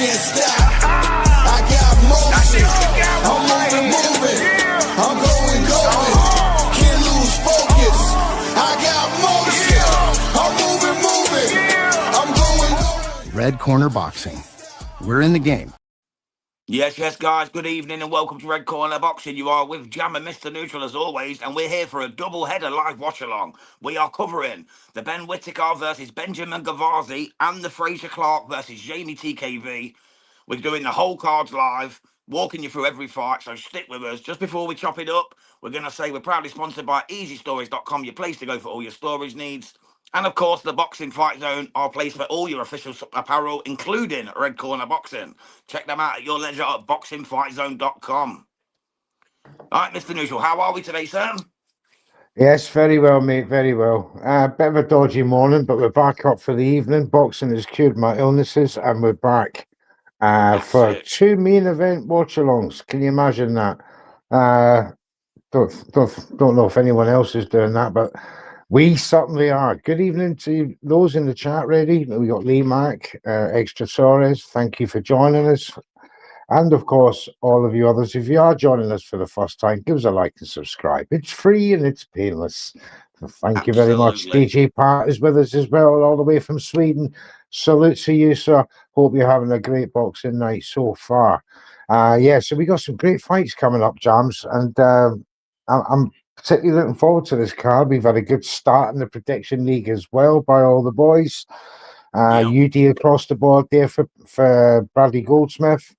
can't stop. I got motion. I'm moving. I'm going. Can't lose focus. I got motion. I'm moving. I'm going. Red Corner Boxing. We're in the game. Yes, guys. Good evening and welcome to Red Corner Boxing. You are with Jam and Mr. Neutral as always, and we're here for a double-header live watch-along. We are covering the Ben Whittaker versus Benjamin Gavazi and the Frazer Clarke versus Jeamie TKV. We're doing the whole cards live, walking you through every fight, so stick with us. Just before we chop it up, we're going to say we're proudly sponsored by EasyStories.com, your place to go for all your storage needs. And, of course, the Boxing Fight Zone, our place for all your official apparel, including Red Corner Boxing. Check them out at your leisure at boxingfightzone.com. All right, Mr. Neutral, how are we today, sir? Yes, very well, mate, very well. Bit of a dodgy morning, but we're back up for the evening. Boxing has cured my illnesses, and we're back for two main event watch-alongs. Can you imagine that? Don't know if anyone else is doing that, but we certainly are. Good evening to those in the chat ready. We got Lee Mack, Extra Torres. Thank you for joining us. And of course, all of you others, if you are joining us for the first time, give us a like and subscribe. It's free and it's painless. So thank you very much. DJ Pat is with us as well, all the way from Sweden. Salute to you, sir. Hope you're having a great boxing night so far. So we got some great fights coming up, Jams, and I'm particularly looking forward to this card. We've had a good start in the prediction league as well by all the boys. UD across the board there for Bradley Goldsmith.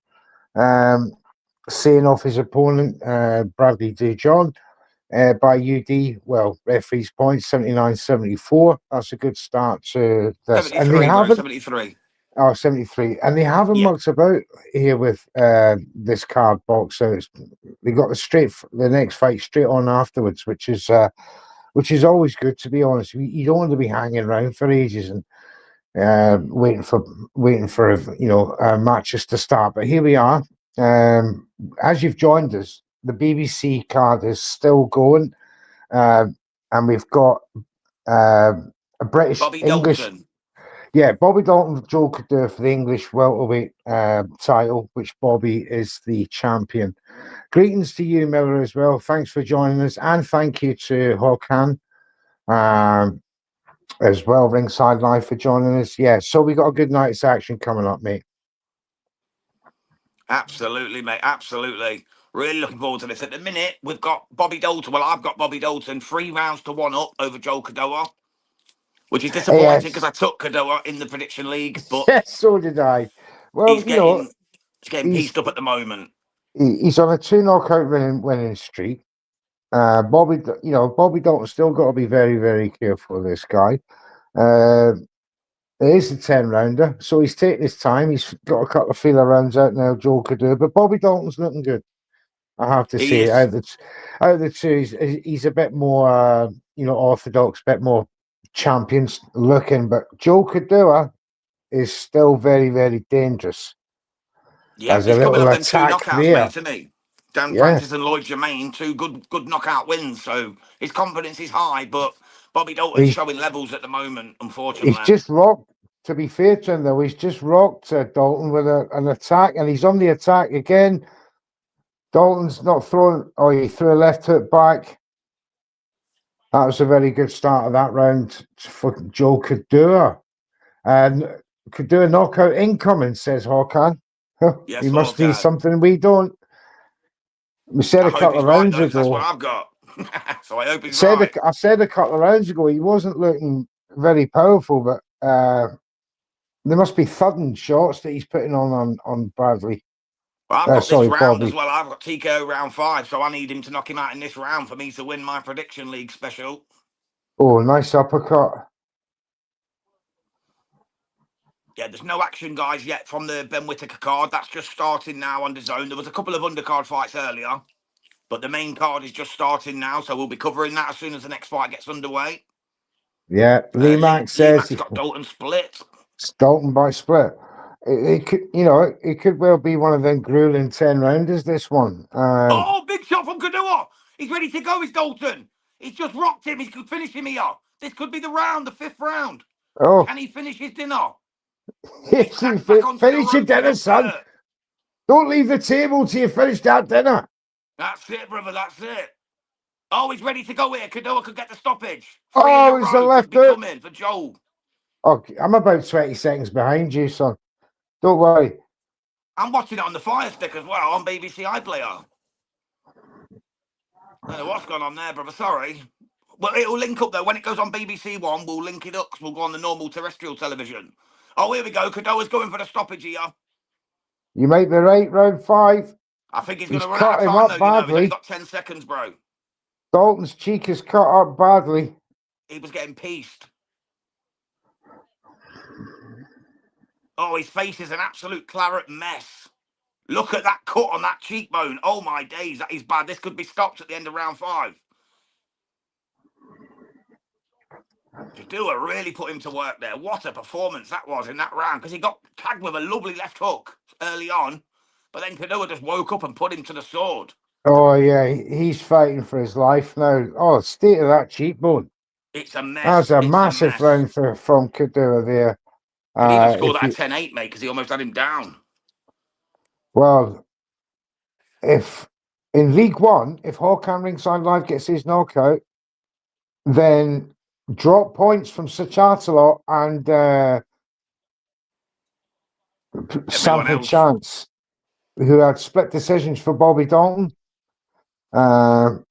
Saying off his opponent, Bradley DeJohn, by UD. Well, referee's points, 79-74. That's a good start to this. 73, and they haven't, 73. Oh, 73. And they haven't mucked about here with this card box. So they got the next fight straight on afterwards, which is always good, to be honest. You don't want to be hanging around for ages and waiting for matches to start. But here we are. As you've joined us, the BBC card is still going, and we've got a British Bobby English. Dalton. Yeah, Bobby Dalton, Joe Cadeur for the English welterweight title, which Bobby is the champion. Greetings to you, Miller, as well. Thanks for joining us, and thank you to Håkan as well, Ringside Live, for joining us. Yeah, so we got a good night's action coming up, mate. Absolutely, mate. Absolutely. Really looking forward to this. At the minute, we've got Bobby Dalton. Well, I've got Bobby Dalton 3 rounds to 1 up over Joe Cadeur, which is disappointing because I took Cadeur in the prediction league. But yes, so did I. Well, he's getting pieced up at the moment. He's on a 2 knockout winning streak. Bobby Dalton's still got to be very, very careful of this guy. It is a 10-rounder, so he's taking his time. He's got a couple of feeler rounds out now, Joe Cadeur, but Bobby Dalton's looking good. I have to say, out of the two, he's a bit more, orthodox, a bit more champions looking. But Joe Cadeur is still very, very dangerous. Yeah, he's coming up in 2 knockouts, mate, isn't he? Dan Francis and Lloyd Jermaine, 2 good knockout wins. So his confidence is high, but Bobby Dalton's showing levels at the moment, unfortunately. He's just rocked, to be fair to him, though. He's just rocked Dalton with an attack, and he's on the attack again. Dalton's not throwing. Oh, he threw a left hook back. That was a very good start of that round for Joe Cadeur. And Cadeur knockout incoming, says Håkan. Yes, he must see something we don't. We said a couple of rounds ago. That's what I've got. So I hope he's right. I said a couple of rounds ago he wasn't looking very powerful, but there must be thudding shots that he's putting on Bradley. Well, I've got this round Bobby as well. I've got TKO round 5, so I need him to knock him out in this round for me to win my prediction league special. Oh, nice uppercut. Yeah, there's no action, guys, yet from the Ben Whittaker card. That's just starting now on the zone. There was a couple of undercard fights earlier, but the main card is just starting now, so we'll be covering that as soon as the next fight gets underway. Yeah, Lee Mack says he's got Dalton split. Dalton by split. It could well be one of them grueling 10-rounders, this one. Big shot from Cadeur. He's ready to go, is Dalton. He's just rocked him. He could finish him here. This could be the round, the 5th round. Oh. Can he finish his dinner? He's cracked back onto Finish the your ropes, dinner, he's son. hurt. Don't leave the table till you finish that dinner. That's it, brother, that's it. Oh, he's ready to go here. Kadoa could get the stoppage. 3 in Oh, a it's a row left could be hook. coming for Joel. Okay, I'm about 20 seconds behind you, son. Don't worry. I'm watching it on the Fire Stick as well, on BBC iPlayer. I don't know what's going on there, brother, sorry. Well, it'll link up, though. When it goes on BBC One, we'll link it up, because we'll go on the normal terrestrial television. Oh, here we go. Kadoa's going for the stoppage here. You might be right, round 5. I think he's He's going to run out cut of him time, up though, you know. He's only badly. got 10 seconds, bro. Dalton's cheek is cut up badly. He was getting pieced. Oh, his face is an absolute claret mess. Look at that cut on that cheekbone. Oh, my days, that is bad. This could be stopped at the end of round 5. Kadua really put him to work there. What a performance that was in that round, because he got tagged with a lovely left hook early on, but then Kadua just woke up and put him to the sword. Oh, yeah, he's fighting for his life now. Oh, state of that cheekbone. It's a mess. That's a It's massive mess. round from Kadua there. Could even score that 10-8, mate, because he almost had him down. Well, if in League One, if Hawkham Ringside Live gets his knockout, then drop points from Sir Chartelot and Sample else. Chance, who had split decisions for Bobby Dalton. A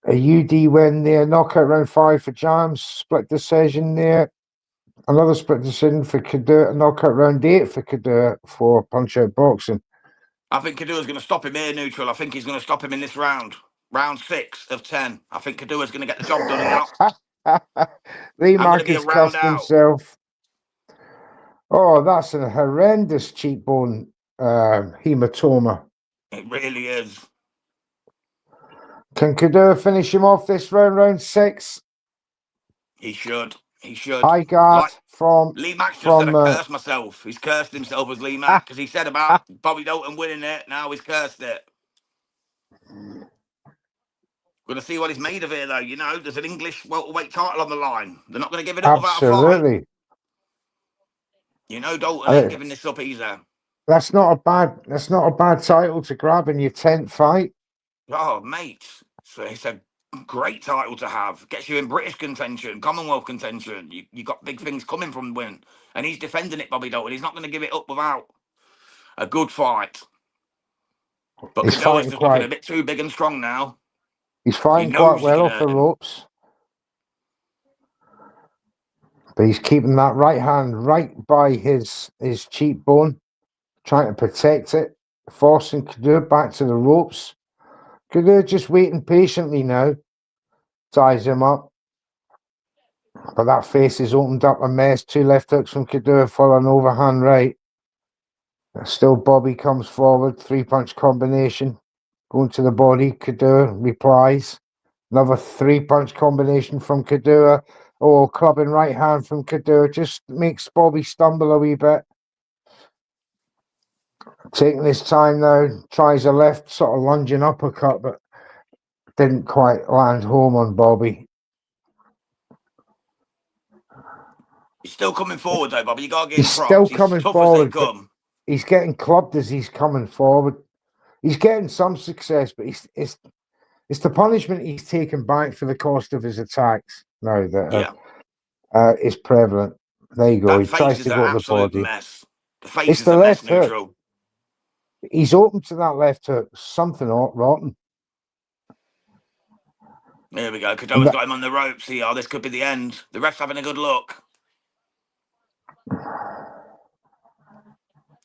UD win there, knockout round 5 for Jams, split decision there. Another split decision for Kadua, knockout round 8 for Kadua for Punch-Out Boxing. I think Kadua's going to stop him here, neutral. I think he's going to stop him in this round. Round 6 of 10. I think Kadua's going to get the job done here. Lee I'm going to be a Marcus round cussed out. himself. Oh, that's a horrendous cheekbone hematoma. It really is. Can Kadua finish him off this round 6? He should. He should. I got Like, from Lee Mack just said I cursed myself. He's cursed himself as Lee Mack, because he said about Bobby Dalton winning it. Now he's cursed it. Going to see what he's made of here, though. You know, there's an English welterweight title on the line. They're not going to give it up without a fight. Absolutely. You know, Dalton ain't giving this up either. That's not a bad title to grab in your 10th fight. Oh, mate. So it's a great title to have. Gets you in British contention, Commonwealth contention. You got big things coming from win. And he's defending it, Bobby Dalton. He's not going to give it up without a good fight. But Kadoa's just looking a bit too big and strong now. He's fighting quite well off the ropes. But he's keeping that right hand right by his cheekbone, trying to protect it, forcing Kadua back to the ropes. Kadua just waiting patiently now, ties him up. But that face is opened up a mess. 2 left hooks from Kadua for an overhand right. Still Bobby comes forward, 3-punch combination. Going to the body, Kadua replies. Another 3-punch combination from Kadua. Oh, clubbing right hand from Kadua. Just makes Bobby stumble a wee bit. Taking his time now. Tries a left, sort of lunging uppercut, but didn't quite land home on Bobby. He's still coming forward, though, Bobby. You got to give him props. Still coming forward. As they come. He's getting clubbed as he's coming forward. He's getting some success, but it's the punishment he's taken back for the cost of his attacks now that is prevalent. There you go. That he tries to go to the body. Mess. The face it's is the a left mess, neutral. hook. He's open to that left hook. Something rotten. There we go. Kadoa's got him on the ropes here. Oh, this could be the end. The ref's having a good look.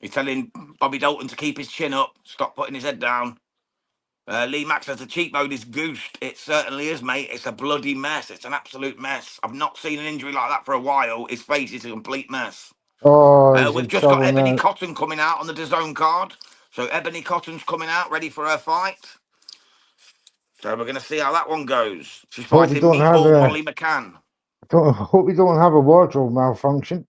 He's telling Bobby Dalton to keep his chin up, stop putting his head down. Lee Mack says the cheekbone is goosed. It certainly is, mate. It's a bloody mess. It's an absolute mess. I've not seen an injury like that for a while. His face is a complete mess. Oh, we've just got Ebony Cotton coming out on the DAZN card. So Ebony Cotton's coming out, ready for her fight. So we're going to see how that one goes. She's fighting Meatball Molly McCann. Hope we don't have a wardrobe malfunction.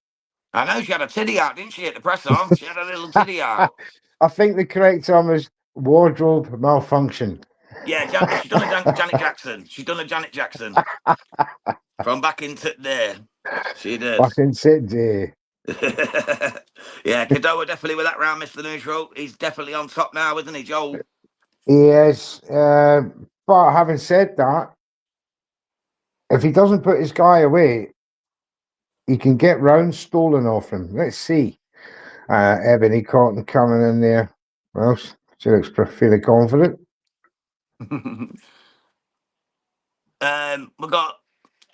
I know she had a titty out, didn't she, at the presser? She had a little titty out. I think the correct term is wardrobe malfunction. Yeah, she's done a Janet Jackson. She's done a Janet Jackson. From back into there. She did. Back into there. Yeah, Kadoa definitely with that round, Mr. Neutral. He's definitely on top now, isn't he, Joel? He is. But having said that, if he doesn't put his guy away, he can get rounds stolen off him. Let's see. Ebony Cotton coming in there. Well, she looks fairly confident. We've got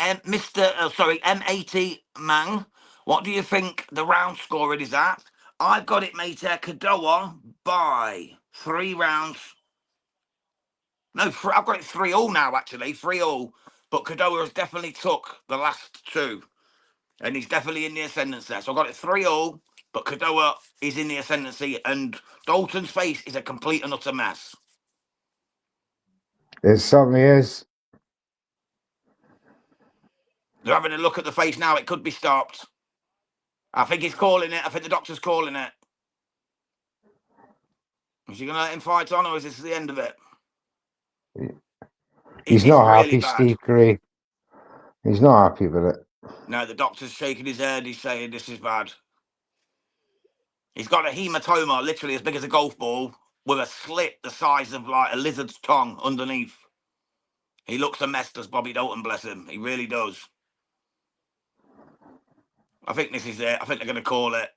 M80 Mang. What do you think the round scoring is at? I've got it, mate, Kadoa by 3 rounds. No, I've got it 3-all now, actually. 3-all. But Kadoa has definitely took the last 2. And he's definitely in the ascendancy. So I've got it 3-all. But Kadoa is in the ascendancy. And Dalton's face is a complete and utter mess. It certainly is. They're having a look at the face now. It could be stopped. I think he's calling it. I think the doctor's calling it. Is he going to let him fight on, or is this the end of it? He's not happy, Steve Gray. He's not happy with it. No, the doctor's shaking his head. He's saying this is bad. He's got a hematoma, literally as big as a golf ball, with a slit the size of like a lizard's tongue underneath. He looks a mess, does Bobby Dalton, bless him. He really does. I think this is it. I think they're going to call it.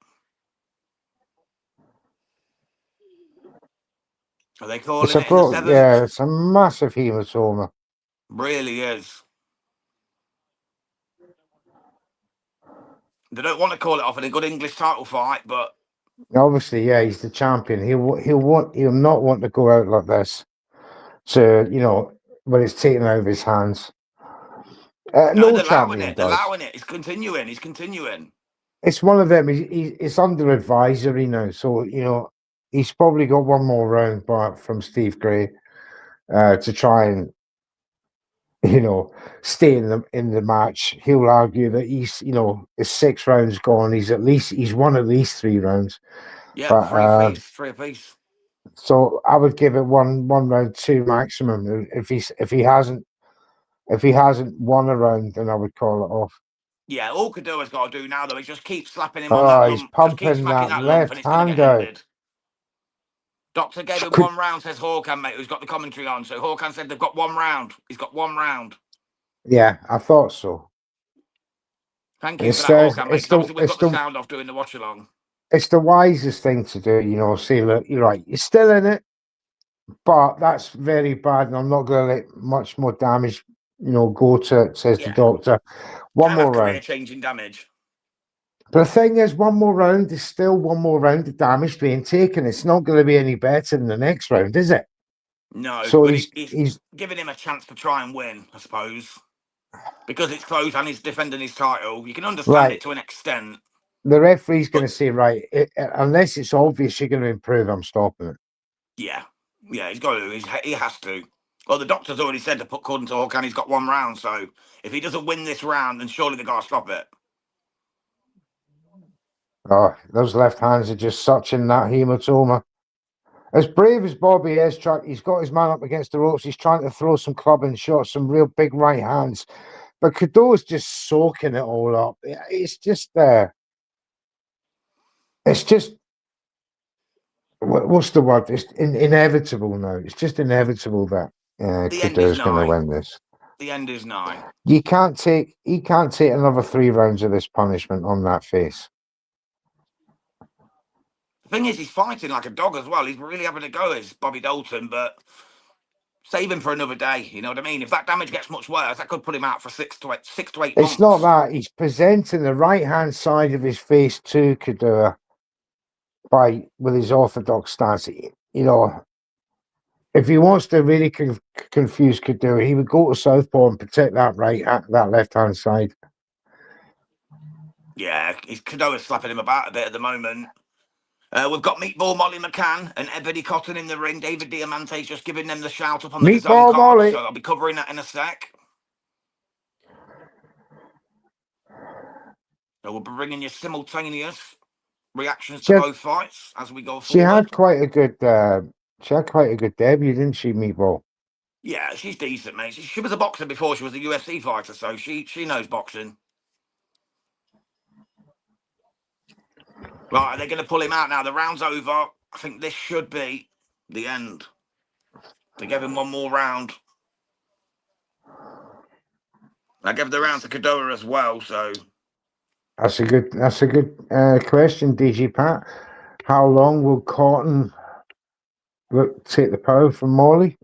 Are they calling it in the 7th? Yeah, it's a massive hematoma. Really is. They don't want to call it off in a good English title fight, but obviously, yeah, he's the champion. He'll not want to go out like this. So when it's taken out of his hands. no, No they're allowing champion it. does. They're allowing it. He's continuing. He's continuing. It's one of them. It's under advisory now, so he's probably got one more round from Steve Gray to try and stay in the match. He'll argue that he's his 6 rounds gone. He's won at least 3 rounds. Yeah, But, 3 apiece. So I would give it one round 2 maximum. If he hasn't won a round, then I would call it off. Yeah, all Kadoa's got to do now, though, is just keep slapping him on that lump. He's pumping just keep smacking that that lump, left and it's going to hand get out. ended. Doctor gave him 1 round, says Hawkan, mate, who's got the commentary on. So Hawkan said they've got 1 round. He's got 1 round. Yeah, I thought so. Thank you for that, Hawkan, mate. Obviously, we've got the sound off doing the watch along. It's the wisest thing to do, say, look, you're right, you're still in it, but that's very bad, and I'm not going to let much more damage, go to it, says the doctor. One more round. Career-changing damage. But the thing is, 1 more round is still 1 more round of damage being taken. It's not going to be any better than the next round, is it? No, so but he's giving him a chance to try and win, I suppose. Because it's close and he's defending his title. You can understand it to an extent. The referee's going to say, right, unless it's obvious you're going to improve, I'm stopping it. Yeah, he's got to. He has to. Well, the doctor's already said to put according to Hawkan, he's got 1 round. So if he doesn't win this round, then surely they got to stop it. Oh, those left hands are just sucking that hematoma. As brave as Bobby is, he's got his man up against the ropes. He's trying to throw some clubbing shots, some real big right hands. But Kado's just soaking it all up. It's just what's the word? It's inevitable now. It's just inevitable that Kado's going to win this. The end is nigh. He can't take another 3 rounds of this punishment on that face. The thing is, he's fighting like a dog as well. He's really having a go as Bobby Dalton, but save him for another day. You know what I mean? If that damage gets much worse, that could put him out for 6 to 8 months. It's not that. He's presenting the right-hand side of his face to Kadoa with his orthodox stance. If he wants to really confuse Kadoa, he would go to southpaw and protect that left-hand side. Yeah, Kadoa's slapping him about a bit at the moment. We've got Meatball Molly McCann and Ebony Cotton in the ring. David Diamante's just giving them the shout up on the DAZN card, so I'll be covering that in a sec. So we'll be bringing you simultaneous reactions to both fights as we go forward. She had quite a good debut, didn't she, Meatball? Yeah, she's decent, mate. She was a boxer before she was a UFC fighter, so she knows boxing. Right, they're going to pull him out now. The round's over. I think this should be the end. They gave him one more round. I gave the round to Kadoa as well, so... That's a good question, DG Pat. How long will Cotton take the power from Morley?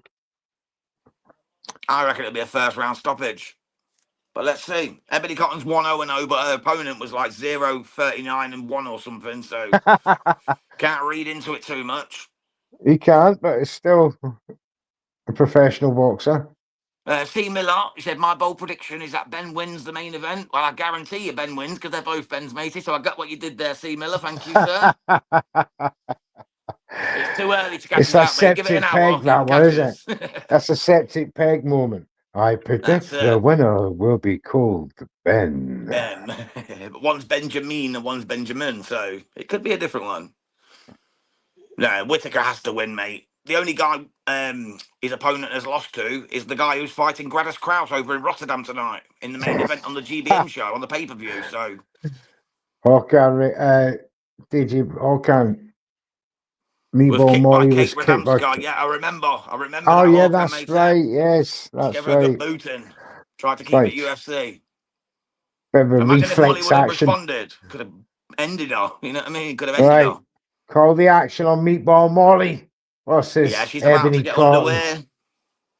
I reckon it'll be a first round stoppage. But let's see. Ebony Cotton's 1-0-0, but her opponent was like 0-39-1 or something, so can't read into it too much. He can't, but it's still a professional boxer. C. Miller, he said, my bold prediction is that Ben wins the main event. Well, I guarantee you Ben wins because they're both Ben's matey, so I got what you did there, C. Miller. Thank you, sir. It's too early to catch It's us a out, mate. Give it an septic hour. peg, that one, isn't it? That's a septic peg moment. I predict the winner will be called Ben. But one's Benjamin and one's Benjamin, so it could be a different one. No, Whittaker has to win, mate. The only guy his opponent has lost to is the guy who's fighting Gradus Kraus over in Rotterdam tonight in the main event on the GBM show, on the pay-per-view, so... Håkan, Meatball Molly was kicked by... Yeah, I remember. Oh, yeah, that's right. Yes, that's right. Give her a good booting. Tried to keep it UFC. Bit of a Imagine if Molly would have action. responded. Could have ended her. You know what I mean? Could have ended her. Call the action on Meatball Molly. What's this? Yeah, she's about to get underway.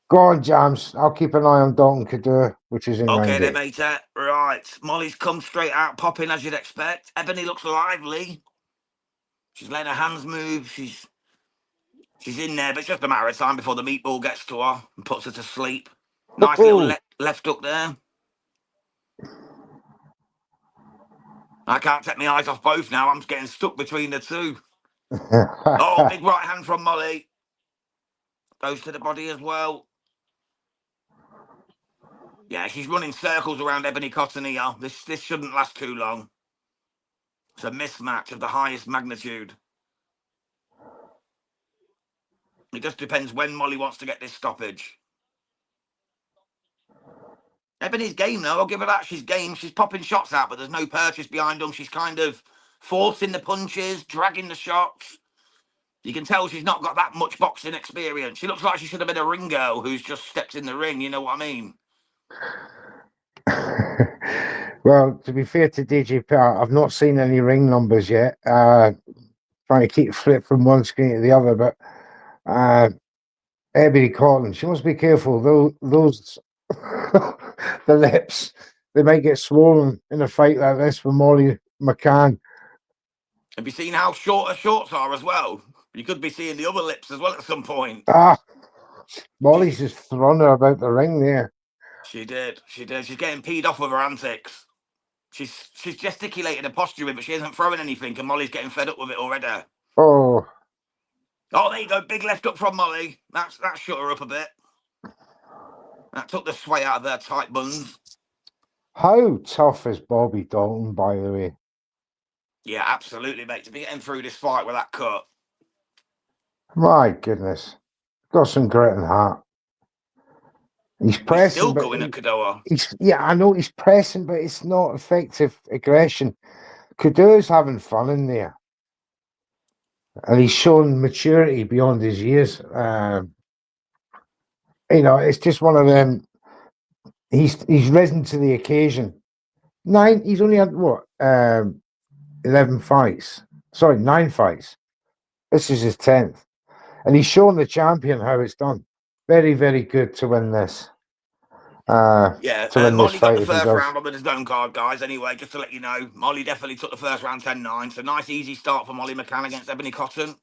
Go on, Jams. I'll keep an eye on Dalton Kadur, which is in Okay, then, mate. Right. Molly's come straight out, popping as you'd expect. Ebony looks lively. She's letting her hands move. She's in there, but it's just a matter of time before the meatball gets to her and puts her to sleep. Nice little left hook there. I can't take my eyes off both now. I'm getting stuck between the two. Oh, big right hand from Molly. Goes to the body as well. Yeah, she's running circles around Ebony Cotton here. This shouldn't last too long. It's a mismatch of the highest magnitude. It just depends when Molly wants to get this stoppage. Ebony's game, though. I'll give her that. She's game. She's popping shots out, but there's no purchase behind them. She's kind of forcing the punches, dragging the shots. You can tell she's not got that much boxing experience. She looks like she should have been a ring girl who's just stepped in the ring. You know what I mean? Well, to be fair to DJ Pat, I've not seen any ring numbers yet. Trying to keep flip from one screen to the other, but Ebony Cotton, she must be careful. Those the lips, they might get swollen in a fight like this with Molly McCann. Have you seen how short her shorts are as well? You could be seeing the other lips as well at some point. Molly's just thrown her about the ring there. She did. She's getting peed off with her antics. She's gesticulating and posturing, but she isn't throwing anything, and Molly's getting fed up with it already. Oh, there you go. Big left up from Molly. That shut her up a bit. That took the sway out of their tight buns. How tough is Bobby Dalton, by the way? Yeah, absolutely, mate. To be getting through this fight with that cut. My goodness. Got some grit and heart. He's pressing. He's still going at Kadoa. I know he's pressing, but it's not effective aggression. Kadoa's having fun in there. And he's shown maturity beyond his years. It's just one of them. He's risen to the occasion. He's only had 11 fights. Sorry, 9 fights. This is his 10th. And he's shown the champion how it's done. Very, very good to win this. Molly got the first round on the DAZN card, guys, anyway, just to let you know. Molly definitely took the first round 10-9. So nice, easy start for Molly McCann against Ebony Cotton.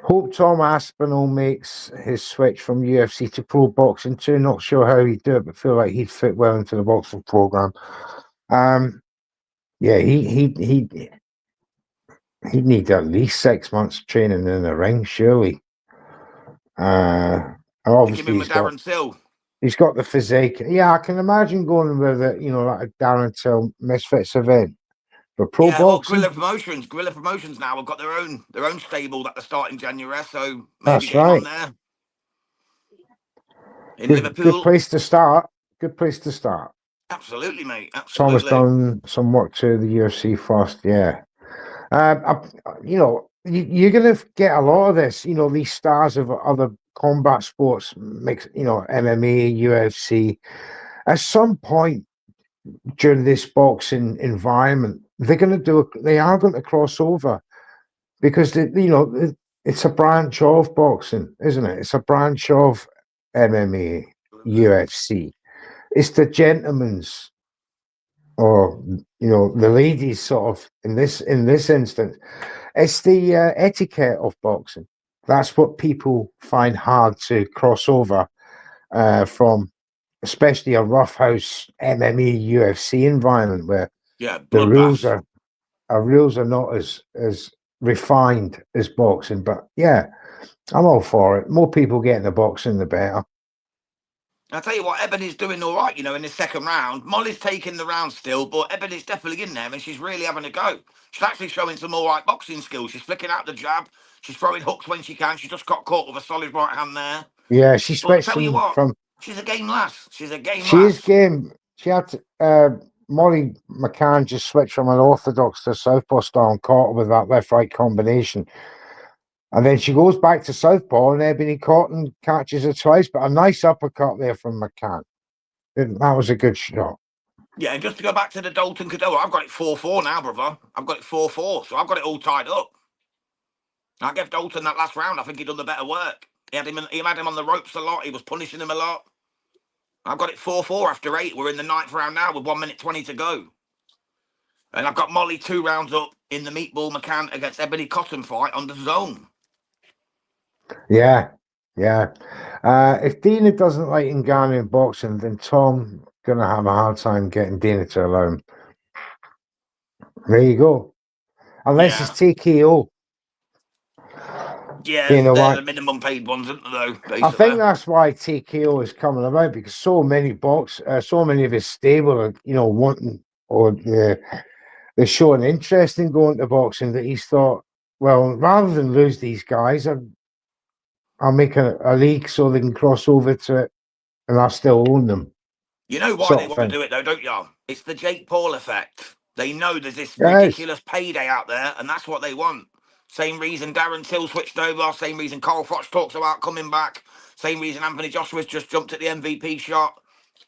Hope Tom Aspinall makes his switch from UFC to pro boxing too. Not sure how he'd do it, but feel like he'd fit well into the boxing program. He'd need at least 6 months training in the ring, surely. Obviously he's got the physique. Yeah, I can imagine going with it, like a Darren Till Misfits event. But pro boxing, Guerrilla Promotions now have got their own stable that they're starting January, so maybe get on there. In Liverpool. Good place to start. Absolutely, mate. Thomas Absolutely. done some work to the UFC first, yeah. You're going to get a lot of this. These stars of other combat sports, mix. MMA, UFC. At some point during this boxing environment, they are going to cross over because it's a branch of boxing, isn't it? It's a branch of MMA, UFC. It's the gentleman's, or the ladies, sort of in this instance. It's the etiquette of boxing. That's what people find hard to cross over from, especially a roughhouse MMA UFC environment where Yeah, the rules bloodbath. are not as refined as boxing. But yeah, I'm all for it. More people get into boxing, the better. I'll tell you what, Ebony's doing all right, in the second round. Molly's taking the round still, but Ebony's definitely in there and she's really having a go. She's actually showing some all right boxing skills. She's flicking out the jab. She's throwing hooks when she can. She just got caught with a solid right hand there. Yeah, she But I switched tell you what, from. she's a game lass. She's a game She is lass. game. She had to, Molly McCann just switched from an orthodox to southpaw style and caught her with that left-right combination. And then she goes back to southpaw, and Ebony Cotton catches her twice, but a nice uppercut there from McCann. That was a good shot. Yeah, and just to go back to the Dalton Cadell, I've got it 4-4 now, brother. I've got it 4-4, so I've got it all tied up. I gave Dalton that last round. I think he done the better work. He had him on the ropes a lot. He was punishing him a lot. I've got it 4-4 after 8. We're in the 9th round now with 1 minute 20 to go. And I've got Molly 2 rounds up in the Meatball McCann against Ebony Cotton fight on the zone. Yeah, yeah. If Dina doesn't like Ngannou in boxing, then Tom gonna have a hard time getting Dina to allow him. There you go. Unless Yeah. it's TKO. Yeah, Dana they're White. the minimum paid ones, aren't they, though, basically? I think that's why TKO is coming about, because so many of his stable are, wanting, or they're showing interest in going to boxing, that he's thought, well, rather than lose these guys, I'll make a league so they can cross over to it, and I still own them. You know why Sort they of want to thing. do it, though, don't you? It's the Jake Paul effect. They know there's this Yes. ridiculous payday out there, and that's what they want. Same reason Darren Till switched over. Same reason Carl Froch talks about coming back. Same reason Anthony Joshua's just jumped at the MVP shot.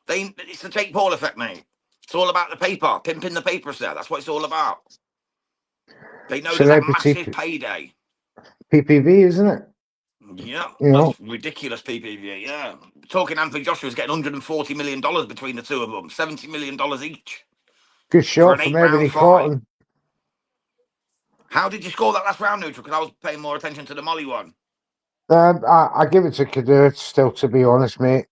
It's the Jake Paul effect, mate. It's all about the paper, pimping the paper set. That's what it's all about. They know there's a Celebrity massive payday. PPV, isn't it? Yeah, You know, that's ridiculous PPV. Yeah, talking Anthony Joshua's getting $140 million between the two of them, $70 million each good for shot an from 8-round Ebony fight. Cotton. How did you score that last round, Neutral? Because I was paying more attention to the Molly one. I give it to Kadur still, to be honest, mate.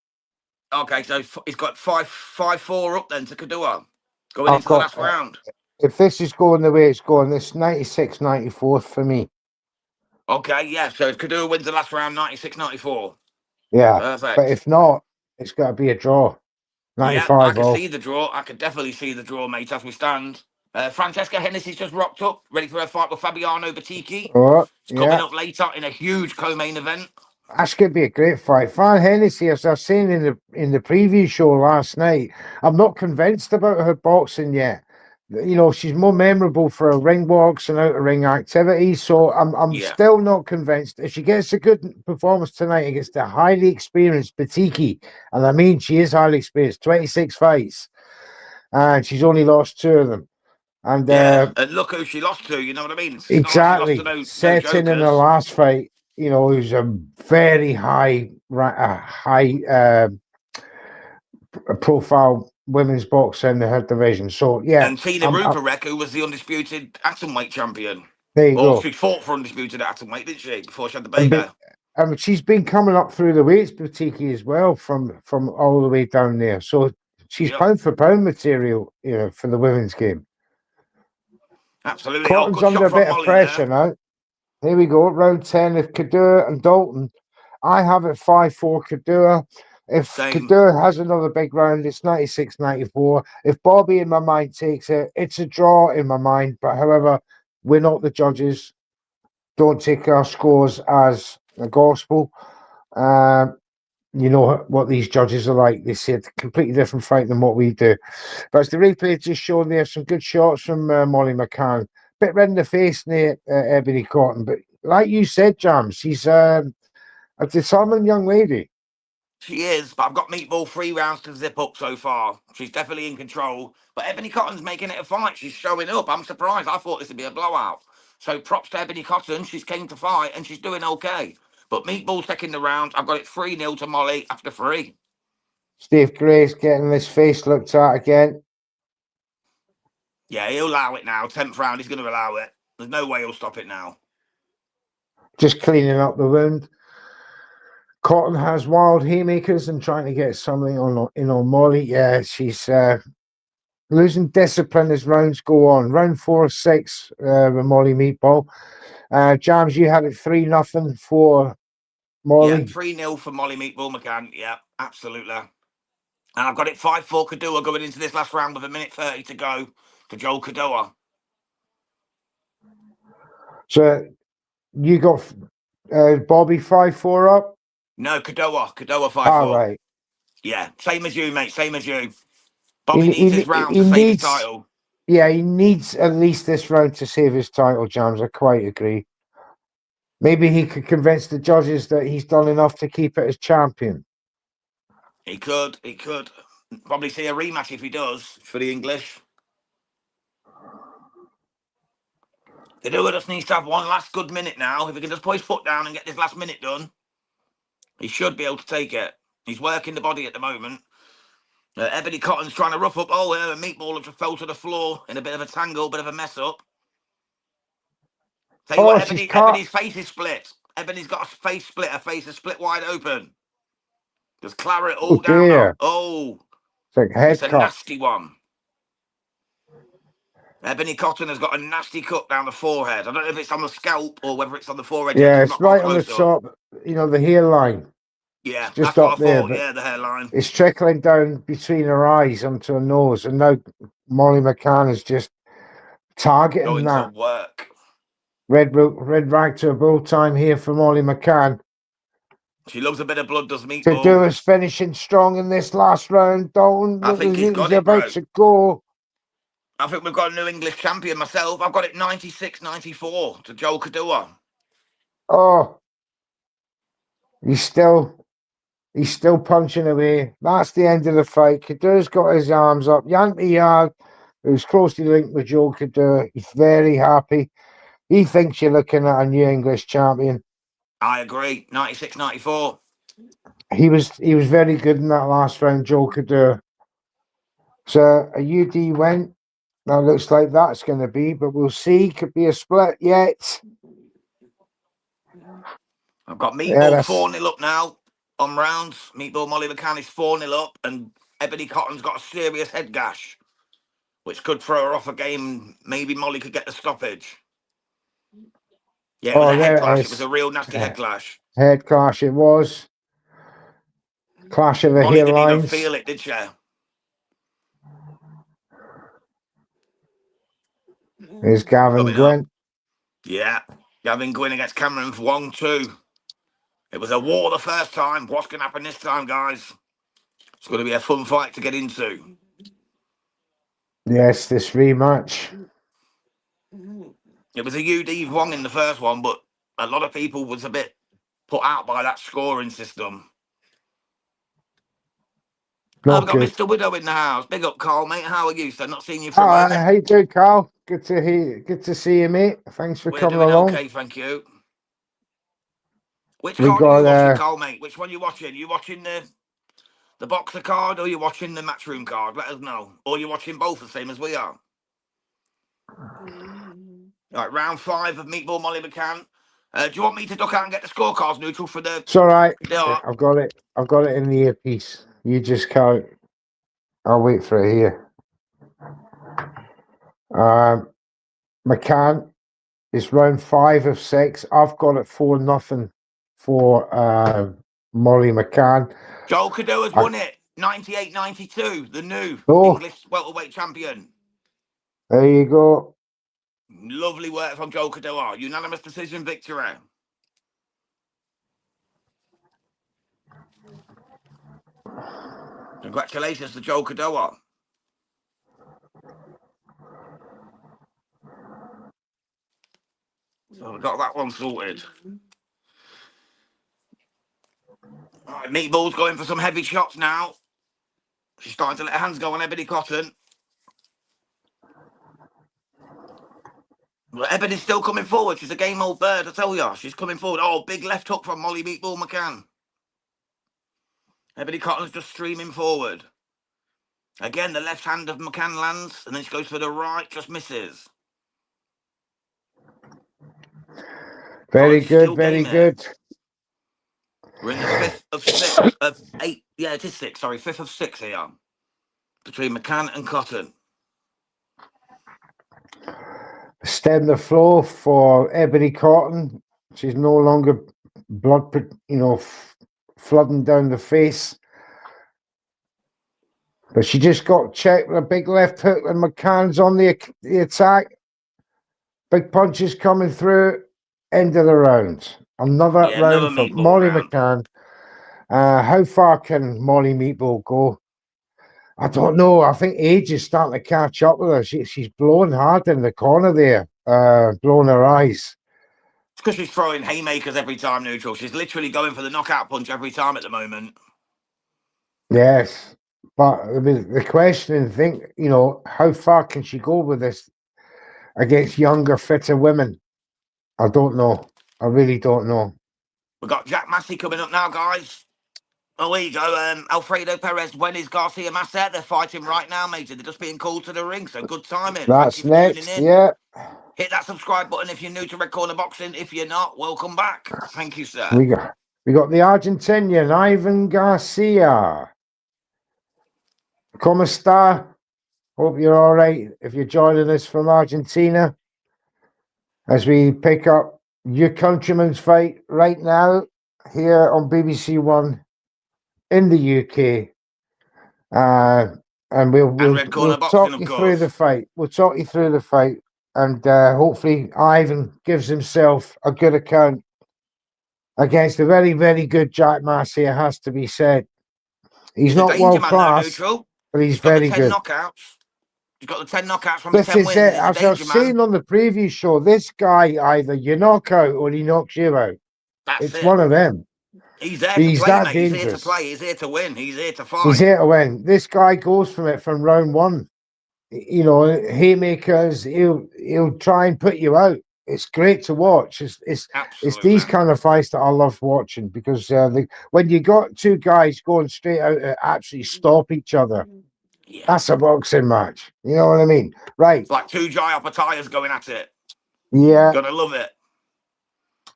Okay, so he's got 5-4 up then to Kadua going I've into the got, last round. if this is going the way it's going, this 96-94 for me. Okay, yeah, so if Kadua wins the last round, 96-94. Yeah, Perfect. but if not, it's got to be a draw. Yeah, I 95 can all. see the draw. I can definitely see the draw, mate, as we stand. Francesca Hennessy's just rocked up, ready for her fight with Fabiano Batiki. Oh, It's coming yeah. up later in a huge co-main event. That's going to be a great fight. Fan Hennessy, as I was saying in the preview show last night, I'm not convinced about her boxing yet. She's more memorable for her ring walks and out of ring activities. So I'm Yeah. still not convinced. If she gets a good performance tonight against the highly experienced Batiki, and I mean she is highly experienced, 26 fights, and she's only lost 2 of them. And Yeah, and look who she lost to, you know what I mean? It's not like she lost to exactly, no setting in the jokers. last fight, who's a very high profile women's boxer in her division. So yeah, And Tina Ruperek, who was the undisputed atomweight champion. there you Or go. she fought for undisputed atomweight, didn't she? Before she had the And baby. she's been coming up through the weights, Batiki, as well, from all the way down there. So she's pound for pound material, for the women's game. Absolutely. Cotton's Good under shot a bit from of Molly pressure there. now. Here we go, round 10. If Kadur and Dalton, I have it 5-4 Kadur. If Kadur has another big round, it's 96-94. If Bobby, in my mind, takes it, it's a draw in my mind. But however, we're not the judges. Don't take our scores as the gospel. you know what these judges are like. They see a completely different fight than what we do. But as the replay just showing there, some good shots from Molly McCann. Bit red in the face near Ebony Cotton. But like you said, Jams, she's a disarming young lady. She is, but I've got Meatball 3 rounds to zip up so far. She's definitely in control. But Ebony Cotton's making it a fight. She's showing up. I'm surprised. I thought this would be a blowout. So props to Ebony Cotton. She's keen to fight and she's doing okay. But Meatball's taking the round. I've got it 3-0 to Molly after 3. Steve Grace getting his face looked at again. Yeah, he'll allow it now. 10th round, he's going to allow it. There's no way he'll stop it now. Just cleaning up the wound. Cotton has wild haymakers and trying to get something on Molly. Yeah, she's losing discipline as rounds go on. Round 4 of 6 with Molly Meatball. Jams, you had it 3-0 for Molly. Yeah, 3-0 for Molly Meatball McCann. Yeah, absolutely. And I've got it 5-4 Kadoa going into this last round with 1:30 to go to Joel Kadoa. So you got Bobby 5-4 up? No, Kadoa 5-4. All right. Yeah, same as you, mate. Same as you. Bobby needs his round he to save needs, his title. Yeah, he needs at least this round to save his title, Jams. I quite agree. Maybe he could convince the judges that he's done enough to keep it as champion. He could. Probably see a rematch if he does for the English. Kadoa just needs to have one last good minute now. If he can just put his foot down and get this last minute done, he should be able to take it. He's working the body at the moment. Ebony Cotton's trying to rough up. Oh, yeah, Meatball just fell to the floor in a bit of a tangle, bit of a mess up. Tell you what, Ebony's face is split. Ebony's got a face split. Her face is split wide open. Just claret all down her. Oh, it's a nasty one. Ebony Cotton has got a nasty cut down the forehead. I don't know if it's on the scalp or whether it's on the forehead. Yeah, it's right on the top, the hairline. Yeah, it's just up there. Yeah, the hairline. It's trickling down between her eyes onto her nose. And now Molly McCann is just targeting going that. To work. Red rag to a bull time here for Molly McCann. She loves a bit of blood, does Meatball. Kadoa is finishing strong in this last round. Dalton, I think he's got it, about to go. I think we've got a new English champion myself. I've got it 96-94 to Joel Kadoa. Oh, he's still punching away. That's the end of the fight. Kadoa's got his arms up. Yankee Yard, who's closely linked with Joel Kadoa, he's very happy. He thinks you're looking at a new English champion. I agree. 96-94. He was very good in that last round, Joel Kadoa. So a UD win. That looks like that's going to be, but we'll see. Could be a split yet. I've got Meatball 4-0 up now on rounds. Meatball Molly McCann is 4-0 up, and Ebony Cotton's got a serious head gash, which could throw her off a game. Maybe Molly could get the stoppage. Yeah, it was a head clash. It was a real nasty head clash. Head clash it was. Clash of the Molly didn't hairlines. even feel it, did she? There's Gavin Gwynn. Yeah, Gavin Gwynn against Cameron Wong too. It was a war the first time. What's going to happen this time, guys? It's going to be a fun fight to get into. Yes, this rematch. It was a UD Wong in the first one, but a lot of people was a bit put out by that scoring system. I've got Mr. Widow in the house. Big up, Carl, mate. How are you? So not seen you for a moment. How you doing, Carl? Good to see you, mate. Thanks for coming along. Okay, thank you. Which card are you watching, Carl, mate? Which one are you watching? You watching the boxer card or you watching the matchroom card? Let us know. Or you're watching both the same as we are. All right, round 5 of Meatball Molly McCann. Do you want me to duck out and get the scorecards neutral for the... It's all right. I've got it. I've got it in the earpiece. You just count. I'll wait for it here. McCann is round 5 of 6. I've got it 4-0 for Molly McCann. Joel Kadoa has won it. 98-92. The new English welterweight champion. There you go. Lovely work from Joel Kadoa. Unanimous decision victory. Congratulations to Joel Kadoa. So we got that one sorted. All right, Meatball's going for some heavy shots now. She's starting to let her hands go on Ebony Cotton. But Ebony's still coming forward. She's a game old bird, I tell you. She's coming forward. Oh, big left hook from Molly Meatball McCann. Ebony Cotton's just streaming forward. Again, the left hand of McCann lands, and then she goes for the right, just misses. Very good, very good. We're in the 5th of 6 of 8. Yeah, it is 6. Sorry, 5th of 6 here. Between McCann and Cotton. Stem the flow for Ebony Cotton. She's no longer blood, flooding down the face. But she just got checked with a big left hook, and McCann's on the attack. Big punches coming through. End of the round. Another round for Molly McCann. How far can Molly Meatball go? I don't know. I think age is starting to catch up with her. She's blowing hard in the corner there, blowing her eyes. It's because she's throwing haymakers every time, Neutral. She's literally going for the knockout punch every time at the moment. Yes. But the question, how far can she go with this against younger, fitter women? I don't know. I really don't know. We've got Jack Massey coming up now, guys. Oh, here you go. Alfredo Perez, when is Garcia Massa? They're fighting right now, mate. They're just being called to the ring, so good timing. That's Thank you for next, tuning in. yeah. Hit that subscribe button if you're new to Red Corner Boxing. If you're not, welcome back. Thank you, sir. We got the Argentinian, Ivan Garcia. ¿Cómo está? Hope you're all right if you're joining us from Argentina as we pick up your countryman's fight right now here on BBC One in the UK. And we'll talk you through the fight. We'll talk you through the fight, and hopefully Ivan gives himself a good account against a very, very good Jack Massey, it has to be said. He's not world class, but he's very good. He's got the 10 knockouts from this 10 is wins. It. As I was saying on the previous show, this guy, either you knock out or he knocks you out. It's one of them. He's there to play, mate. Dangerous. He's here to play. He's here to win. He's here to fight. He's here to win. This guy goes from round one. Haymakers. He'll try and put you out. It's great to watch. It's these kind of fights that I love watching, because when you got two guys going straight out to actually stop each other, that's a boxing match. You know what I mean? Right. It's like two Jai Opatayas going at it. Yeah. Gotta love it.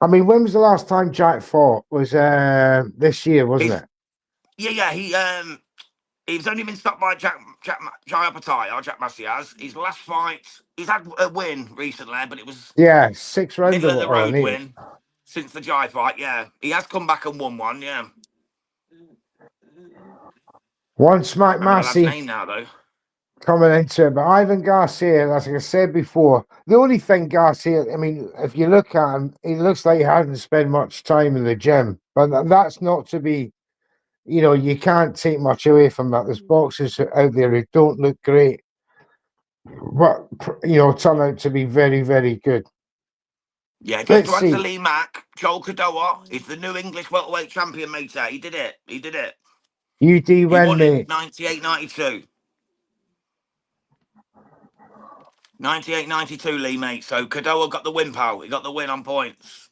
I mean, when was the last time Jack fought? Was this year, wasn't it? Yeah. He's only been stopped by Jai Opataya, Jack Massey has. His last fight, he's had a win recently, but it was 6 rounds middle of the road win since the Jai fight. Yeah, he has come back and won one. Yeah. One smack Massey name now, though. Coming into it, but Ivan Garcia, as I said before, the only thing Garcia, I mean, if you look at him, he looks like he hasn't spent much time in the gym, but that's not to be, you can't take much away from that. There's boxers out there who don't look great, but turn out to be very, very good. Yeah, just to answer Lee Mack, Joel Kadoa is the new English welterweight champion, mate. He did it. UD when, mate? 98-92. 98-92, Lee, mate. So Kadoa got the win, pal. He got the win on points.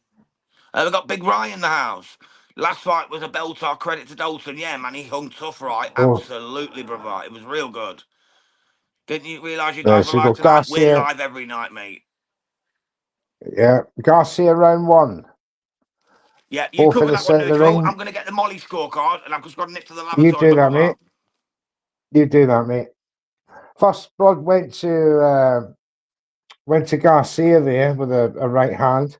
We've got Big Ryan in the house. Last fight was a belter. Credit to Dalton. Yeah, man, he hung tough, right? Absolutely, brother. It was real good. Didn't you realise you guys were live tonight? We're live every night, mate. Yeah, Garcia round one. Yeah, you cover that one, Neutral. I'm going to get the Molly scorecard, and I've just got to nip to the lab. You do that, mate. You do that, mate. First blood went to Garcia there with a right hand,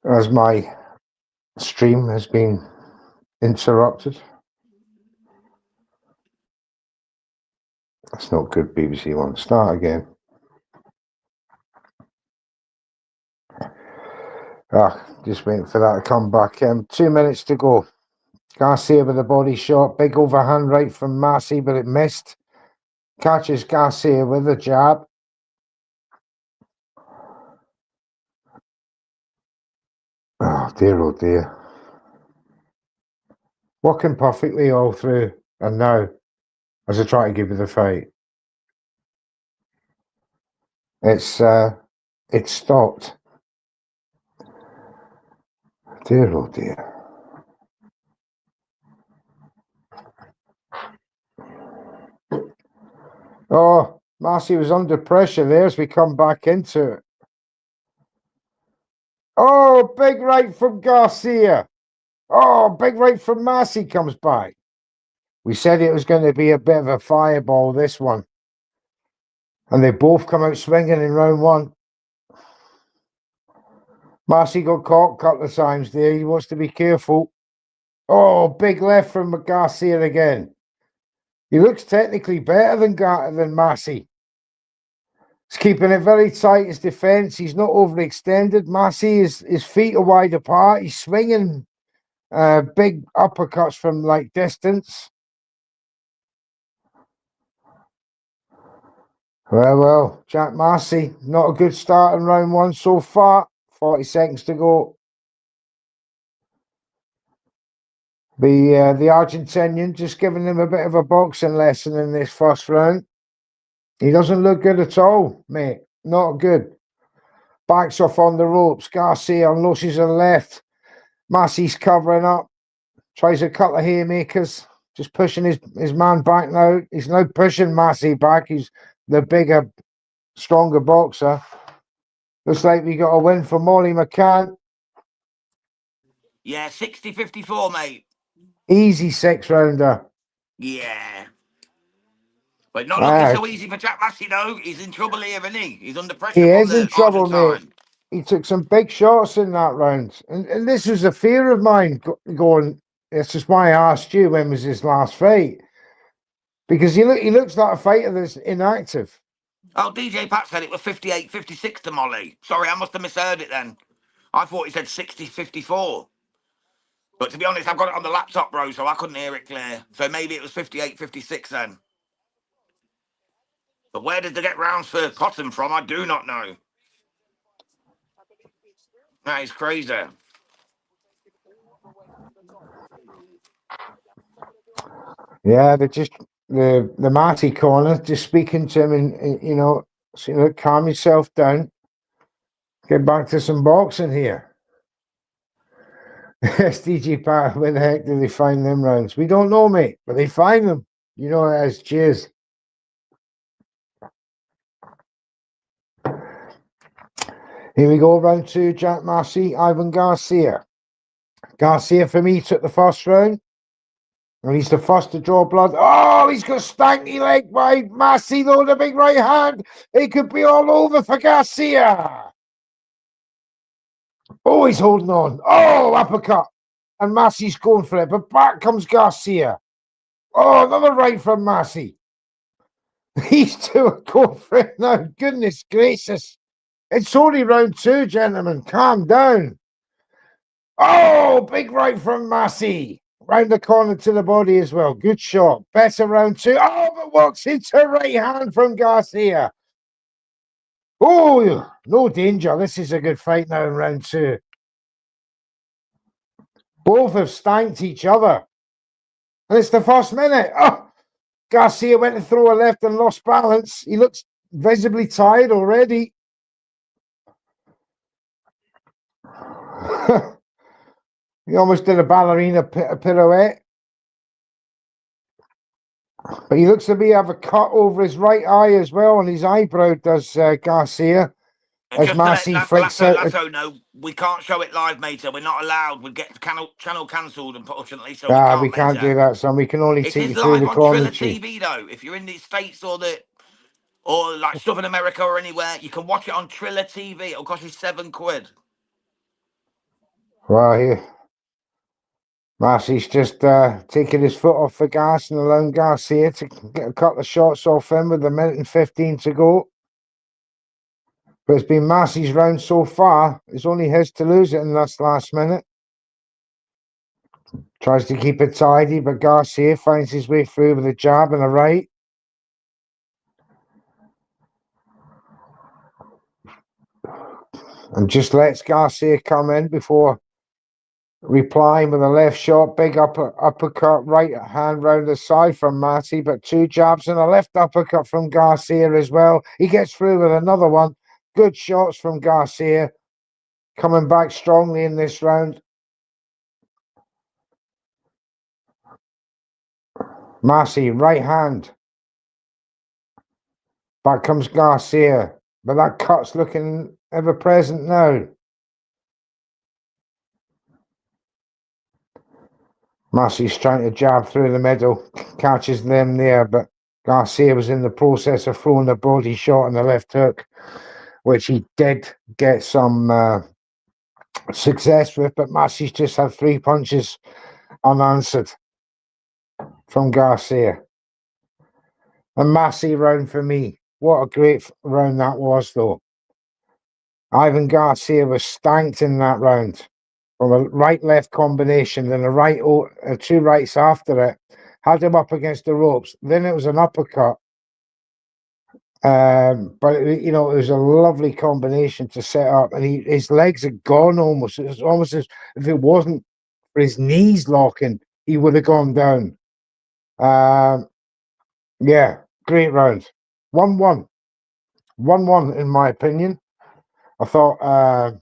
as my stream has been interrupted. That's not good, BBC One. Start again. Just waiting for that to come back. 2 minutes to go. Garcia with the body shot. Big overhand right from Massey, but it missed. Catches Garcia with a jab. Oh dear. Working perfectly all through. And now, as I try to give you the fight, it's stopped. Dear. Oh, Massey was under pressure there as we come back into it. Oh, big right from Garcia. Oh, big right from Massey comes back. We said it was going to be a bit of a fireball, this one. And they both come out swinging in round one. Massey got caught a couple of times there. He wants to be careful. Oh, big left from Garcia again. He looks technically better than Massey. He's keeping it very tight, his defence. He's not overextended. Massey, his feet are wide apart. He's swinging big uppercuts from like distance. Well, Jack Massey, not a good start in round one so far. 40 seconds to go. The Argentinian just giving him a bit of a boxing lesson in this first round. He doesn't look good at all, mate. Not good. Backs off on the ropes. Garcia unleashes a left. Massey's covering up. Tries a couple of haymakers. Just pushing his man back now. He's now pushing Massey back. He's the bigger, stronger boxer. Looks like we got a win for Molly McCann. Yeah, 60-54, mate. Easy 6-rounder. Yeah. But not looking so easy for Jack Massey, though. He's in trouble here, isn't he? He's under pressure He from is the in trouble, Argentine. mate. He took some big shots in that round. And this was a fear of mine going, this is why I asked you when was his last fight. Because he looks like a fighter that's inactive. Oh, DJ Pat said it was 58-56 to Molly. Sorry, I must have misheard it then. I thought he said 60-54. But to be honest, I've got it on the laptop, bro, so I couldn't hear it clear. So maybe it was 58-56 then. But where did they get rounds for Cotton from? I do not know. That is crazy. Yeah, they just the Marty corner just speaking to him and you know, so, calm yourself down. Get back to some boxing here. SDG Pat, where the heck do they find them rounds? We don't know, mate, but they find them. You know it as cheers. Here we go, round two, Jack Massey, Ivan Garcia. Garcia, for me, took the first round. And he's the first to draw blood. Oh, he's got a stanky leg by Massey, though, the big right hand. It could be all over for Garcia. Oh, he's holding on. Oh, uppercut. And Massey's going for it, but back comes Garcia. Oh, another right from Massey. These two are going for it now. Goodness gracious. It's only round two, gentlemen. Calm down. Oh, big right from Massey. Round the corner to the body as well. Good shot. Better round two. Oh, but walks into right hand from Garcia. Oh, no danger. This is a good fight now in round two. Both have stanked each other. And it's the first minute. Oh, Garcia went to throw a left and lost balance. He looks visibly tired already. He almost did a ballerina pirouette. But he looks to be have a cut over his right eye as well, and his eyebrow does Garcia. And As Massey freaks out. Lasso, no, we can't show it live, mate. We're not allowed. We'll get channel cancelled, unfortunately, so We can't do that, son. We can only take you through the commentary. It is live on Triller TV, though. If you're in the States or like Southern America or anywhere, you can watch it on Triller TV. It'll cost you £7. Well, here. Massey's just taking his foot off the gas and allowing Garcia to get a couple of shots off him with 1:15 to go. But it's been Massey's round so far. It's only his to lose it in this last minute. Tries to keep it tidy, but Garcia finds his way through with a jab and a right. And just lets Garcia come in before replying with a left shot, big uppercut, right hand round the side from Massey, but 2 jabs and a left uppercut from Garcia as well. He gets through with another one. Good shots from Garcia, coming back strongly in this round. Massey, right hand. Back comes Garcia, but that cut's looking ever present now. Massey's trying to jab through the middle, catches them there, but Garcia was in the process of throwing the body shot and the left hook, which he did get some success with, but Massey's just had 3 punches unanswered from Garcia. And Massey round for me. What a great round that was, though. Ivan Garcia was stanked in that round. From a right-left combination, then a right, 2 rights after it, had him up against the ropes. Then it was an uppercut. But it was a lovely combination to set up, and his legs had gone almost. It was almost as if it wasn't for his knees locking, he would have gone down. Yeah, great round. 1-1. 1-1 in my opinion. I thought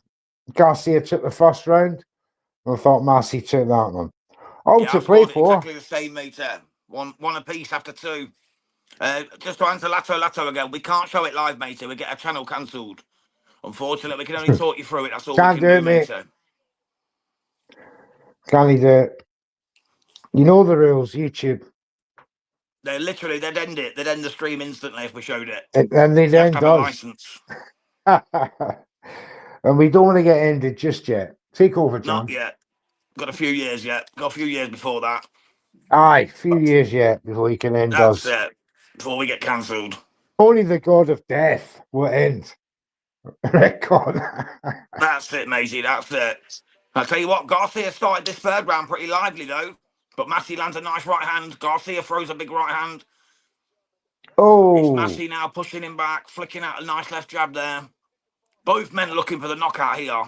Garcia took the first round. I thought Massey took that one. All Yeah, to I play scored it for. exactly the same, mate. One apiece after 2. Just to answer Lato again, we can't show it live, mate. We get a channel cancelled. Unfortunately, we can only talk you through it. That's all we Can't can do do, it, mate. mate. Can he do it? You know the rules, YouTube. They'd end it. They'd end the stream instantly if we showed it. And they You have then to have a does. license. And we don't want to get ended just yet. Take over, John. Not yet. Got a few years yet. Got a few years before that. Aye, few years yet before he can end That's us. it. Before we get cancelled. Only the god of death will end. Record. That's it, matey. That's it. I'll tell you what, Garcia started this 3rd round pretty lively, though. But Massey lands a nice right hand. Garcia throws a big right hand. It's Massey now pushing him back, flicking out a nice left jab there. Both men looking for the knockout here.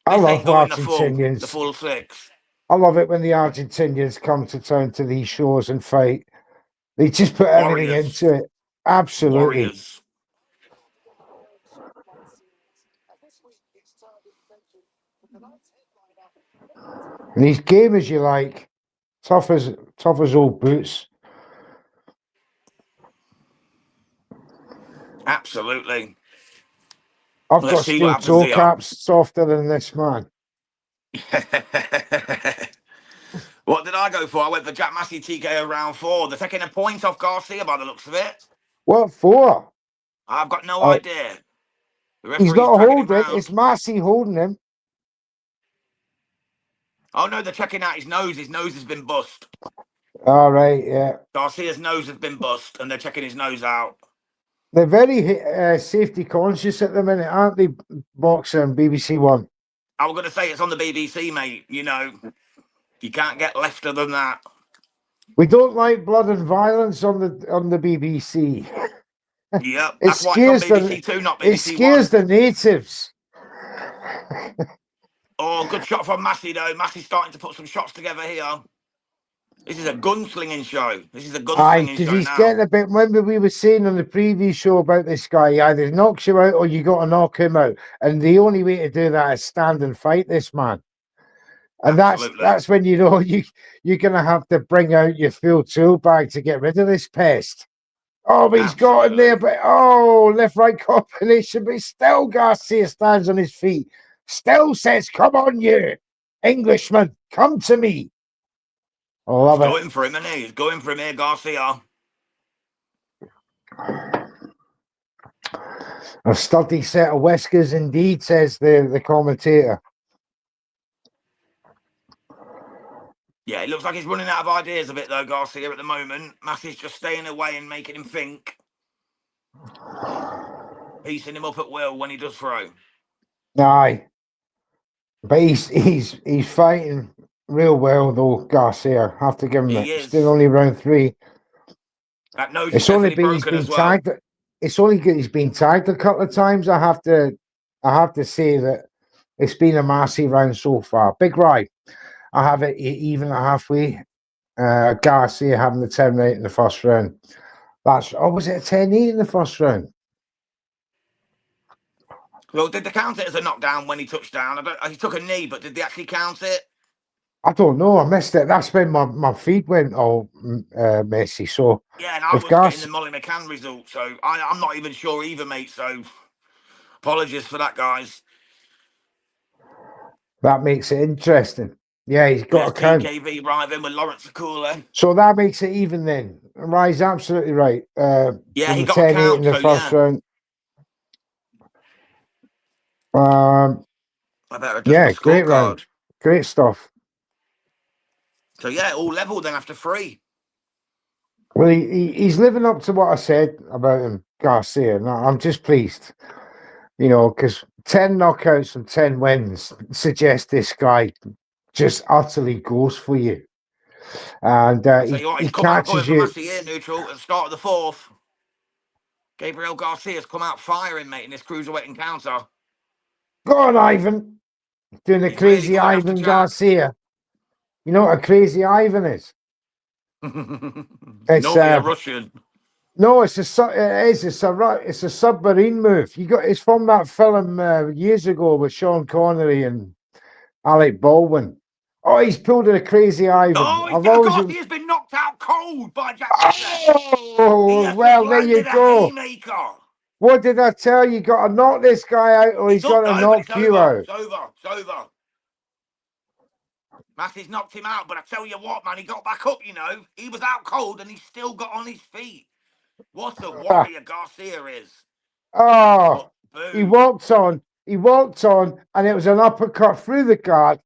I This love ain't going the Argentinians. full 6. I love it when the Argentinians come to town to these shows and fight. They just put everything Warriors. into it. Absolutely. Warriors. And he's game as you like. Tough as old boots. Absolutely. I've Let's got see what steel happens toe here. caps softer than this man. What did I go for? I went for Jack Massey TKO round 4. They're taking a point off Garcia by the looks of it. What for? I've got no idea. The He's referee's not dragging him holding. round. It's Massey holding him. Oh no, they're checking out his nose. His nose has been bust. All right, yeah. Garcia's nose has been bust, and they're checking his nose out. They're very safety conscious at the minute, aren't they? Boxer and BBC One. I was going to say it's on the BBC, mate. You know, you can't get lefter than that. We don't like blood and violence on the BBC. Yep, that's why it's on BBC Two, not BBC It scares One. the natives. Oh, good shot from Massey, though. Massey's starting to put some shots together here. This is a gunslinging show. This is a gunslinging because show he's now. getting a bit. Remember, we were saying on the previous show about this guy, he either knocks you out or you got to knock him out. And the only way to do that is stand and fight this man. And Absolutely. that's when you know you're going to have to bring out your full tool bag to get rid of this pest. Oh, but he's got in there, but left-right combination, but still Garcia stands on his feet. Still says, come on, you Englishman, come to me. I love it. He's going for him, isn't he? He's going for him here, Garcia. A sturdy set of whiskers indeed, says the commentator. Yeah, it looks like he's running out of ideas a bit, though, Garcia, at the moment. Massey's just staying away and making him think. Piecing him up at will when he does throw. Aye. But he's fighting real well though, Garcia. Have to give him He it. Still is. only round 3. That nose is It's only definitely been he's broken been as well. tagged. He's been tagged a couple of times. I have to say that it's been a massive round so far. Big ride. I have it even at halfway. Garcia having the 10-8 in the first round. Was it a 10-8 in the first round? Well, did they count it as a knockdown when he touched down? He took a knee, but did they actually count it? I don't know. I missed it. That's when my feed went all messy. So Yeah, and I if was getting the Garcia, Molly McCann result, so I'm not even sure either, mate. So apologies for that, guys. that makes it interesting. Yeah, he's got There's a count. TKV arriving with Lawrence Akula. So that makes it even then. Rye's absolutely right. Yeah, From he the got a 10-8 in count, the so first yeah. round. I better adjust my Yeah, great round. scorecard. Great stuff. So yeah, all level then after 3. Well, he's living up to what I said about him, Garcia. And I'm just pleased, because 10 knockouts and 10 wins suggest this guy just utterly goes for you. And I tell you what, he he's come out going catches for you. Massey here, neutral, at the start of the 4th. Gabriel Garcia's come out firing, mate, in this cruiserweight encounter. Go on, Ivan. Doing the He's really crazy coming after Ivan Jack. Garcia. You know what a crazy Ivan is? It's Normally a Russian. no, it's a submarine move. It's from that film years ago with Sean Connery and Alec Baldwin. Oh, he's pulled a crazy Ivan. Oh, I've always. Garcia's been knocked out cold by Jack Massey. He Oh, has just well, there you landed a go. haymaker. What did I tell you? Got to knock this guy out, or he's It's got up to though, but it's knock you over. out. It's over. It's over. Massey's knocked him out, but I tell you what, man, he got back up, He was out cold and he still got on his feet. What a warrior Garcia is. Oh, But he boom. walked on, and it was an uppercut through the guard.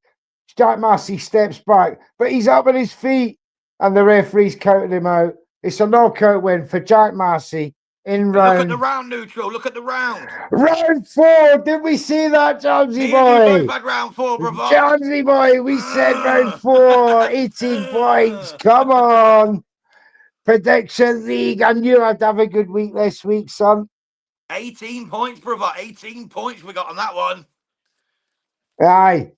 Jack Massey steps back, but he's up on his feet, and the referee's counted him out. It's a knockout win for Jack Massey in And look at the round round, neutral. Look at the round. 4. Did we see that, Jamesy Me and you both boy? had round 4, brother. Jamesy boy, we said round 4, 18 points. Come on. Prediction League. I knew I'd have a good week this week, son. 18 points, brother. 18 points we got on that one. Aye.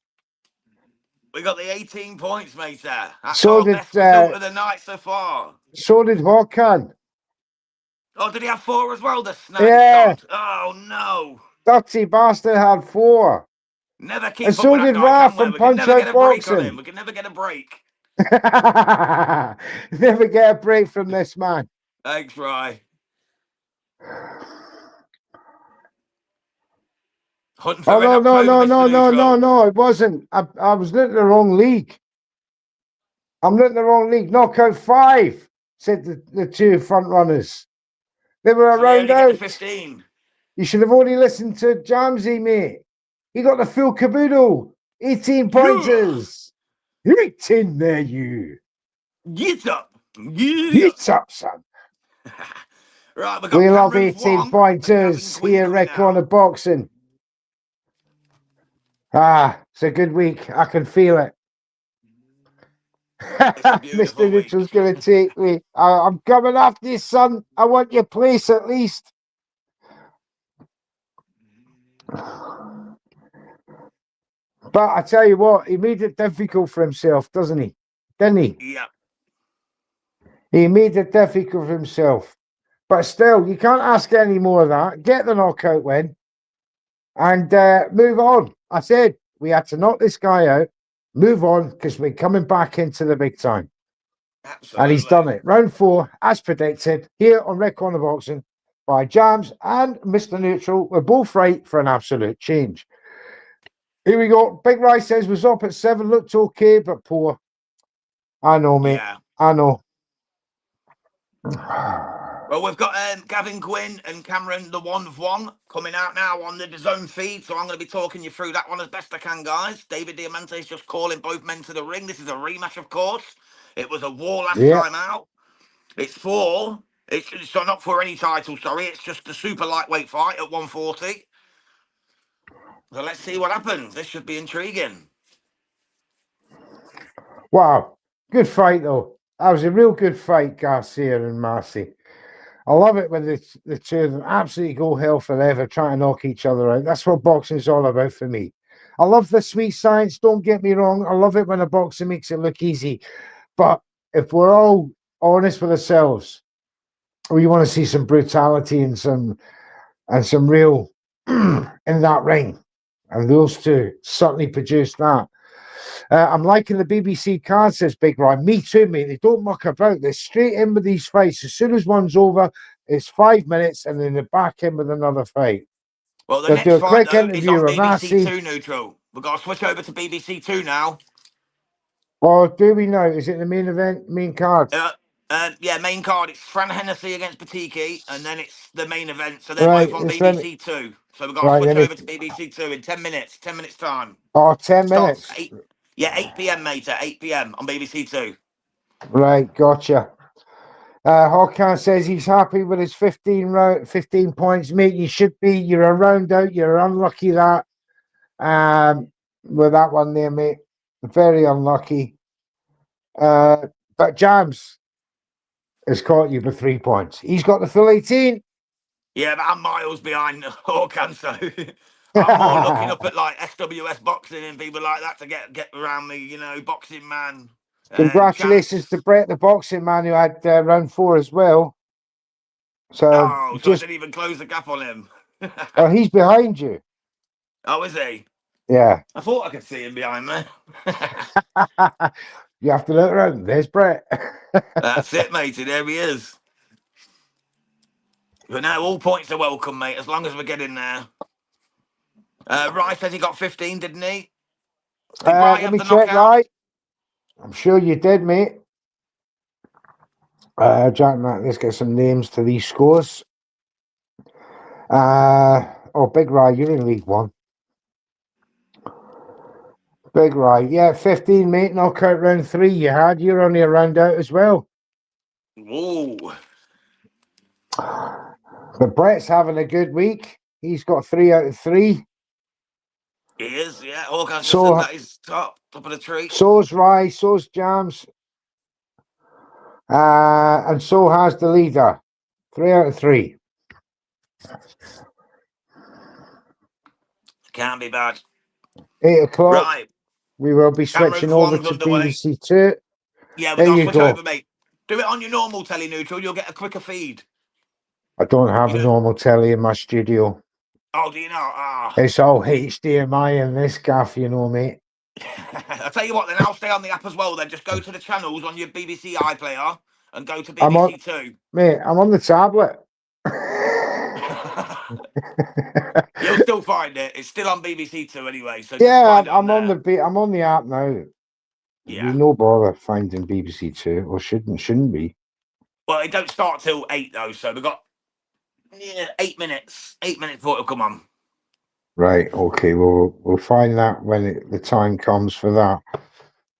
We got the 18 points, mate. That's So our did best result of the night so far. Håkan. Oh, did he have 4 as well, the snide Yeah. sod? Oh, no. Dirty bastard had 4. Never keep And up so with that did guy, Raf can we? from We can Punch never Out get a break on him. Boxing. We can never get a break. Never get a break from this man. Thanks, Rye. Hunting for Oh, in October, Mr. Neutral. no. It wasn't. I was looking at the wrong league. I'm looking at the wrong league. Knockout 5, said the 2 front runners. They were a So they round only get to out. 15. You should have only listened to Jamesy, mate. He got the full caboodle. 18 pointers. Get in there, you. Get up. Get Get up, son. Right, we got We love Cameron 18 Wong pointers and Gavin here, Quinn Red coming Corner out. Boxing. It's a good week. I can feel it. It's a beautiful Mr. week. Mitchell's going to take me. I'm coming after you, son. I want your place at least. But I tell you what, he made it difficult for himself, doesn't he? Didn't he? Yeah. He made it difficult for himself. But still, you can't ask any more of that. Get the knockout win and move on. I said we had to knock this guy out, move on, because we're coming back into the big time. Absolutely. And he's done it. Round 4, as predicted, here on Red Corner Boxing by Jams and Mr. Neutral. We're both right for an absolute change. Here we go. Big Rice says was up at 7, looked okay, but poor. I know, mate. Yeah. I know. Well, we've got Gavin Quinn and Cameron the One of One coming out now on the DAZN feed, so I'm going to be talking you through that one as best I can, guys. David Diamante is just calling both men to the ring. This is a rematch, of course. It was a war last time out. It's not for any title, sorry. It's just the super lightweight fight at 140. So let's see what happens. This should be intriguing. Wow, good fight though. That was a real good fight, Garcia and Marcy. I love it when the two of them absolutely go hell for leather, trying to knock each other out. That's what boxing's all about for me. I love the sweet science, don't get me wrong. I love it when a boxer makes it look easy. But if we're all honest with ourselves, we want to see some brutality and some real in that ring. And those two certainly produced that. I'm liking the BBC card, says Big Ryan. Me too, mate. They don't muck about. They're straight in with these fights. As soon as one's over, it's 5 minutes, and then they're back in with another fight. Well, the They'll do next a fight, quick though, is interview on with BBC Massey. Two Neutral. We've got to switch over to BBC Two now. Or do we know? Is it the main event, main card? Yeah, main card, it's Fran Hennessy against Batiki, and then it's the main event. So they're Right, both on it's then, BBC Two. So we've got to right, switch then over it, to BBC Two in 10 minutes. 10 minutes time. 10 Starts minutes. 8. Yeah, 8 p.m. mate. At 8 p.m. on BBC Two. Right, gotcha. Hawkan says he's happy with his 15 points, mate. You should be. You're a round out. You're unlucky that with that one there, mate. Very unlucky. But Jams has caught you for 3 points. He's got the full 18. Yeah, but I'm miles behind Hawkan, so I'm more looking up at like SWS boxing and people like that to get around me. You know, boxing man. Congratulations Chance. to Brett, the boxing man, who had round 4 as well. So Oh, so I just, didn't even close the gap on him. oh, he's behind you. Oh, is he? Yeah. I thought I could see him behind me. You have to look around. There's Brett. That's it, matey. There he is. But no, all points are welcome, mate, as long as we're getting there. Rice says he got 15, didn't he? Did Rye Let have me the check, knockout? right? I'm sure you did, mate. Jack, let's get some names to these scores. Big Rye, you're in League One. Big Rye, yeah, 15, mate. Knockout round 3 you had. You're only a round out as well. Whoa. But Brett's having a good week. He's got 3 out of 3. He is, yeah. Hawkins just So, said that he's top of the tree. so's Rye, so's Jams. And so has the leader. 3 out of 3. Can't be bad. 8 o'clock. Right. We will be Cameron switching over Fwong's to underway. BBC 2. Yeah, There we got to you switch go. over, mate. Do it on your normal telly neutral. You'll get a quicker feed. I don't have You a know. normal telly in my studio. Oh, do you know? Ah. It's all HDMI in this gaff, you know, mate. I'll tell you what, then I'll stay on the app as well. Then just go to the channels on your BBC iPlayer and go to I'm on, BBC Two. mate, I'm on the tablet. You'll still find it. It's still on BBC Two anyway. So just Yeah, find it I'm on there. I'm on the app now. Yeah. There's no bother finding BBC 2, or shouldn't be. Well, it don't start till 8 though, so we've got 8 minutes. 8 minutes before it'll come on. Right, okay, well, we'll find that when the time comes for that.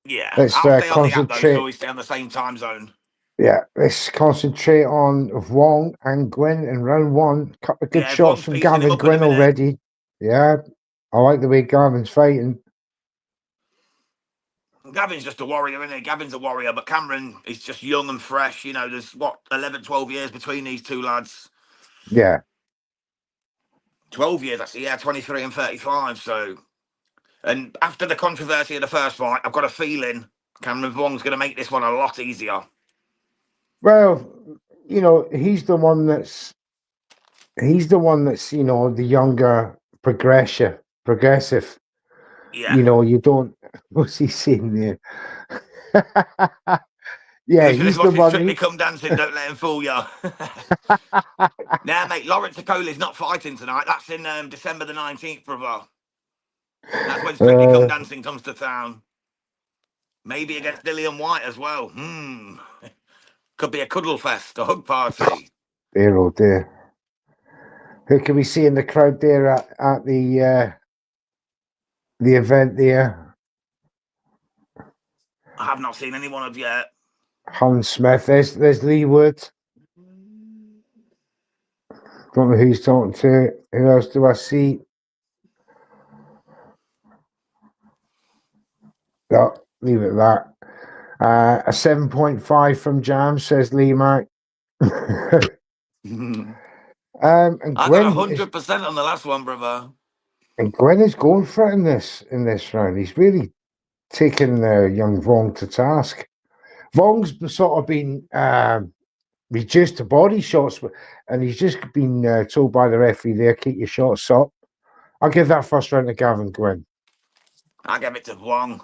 Yeah, Let's I'll stay on the app though, concentrate. so we stay on the same time zone. Yeah, let's concentrate on Wong and Gwyn in round 1. Couple of good shots everyone's from piecing him Gavin up in a Gwyn minute. already. Yeah, I like the way Gavin's fighting. Gavin's just a warrior, isn't he? Gavin's a warrior, but Cameron is just young and fresh. You know, there's 11, 12 years between these two lads. Yeah. 12 years, actually, yeah, 23 and 35. So, and after the controversy of the first fight, I've got a feeling Cameron Wong's going to make this one a lot easier. Well, you know, he's the one that's, you know, the younger progressive. Yeah. You know, you don't, what's he saying there? Yeah, he's the one. Strictly Come Dancing, don't let him fool you. Nah, mate, Lawrence Okoli's not fighting tonight. That's in December the 19th, brother. That's when Strictly Come Dancing comes to town. Maybe against Dillian White as well. Could be a cuddle fest, a hug party. Dear, oh dear. Who can we see in the crowd there at the event there? I have not seen anyone of yet. Hans Smith. There's Lee Wood. Don't know who he's talking to. Who else do I see? No, leave it at that. A 7.5 from Jam, says Lee Mark. And I got 100% on the last one, brother. And Gwen is going for it in this round. He's really taken young Vong to task. Vong's sort of been reduced to body shots, and he's just been told by the referee there, keep your shots up. I'll give that first round to Gavin Gwynn. I give it to Wong.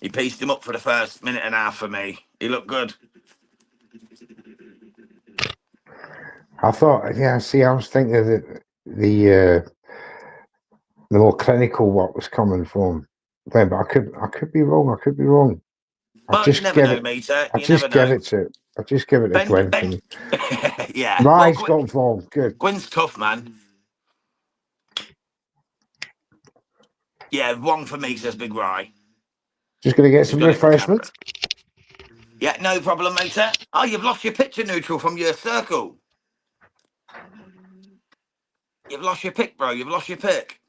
He pieced him up for the first minute and a half for me. He looked good. I thought, yeah, see, I was thinking that the more clinical what was coming from them, but I could be wrong. I could be wrong. But you never know, Meter. I just give it to Gwen. Yeah. Rye's got Vong. Good. Gwen's tough, man. Yeah, Wong for me, says Big Rye. Just going to get some refreshment. Yeah, no problem, Meter. Oh, you've lost your picture, Neutral, from your circle. You've lost your pick, bro. You've lost your pick.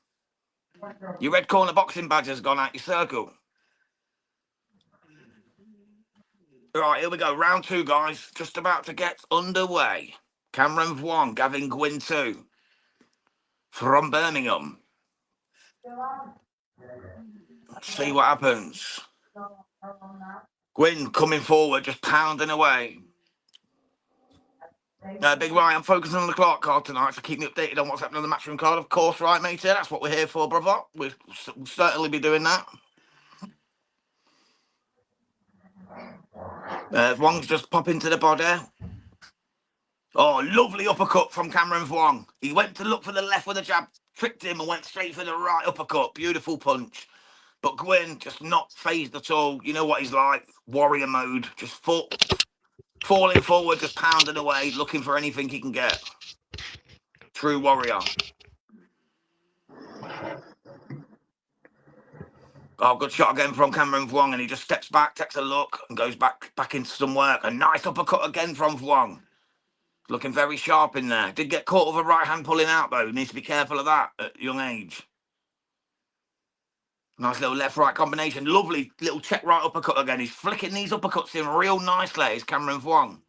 Your red corner boxing badge has gone out your circle. Right, here we go. Round 2, guys. Just about to get underway. Cameron Wong, Gavin Gwynn 2. From Birmingham. Let's see what happens. Gwynn coming forward, just pounding away. Big Ryan, I'm focusing on the Clarke card tonight, so keep me updated on what's happening on the matchroom card. Of course, right, mate? That's what we're here for, brother. We'll certainly be doing that. Wong's just popping to the body. Oh, lovely uppercut from Cameron Wong. He went to look for the left with a jab, tricked him and went straight for the right uppercut. Beautiful punch. But Gwynn just not phased at all. You know what he's like. Warrior mode. Just falling forward, just pounding away, looking for anything he can get. True warrior. Oh, good shot again from Cameron Wong, and he just steps back, takes a look, and goes back into some work. A nice uppercut again from Wong. Looking very sharp in there. Did get caught with a right hand pulling out, though. Needs to be careful of that at young age. Nice little left-right combination. Lovely little check right uppercut again. He's flicking these uppercuts in real nicely. Is Cameron Wong.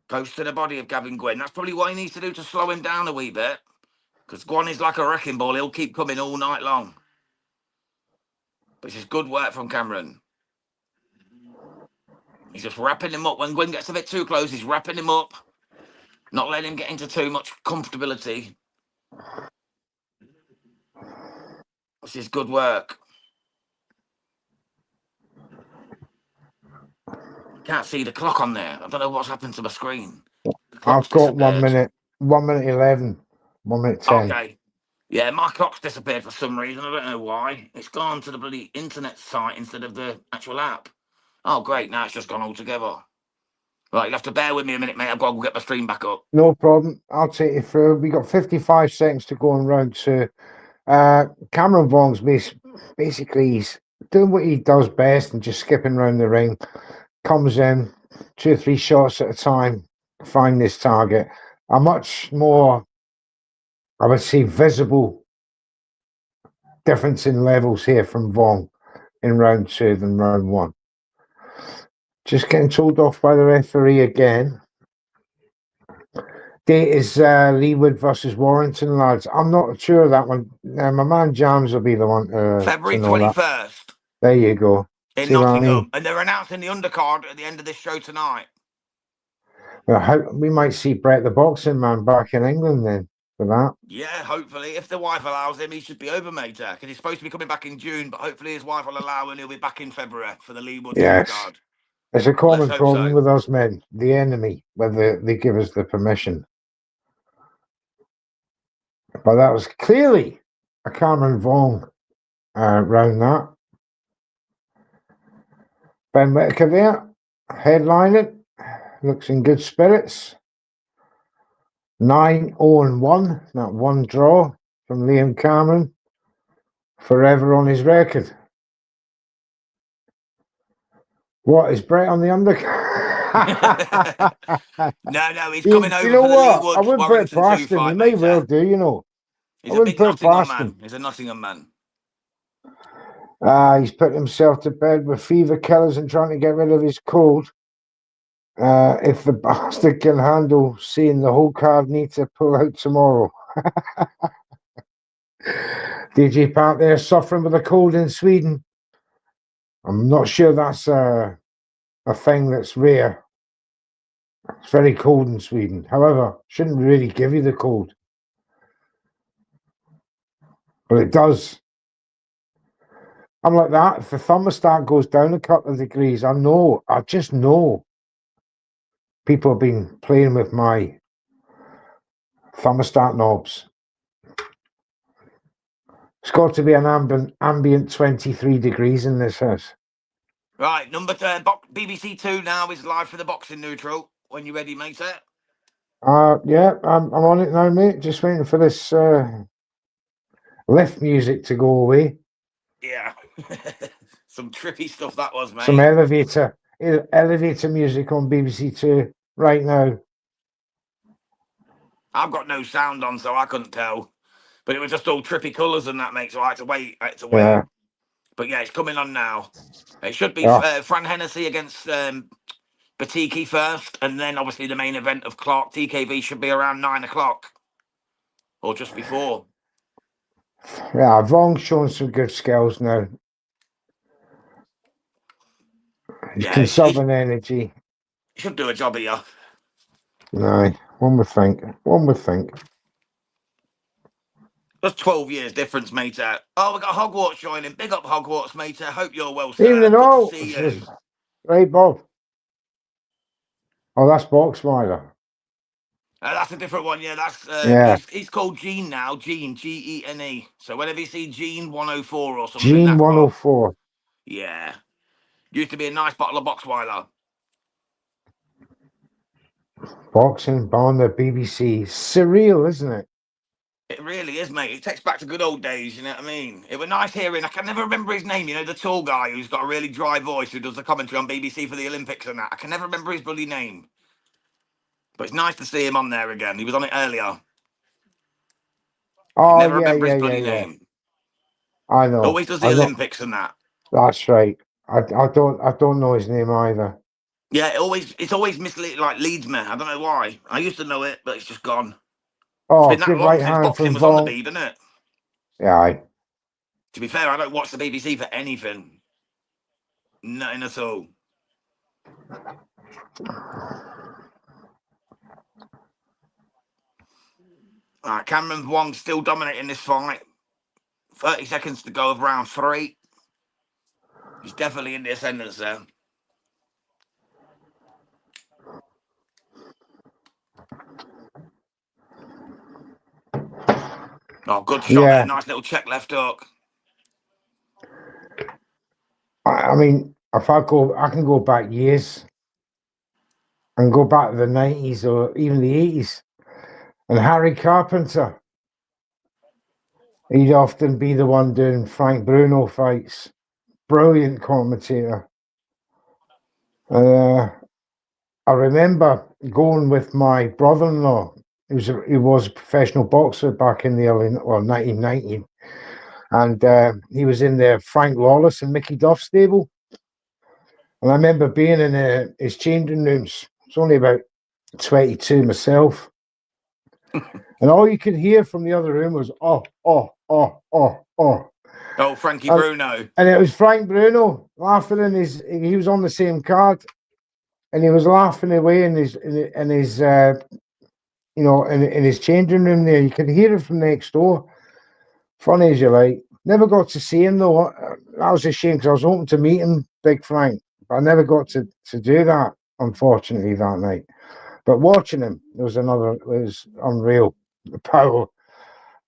Goes to the body of Gavin Gwynn. That's probably what he needs to do to slow him down a wee bit. Because Gwynn is like a wrecking ball. He'll keep coming all night long. But it's just good work from Cameron. He's just wrapping him up. When Gwynn gets a bit too close, he's wrapping him up. Not letting him get into too much comfortability. This is good work. Can't see the clock on there. I don't know what's happened to my screen. I've got 1 minute, 1 minute 11, 1 minute 10. Okay. Yeah, my clock's disappeared for some reason. I don't know why. It's gone to the bloody internet site instead of the actual app. Oh, great. Now it's just gone all together. Right, you'll have to bear with me a minute, mate. I've got to get my stream back up. No problem. I'll take you through. We got 55 seconds to go in round 2. Cameron Vong's basically he's doing what he does best and just skipping around the ring. Comes in 2 or 3 shots at a time, find this target. A much more, I would say, visible difference in levels here from Vong in round 2 than round 1. Just getting told off by the referee again. Date is Leewood versus Warrington, lads. I'm not sure of that one. My man Jams will be the one. February 21st. There you go. In Nottingham. And they're announcing the undercard at the end of this show tonight. Well, we might see Brett the Boxing Man back in England then for that. Yeah, hopefully. If the wife allows him, he should be over, mate. Because he's supposed to be coming back in June, but hopefully his wife will allow him. He'll be back in February for the Leewood undercard. It's a common problem with us men, the enemy, whether they give us the permission. But that was clearly a Cameron Vong round that. Ben Whittaker there, headlining, looks in good spirits. 9-0-1, that one draw from Liam Cameron, forever on his record. What is Brett on the undercard? No, he's coming over. You know for the what? Leewood I wouldn't put it past him. He may well do, you know. He's a big Nottingham man. He's a Nottingham man. He's put himself to bed with fever killers and trying to get rid of his cold. If the bastard can handle seeing the whole card, need to pull out tomorrow. DJ Pat there suffering with a cold in Sweden. I'm not sure that's a thing that's rare. It's very cold in Sweden. However, shouldn't really give you the cold. But it does. I'm like that. If the thermostat goes down a couple of degrees, I just know people have been playing with my thermostat knobs. It's got to be an ambient 23 degrees in this house. Right, number 10, BBC 2 now is live for the boxing neutral. When you're ready, mate. Yeah, I'm on it now, mate. Just waiting for this lift music to go away. Yeah. Some trippy stuff that was, mate. Some elevator music on BBC 2 right now. I've got no sound on, so I couldn't tell. But it was just all trippy colours and that, mate, so I had to wait. Yeah. But yeah, it's coming on now. It should be Yeah. Fran Hennessy against Batiki first, and then obviously the main event of Clarke TKV should be around 9 o'clock. Or just before. Yeah, Vong's showing some good skills now. He's conserving energy. Should do a job here. No, one would think. That's 12 years difference, mate. Oh, we got Hogwarts joining. Big up Hogwarts, mate. Hope you're well, sir. Evening Good all. to see you. Right, Bob. Oh, that's Boxweiler. That's a different one, yeah. That's He's called Gene now. Gene, Gene. So whenever you see Gene 104 or something, Gene that's 104. Bob. Yeah. Used to be a nice bottle of Boxweiler. Boxing on the BBC. Surreal, isn't it? It really is, mate. It takes back to good old days, you know what I mean? It was nice hearing. I can never remember his name, you know, the tall guy who's got a really dry voice who does the commentary on BBC for the Olympics and that. I can never remember his bloody name. But it's nice to see him on there again. He was on it earlier. Oh, Never yeah, remember his bloody name. I know. Always does the Olympics and that. That's right. I don't know his name either. Yeah, it's always mislead, like leads me. I don't know why. I used to know it, but it's just gone. Oh, it's been that long since boxing was on the beat, isn't it? Yeah. To be fair, I don't watch the BBC for anything. Nothing at all. Cameron Wong still dominating this fight. 30 seconds to go of round 3. He's definitely in the ascendance there. Oh, good shot there. Nice little check left hook. I mean, if I can go back years and go back to the 90s or even the 80s. And Harry Carpenter, he'd often be the one doing Frank Bruno fights. Brilliant commentator. I remember going with my brother-in-law. He was a professional boxer back in the 1990, and he was in the Frank Lawless and Mickey Duff stable. And I remember being in his changing rooms. I was only about 22 myself, and all you could hear from the other room was oh. Oh, Frankie Bruno. And it was Frank Bruno laughing he was on the same card, and he was laughing away in his in his changing room there. You could hear it from next door. Funny as you like. Never got to see him though. That was a shame because I was hoping to meet him, Big Frank, but I never got to do that, unfortunately, that night. But watching him, it was unreal. The power,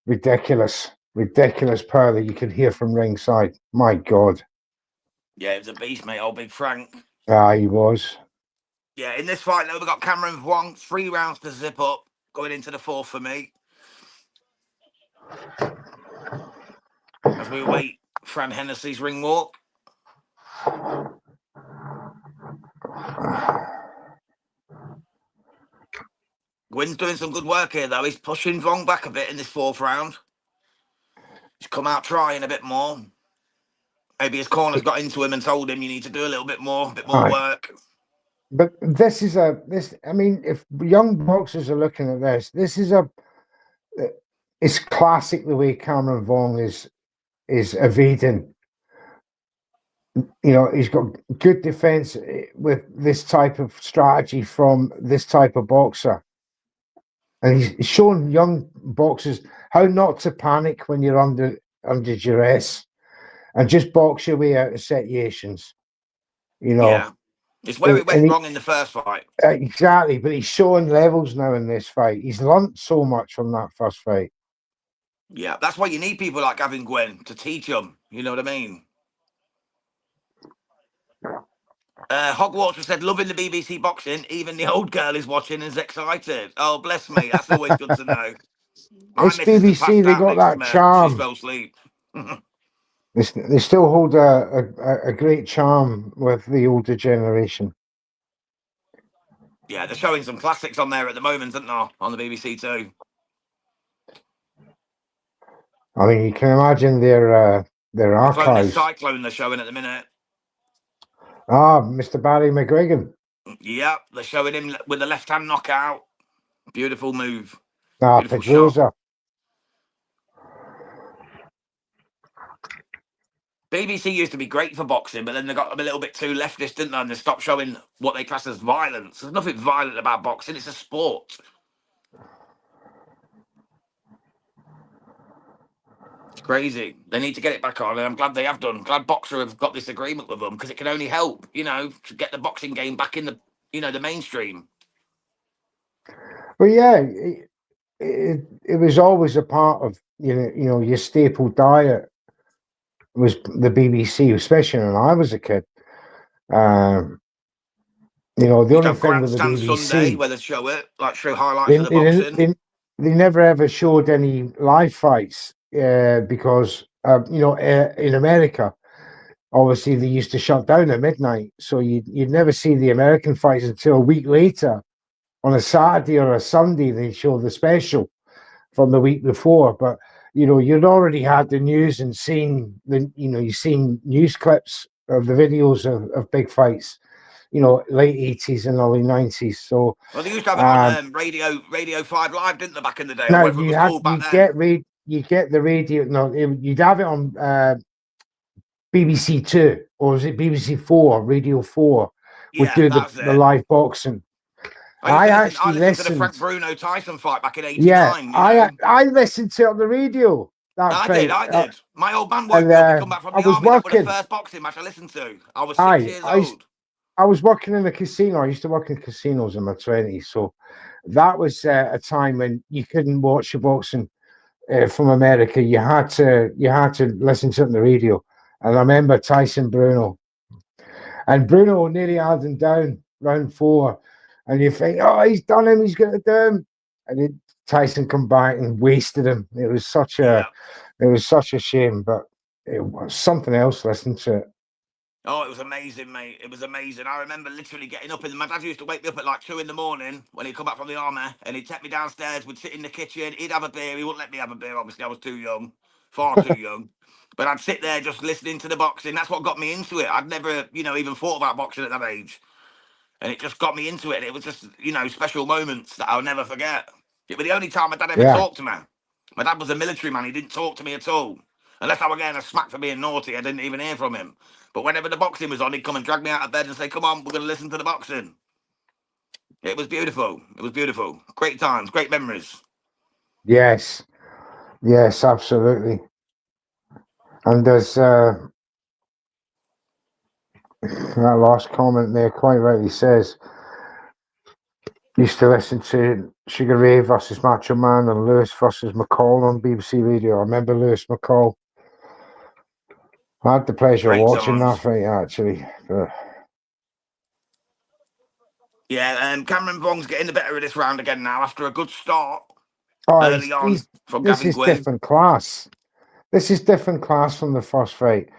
ridiculous power that you could hear from ringside. My God. Yeah, it was a beast, mate. Old Big Frank. He was. Yeah, in this fight, though, we got Cameron Wong, 3 rounds to zip up, going into the 4th for me. As we await Fran Hennessy's ring walk. Gwyn's doing some good work here, though. He's pushing Wong back a bit in this 4th round. He's come out trying a bit more. Maybe his corner's got into him and told him you need to do a little bit more Aye. work. But this is I mean, if young boxers are looking at this, it's classic the way Cameron Vaughn is evading. You know, he's got good defense with this type of strategy from this type of boxer. And he's shown young boxers how not to panic when you're under duress and just box your way out of situations. You know, Yeah. It's where it went wrong in the first fight. Exactly, but he's showing levels now in this fight. He's learnt so much from that first fight. Yeah, that's why you need people like Gavin Gwynn to teach them. You know what I mean? Hogwarts said, loving the BBC boxing. Even the old girl is watching and is excited. Oh, bless me. That's always good to know. My It's missus has BBC. passed They out got next to that me. She charm. fell asleep. They still hold a great charm with the older generation. Yeah, they're showing some classics on there at the moment, aren't they? On the BBC too. I mean, you can imagine their The Clonus archives. Cyclone they're showing at the minute. Ah, Mr. Barry McGuigan. Yep, they're showing him with the left-hand knockout. Beautiful move. Ah, Beautiful shot. Pedrosa. BBC used to be great for boxing, but then they got a little bit too leftist, didn't they? And they stopped showing what they class as violence. There's nothing violent about boxing. It's a sport. It's crazy. They need to get it back on, and I'm glad they have done. Glad Boxer have got this agreement with them because it can only help, you know, to get the boxing game back in the, you know, the mainstream. But yeah, it was always a part of you know your staple diet was the BBC, especially when I was a kid. You know, the You only have thing with the Grandstand Sunday BBC, where they show it, like show highlights of the they, boxing. they never ever showed any live fights because you know in America, obviously they used to shut down at midnight, so you'd never see the American fights until a week later on a Saturday or a Sunday. They show the special from the week before, but you know you'd already had the news and seen you've seen news clips of the videos of big fights, you know, late 80s and early 90s. So Well, they used to have it on Radio 5 Live, didn't they, back in the day? Or now whatever it was called back then. you get the radio. No, you'd have it on BBC Two, or was it BBC Four? Radio Four would Yeah, do that's the it. live boxing. I listened to the Frank Bruno Tyson fight back in '89. Yeah, I listened to it on the radio. I did. My old man woke me up. He come back from the army. That was the first boxing match I listened to. I was 6 years old. I was working in a casino. I used to work in casinos in my 20s. So that was a time when you couldn't watch the boxing from America. You had to listen to it on the radio. And I remember Tyson Bruno. And Bruno nearly had him down round 4. And you think, oh, he's done him. He's going to do him. And then Tyson come back and wasted him. It was such a shame, but it was something else listening to it. Oh, it was amazing, mate. It was amazing. I remember literally getting up my dad used to wake me up at like 2 a.m. when he'd come back from the army, and he'd take me downstairs. We'd sit in the kitchen. He'd have a beer. He wouldn't let me have a beer. Obviously, I was too young, far too young. But I'd sit there just listening to the boxing. That's what got me into it. I'd never, even thought about boxing at that age. And it just got me into it. And it was just, special moments that I'll never forget. It was the only time my dad ever talked to me. My dad was a military man. He didn't talk to me at all. Unless I were getting a smack for being naughty, I didn't even hear from him. But whenever the boxing was on, he'd come and drag me out of bed and say, come on, we're going to listen to the boxing. It was beautiful. It was beautiful. Great times, great memories. Yes, absolutely. And there's that last comment there quite rightly says, used to listen to Sugar Ray versus Macho Man and Lewis versus McCall on BBC Radio. I remember Lewis McCall. I had the pleasure of watching that fight, actually. Yeah, Cameron Vong's getting the better of this round again now after a good start early on from Gavin Gwynn. This is different class. This is different class from the first fight.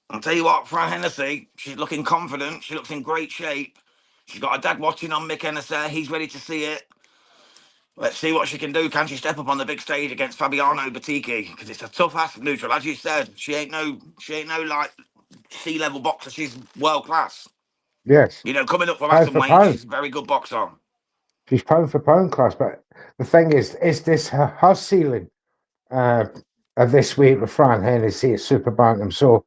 I'll tell you what, Fran Hennessy, she's looking confident. She looks in great shape. She's got her dad watching on Mick Hennessy. He's ready to see it. Let's see what she can do. Can she step up on the big stage against Fabiano Batiki? Because it's a tough ask, neutral. As you said, she ain't no like sea-level boxer. She's world class. Yes. You know, coming up from Pound for weight, pound. she's a very good boxer. She's pound for pound class. But the thing is this her ceiling of this weight with Fran Hennessy at Super Bantam? So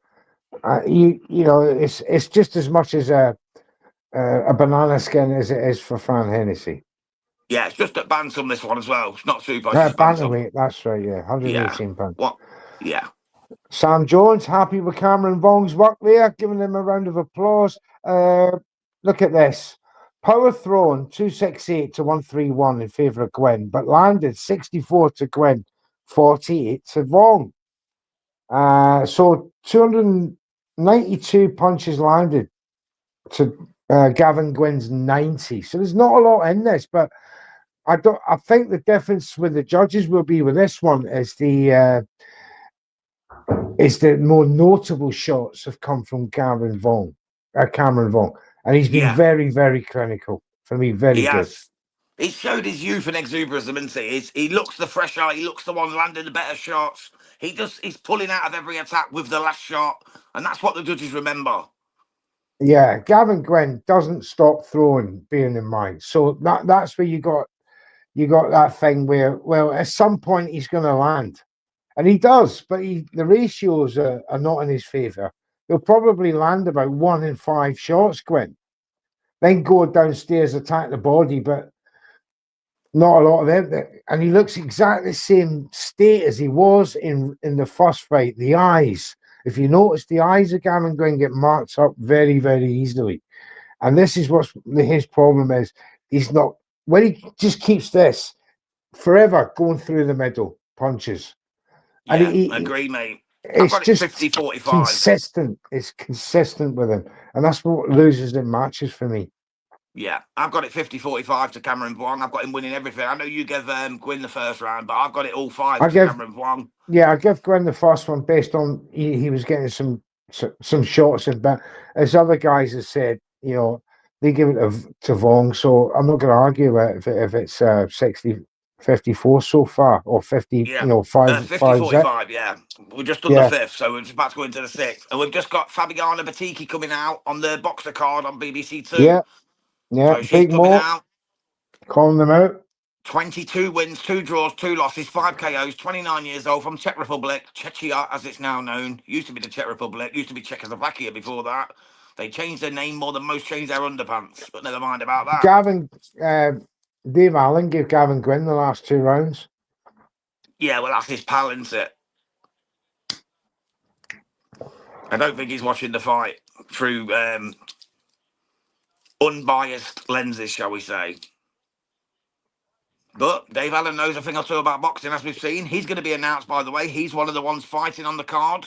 you know, it's just as much as a banana skin as it is for Fran Hennessy. Yeah, it's just at Bantam, this one as well. It's not super, it's just Bantam. Bantamweight, that's right, yeah. 118 Yeah. pounds. What? Yeah. Sam Jones, happy with Cameron Vong's work there, giving him a round of applause. Look at this. Power thrown 268 to 131 in favour of Gwyn, but landed 64 to Gwyn, 48 to Vong. So 292 punches landed to Gavin Gwyn's 90. So there's not a lot in this, but I think the difference with the judges will be with this one is the more notable shots have come from Cameron Vong, and he's been very, very clinical for me. Very good. He showed his youth and exuberance, isn't he? He looks the fresher. He looks the one landing the better shots. He's pulling out of every attack with the last shot, and that's what the judges remember. Yeah, Gavin Gwyn doesn't stop throwing, bearing in mind. So that's where you got that thing where, well, at some point he's going to land. And he does, but the ratios are not in his favour. He'll probably land about 1 in 5 shots, Gwyn. Then go downstairs, attack the body, but not a lot of them. And he looks exactly the same state as he was in the first fight. The eyes, if you notice, the eyes of Gavin Gwyn get marked up very, very easily. And this is what his problem is. He's not, when he just keeps this forever going through the middle, punches. Yeah, agree, mate. It's just 50-45. consistent. It's consistent with him. And that's what loses in matches for me. Yeah, I've got it 50-45 to Cameron Vong. I've got him winning everything. I know you gave Gwyn the first round, but I've got it all 5 to Cameron Vong. Yeah, I give Gwyn the first one based on he was getting some shots, but as other guys have said, you know, they give it to Vong. So I'm not going to argue if it's 60-54 so far, or 50, yeah. you know, 50-45, yeah. We're just on the 5th, so we're just about to go into the 6th. And we've just got Fabiana Batiki coming out on the Boxer card on BBC Two. Yeah, so she's coming out. Calling them out. 22 wins, 2 draws, 2 losses, 5 KOs, 29 years old, from Czech Republic, Czechia as it's now known. Used to be the Czech Republic, used to be Czechoslovakia before that. They changed their name more than most changed their underpants, but never mind about that. Dave Allen gave Gavin Gwyn the last 2 rounds. Yeah, well, that's his pal, isn't it? I don't think he's watching the fight through unbiased lenses, shall we say. But Dave Allen knows a thing or two about boxing, as we've seen. He's going to be announced, by the way. He's one of the ones fighting on the card,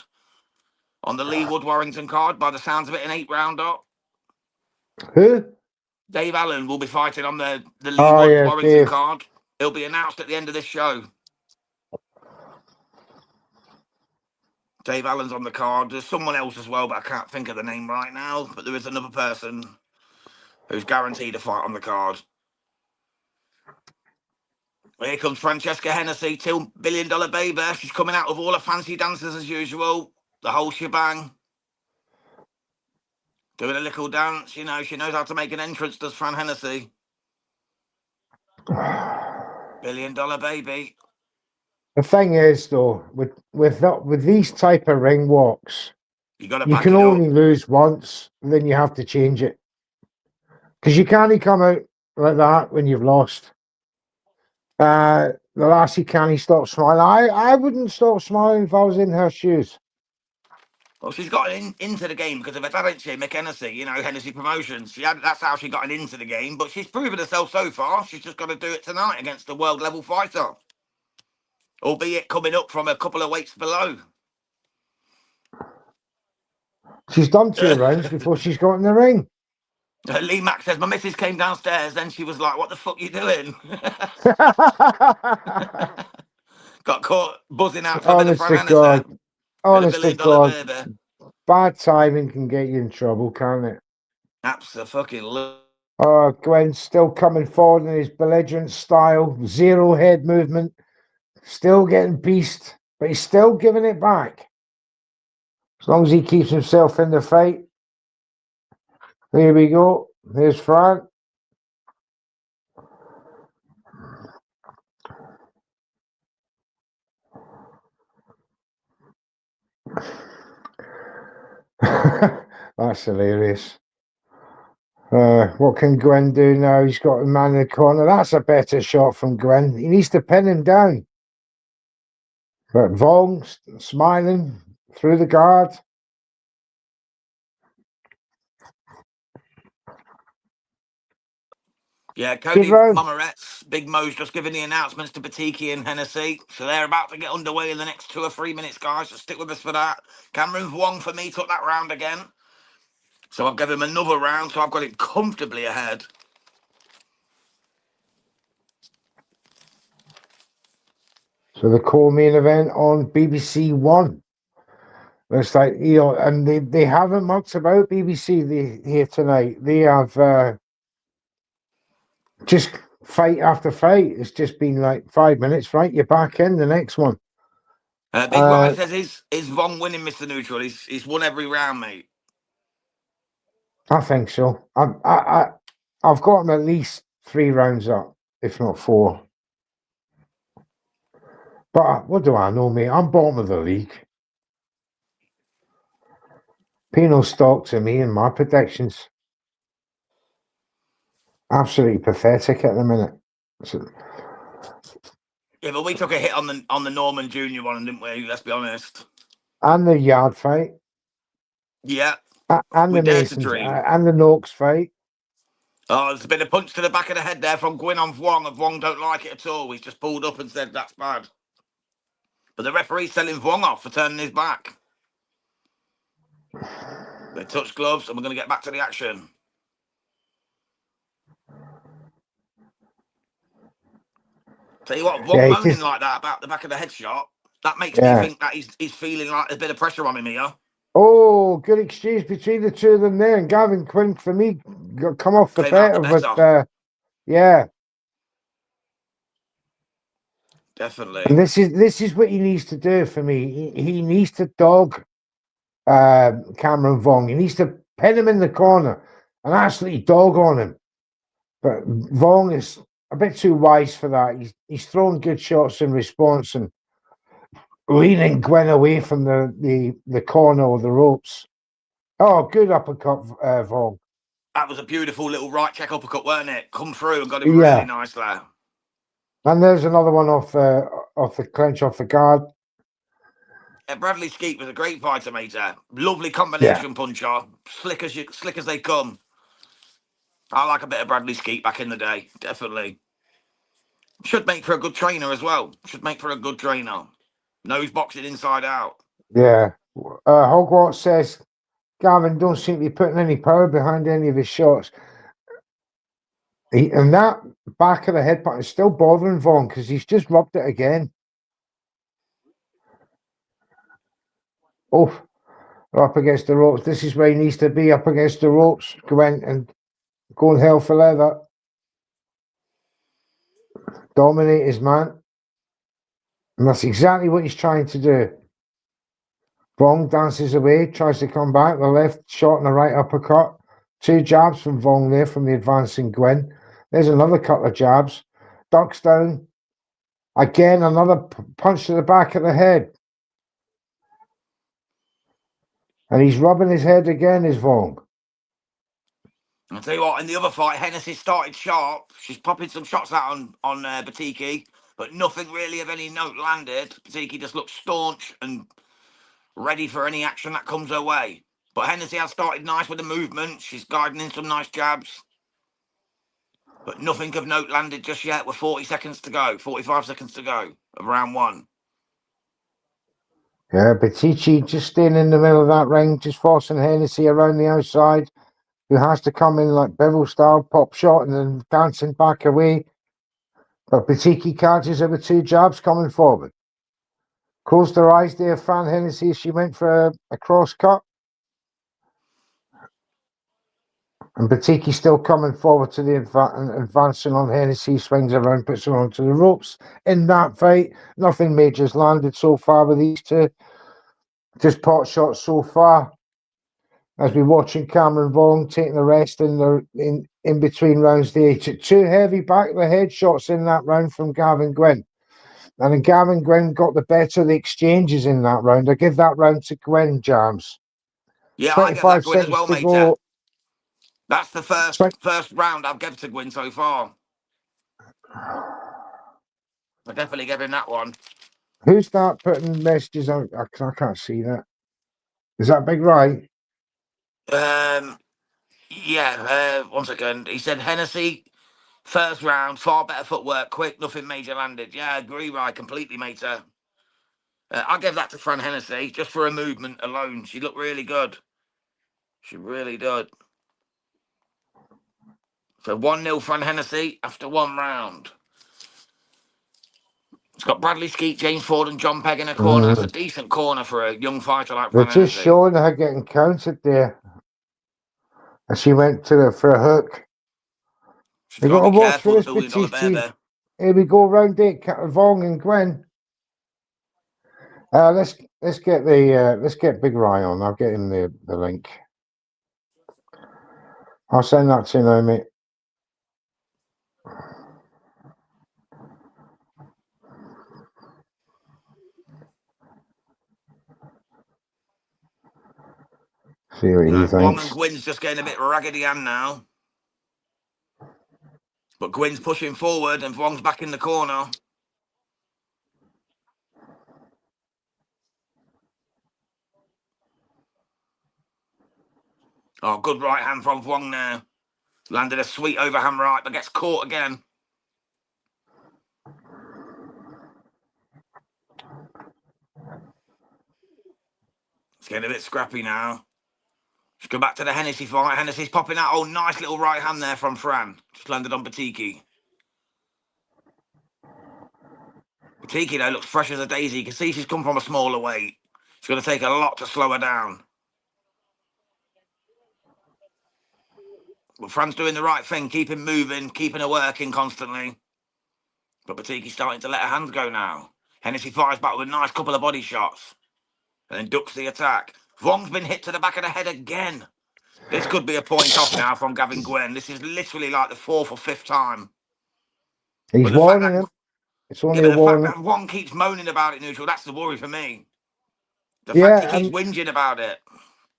on the Lee Wood Warrington card, by the sounds of it, an 8-rounder. Who? Dave Allen will be fighting on the Lee Wood Warrington card. He'll be announced at the end of this show. Dave Allen's on the card. There's someone else as well, but I can't think of the name right now. But there is another person who's guaranteed a fight on the card. Here comes Francesca Hennessy, $2 billion baby. She's coming out with all her fancy dancers as usual. The whole shebang. Doing a little dance, you know. She knows how to make an entrance, does Fran Hennessy. $1 billion baby. The thing is, though, with these type of ring walks, you can only lose once, and then you have to change it. Because you can't come out like that when you've lost. The lassie can't stop smiling. I wouldn't stop smiling if I was in her shoes. Well, she's got into the game because of her dad, ain't she, Mick Hennessy, you know, Hennessy Promotions. That's how she got into the game, but she's proven herself so far. She's just got to do it tonight against a world-level fighter. Albeit coming up from a couple of weights below. She's done 2 rounds before she's got in the ring. Lee Mack says, my missus came downstairs, then she was like, what the fuck you doing? Got caught buzzing out for a bit of Fran Hennessy. Honest to God, bad timing can get you in trouble, can't it? Absolutely. Gwen's still coming forward in his belligerent style. Zero head movement. Still getting pieced, but he's still giving it back. As long as he keeps himself in the fight. There we go. There's Fran. That's hilarious. What can Gwen do now? He's got a man in the corner. That's a better shot from Gwen. He needs to pin him down. But Vong smiling through the guard. Yeah, Cody Momoretz, Big Mo's just giving the announcements to Batiki and Hennessy. So they're about to get underway in the next 2 or 3 minutes, guys. So stick with us for that. Cameron Wong, for me, took that round again. So I've given him another round, so I've got him comfortably ahead. So the co-main event on BBC One. It's like, and they haven't much about BBC here tonight. They have just fight after fight. It's just been like 5 minutes, right? You're back in the next one. Big Rye says, is Vong winning, Mr. Neutral? He's won every round, mate. I think so. I've got him at least 3 rounds up, if not 4. But what do I know, mate? I'm bottom of the league. Pay no stock to me and my predictions. Absolutely pathetic at the minute. So, yeah, but we took a hit on the Norman Jr. one, didn't we? Let's be honest. And the Yard fight. Yeah. And the Masons. And the Noakes fight. Oh, there's been a punch to the back of the head there from Gwyn on Vong, and Vong don't like it at all. He's just pulled up and said that's bad. But the referee's telling Vong off for turning his back. They touch gloves, and we're going to get back to the action. Tell you what, Vong moaning like that about the back of the head shot, that makes me think that he's feeling like there's a bit of pressure on him here. Oh, good exchange between the two of them there. And Gavin Quinn, for me, come off the better with, yeah. Definitely. And this is what he needs to do for me. He needs to dog Cameron Vong. He needs to pin him in the corner and absolutely dog on him. But Vong is a bit too wise for that. He's throwing good shots in response and leaning Gwen away from the corner or the ropes. Oh, good uppercut, Vong. That was a beautiful little right check uppercut, weren't it? Come through and got him really nice there. And there's another one off the clench, off the guard. Bradley Skeet was a great fighter, mate. Lovely combination puncher, slick as they come. I like a bit of Bradley Skeet back in the day, definitely. Should make for a good trainer as well. Should make for a good trainer. Knows boxing inside out. Yeah. Hogwarts says Gavin don't seem to be putting any power behind any of his shots. And that back of the head button is still bothering Vaughn because he's just rubbed it again. Oh, up against the ropes. This is where he needs to be, up against the ropes. Gwent and going hell for leather. Dominate his man. And that's exactly what he's trying to do. Vong dances away, tries to come back. The left shot and the right uppercut. 2 jabs from Vong there from the advancing Gwen. There's another couple of jabs. Ducks down. Again, another punch to the back of the head. And he's rubbing his head again, is Vong. I'll tell you what, in the other fight, Hennessy started sharp. She's popping some shots out on Batiki, but nothing really of any note landed. Batiki just looks staunch and ready for any action that comes her way. But Hennessy has started nice with the movement. She's guiding in some nice jabs. But nothing of note landed just yet with 40 seconds to go, 45 seconds to go of round 1. Yeah, Batiki just staying in the middle of that ring, just forcing Hennessy around the outside, who has to come in like Bevel style, pop shot, and then dancing back away. But Batiki catches her with 2 jabs coming forward. Closed her eyes there, Fran Hennessy, she went for a cross cut. And Batiki still coming forward to the advancing on Hennessy, swings around, puts her onto the ropes. In that fight, nothing major's landed so far with these two. Just pot shots so far. As we're watching Cameron Vaughan taking a rest in between rounds. They took two heavy back of the head shots in that round from Gavin Gwynn. And then Gavin Gwynn got the better of the exchanges in that round. I give that round to Gwynn, Jams. Yeah, I get 25 that Gwyn as seconds well, to mate. go. That's the first round I've given to Gwyn so far. I definitely give him that one. Who's that putting messages out? I can't see that. Is that Big Rai? Yeah, one second. He said Hennessy, first round, far better footwork, quick, nothing major landed. Yeah, I agree, right, completely, mate. I gave that to Fran Hennessy just for her movement alone. She looked really good. She really did. So 1-0 Fran Hennessy after one round. It's got Bradley Skeet, James Ford, and John Pegg in a corner. That's a decent corner for a young fighter like They're Fran just Hennessy. showing her getting counted there. And she went for a hook. She's You got got to to be watch for careful, the this, $1 billion bear Batiki. there. Here we go, round 8, Vong and Gwen. Let's get Big Rai on. I'll get him the link. I'll send that to you now, mate. See what he Wong and thinks. Gwyn's just getting a bit raggedy hand now. But Gwyn's pushing forward and Wong's back in the corner. Oh, good right hand from Wong now. Landed a sweet overhand right, but gets caught again. It's getting a bit scrappy now. Let's go back to the Hennessy fight. Hennessy's popping out. Oh, nice little right hand there from Fran. Just landed on Batiki. Batiki, though, looks fresh as a daisy. You can see she's come from a smaller weight. It's going to take a lot to slow her down. But Fran's doing the right thing, keeping moving, keeping her working constantly. But Batiki's starting to let her hands go now. Hennessy fires back with a nice couple of body shots. And then ducks the attack. Vong's been hit to the back of the head again. This could be a point off now from Gavin Gwynn. This is literally like the 4th or 5th time. He's warning him. It's only a warning. The fact that Wong keeps moaning about it, neutral, that's the worry for me. The fact he keeps whinging about it.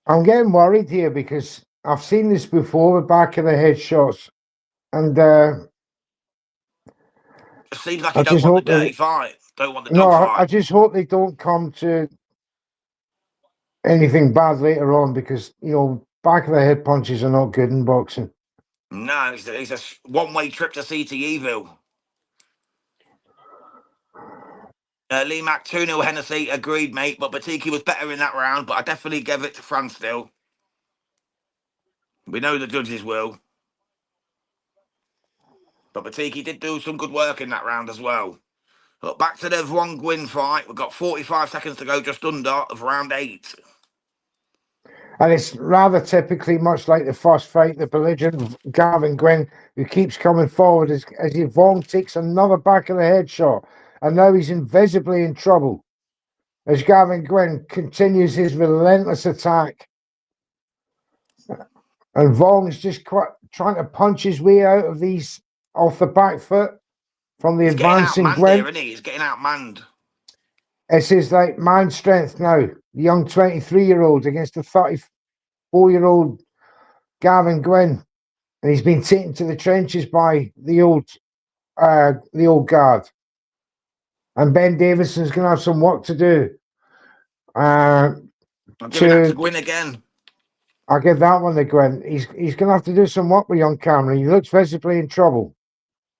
I'm getting worried here because I've seen this before with back of the head shots. And it seems like you don't want the dirty fight. Don't want the dog fight. I just hope they don't come to anything bad later on because, back of the head punches are not good in boxing. No, it's a one-way trip to CTEville. Lee Mack 2-0 Hennessy, agreed, mate. But Batiki was better in that round, but I definitely gave it to Fran still. We know the judges will. But Batiki did do some good work in that round as well. But back to the Wong Gwyn fight. We've got 45 seconds to go, just under, of round 8. And it's rather typically much like the first fight, the belligerent Gavin Gwynn, who keeps coming forward as Vaughn takes another back of the head shot. And now he's invisibly in trouble as Gavin Gwynn continues his relentless attack. And Vaughan's just trying to punch his way out of these off the back foot from the advancing Gwynn. He's getting outmanned. It's his man strength now. The young 23-year-old against the 34-year-old Gavin Gwynn. And he's been taken to the trenches by the old guard. And Ben Davison's going to have some work to do. I'm giving that to Gwynn again. I'll give that one to Gwynn. He's going to have to do some work with young Cameron. He looks visibly in trouble.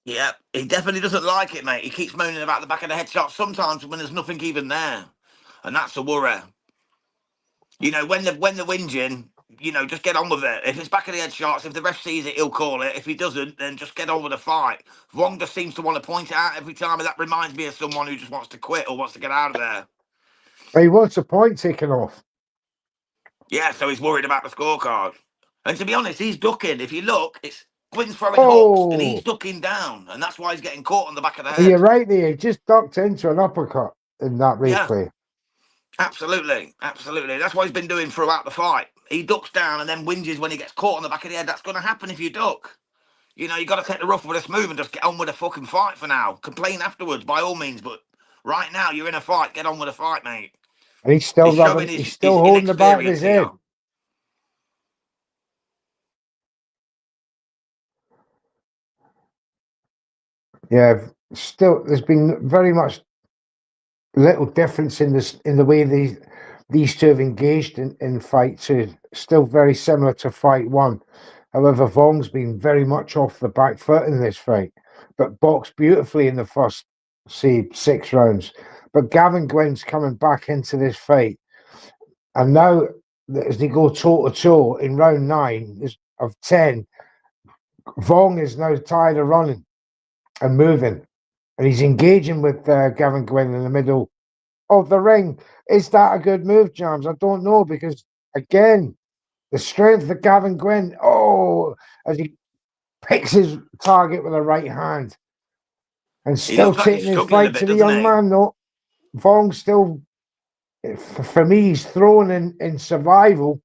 Yeah, he definitely doesn't like it, mate. He keeps moaning about the back of the head shot sometimes when there's nothing even there. And that's a worry. When they're whinging, just get on with it. If it's back of the head shots, if the ref sees it, he'll call it. If he doesn't, then just get on with the fight. Wong just seems to want to point it out every time, and that reminds me of someone who just wants to quit or wants to get out of there. He wants a point taken off. Yeah, so he's worried about the scorecard. And to be honest, he's ducking. If you look, it's Quinn's throwing hooks and he's Oh, ducking down, and that's why he's getting caught on the back of the you're head. right there. He just ducked into an uppercut in that Yeah, replay. absolutely, absolutely. That's what he's been doing throughout the fight. He ducks down and then whinges when he gets caught on the back of the head. That's going to happen if you duck. You know, you got to take the rough with a smooth and just get on with the fucking fight for now. Complain afterwards, by all means, but right now you're in a fight. Get on with the fight, mate. And he's still He's showing he's his still holding the back of inexperience his head. here. Yeah, still there's been very much little difference in this in the way these two have engaged in fight two. Still very similar to fight one. However, Vong's been very much off the back foot in this fight, but boxed beautifully in the first, say, 6 rounds. But Gavin Gwynn's coming back into this fight, and now as they go toe to toe in round 9 of 10, Vong is now tired of running and moving, and he's engaging with Gavin Gwynn in the middle of the ring. Is that a good move, Jams? I don't know, because again, the strength of Gavin Gwynn, as he picks his target with a right hand and He still looks like he's taking his struggling a fight bit, to the doesn't young he? man, though. Vong still, for me, he's thrown in survival.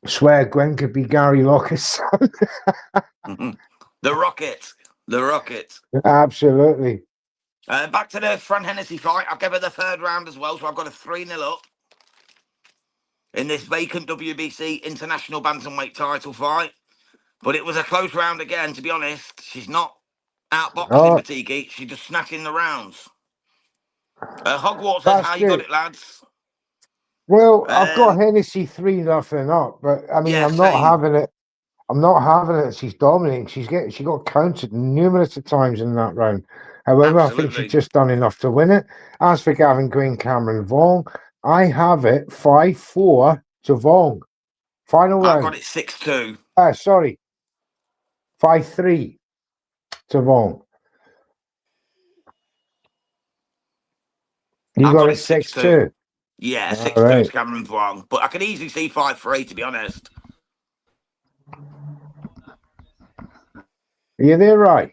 I swear Gwen could be Gary Locke's son. The Rocket. The Rocket. Absolutely. Back to the Fran Hennessy fight. I'll give it the 3rd round as well, so I've got a 3-0 up in this vacant WBC International Bantamweight title fight. But it was a close round again, to be honest. She's not outboxing Oh, Batiki. She's just snatching the rounds. Hogwarts says, that's how you got good. it, lads? Well, I've got Hennessy 3-0 up, but I mean, Yeah, I'm not same. having it. I'm not having it. She's dominating. She got counted numerous of times in that round. However, I think she's Absolutely. just done enough to win it. As for Gavin Green, Cameron Vaughn, I have it 5-4 to Vaughn. Final I've got round. it 6-2. Sorry, 5-3 to Vaughn. You I've got got it it 6-2. 6-2. Yeah, All 6-2 right. to Cameron Vuong. But I could easily see 5-3, to be honest. Are you there, right?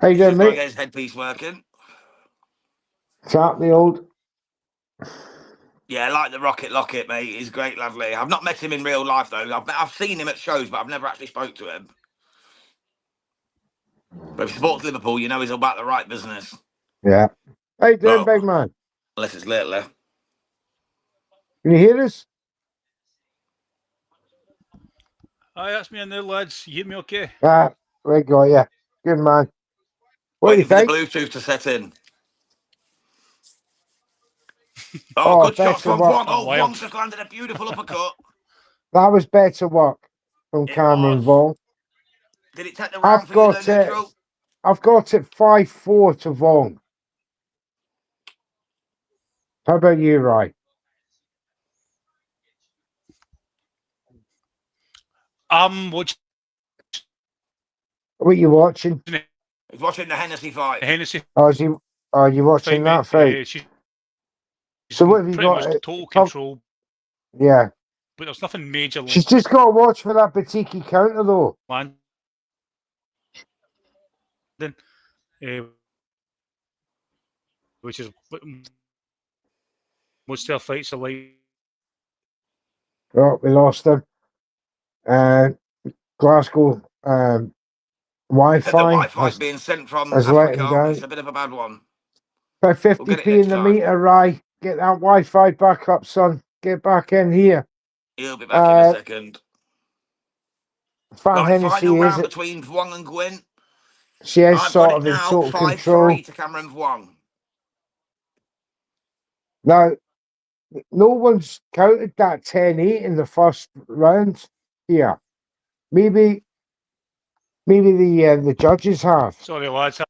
How you He's doing, just got to mate? get his headpiece working. Tap the old. Yeah, I like the Rocket Locket, mate. He's great, lovely. I've not met him in real life, though. I've seen him at shows, but I've never actually spoke to him. But if he supports Liverpool, you know he's about the right business. Yeah. How you doing, Well, big man? unless it's lately. Can you hear us? Aye, that's me in there, lads. You hear me okay? We got you. Good man. What do you Waiting for the think? Bluetooth to set in. Oh, good shots Better from work. Vuong. Oh, Vuong's just landed a beautiful uppercut. That was better work from It Cameron was. Vaughn. Did it take the round I've for you, the got it. neutral? I've got it 5-4 to Vaughn. How about you, Rye? Watching What are you watching? He's watching the Hennessy fight. the Hennessy Are you watching fight, that mate. fight? She's So what have you pretty got? much total Top- control, Yeah. but there's nothing major She's just got to watch for that Batiki counter, though. landing. Which is what most of their fights are like. Oh, we lost him. Glasgow The Wi-Fi Wi-Fi's being sent from has let him Africa. down. It's a bit of a bad one. About We'll get it 50p next in the time. meter, Rye. Get that Wi-Fi back up, son. Get back in here. He'll be back in a second. Fran Right, Hennessy final is round it? between Vuong and Gwyn. She is I've got sort it of in now, total 5-3 control. to Cameron Vuong. Now, no one's counted that 10-8 in the first round here. Maybe the judges have. Sorry, lads.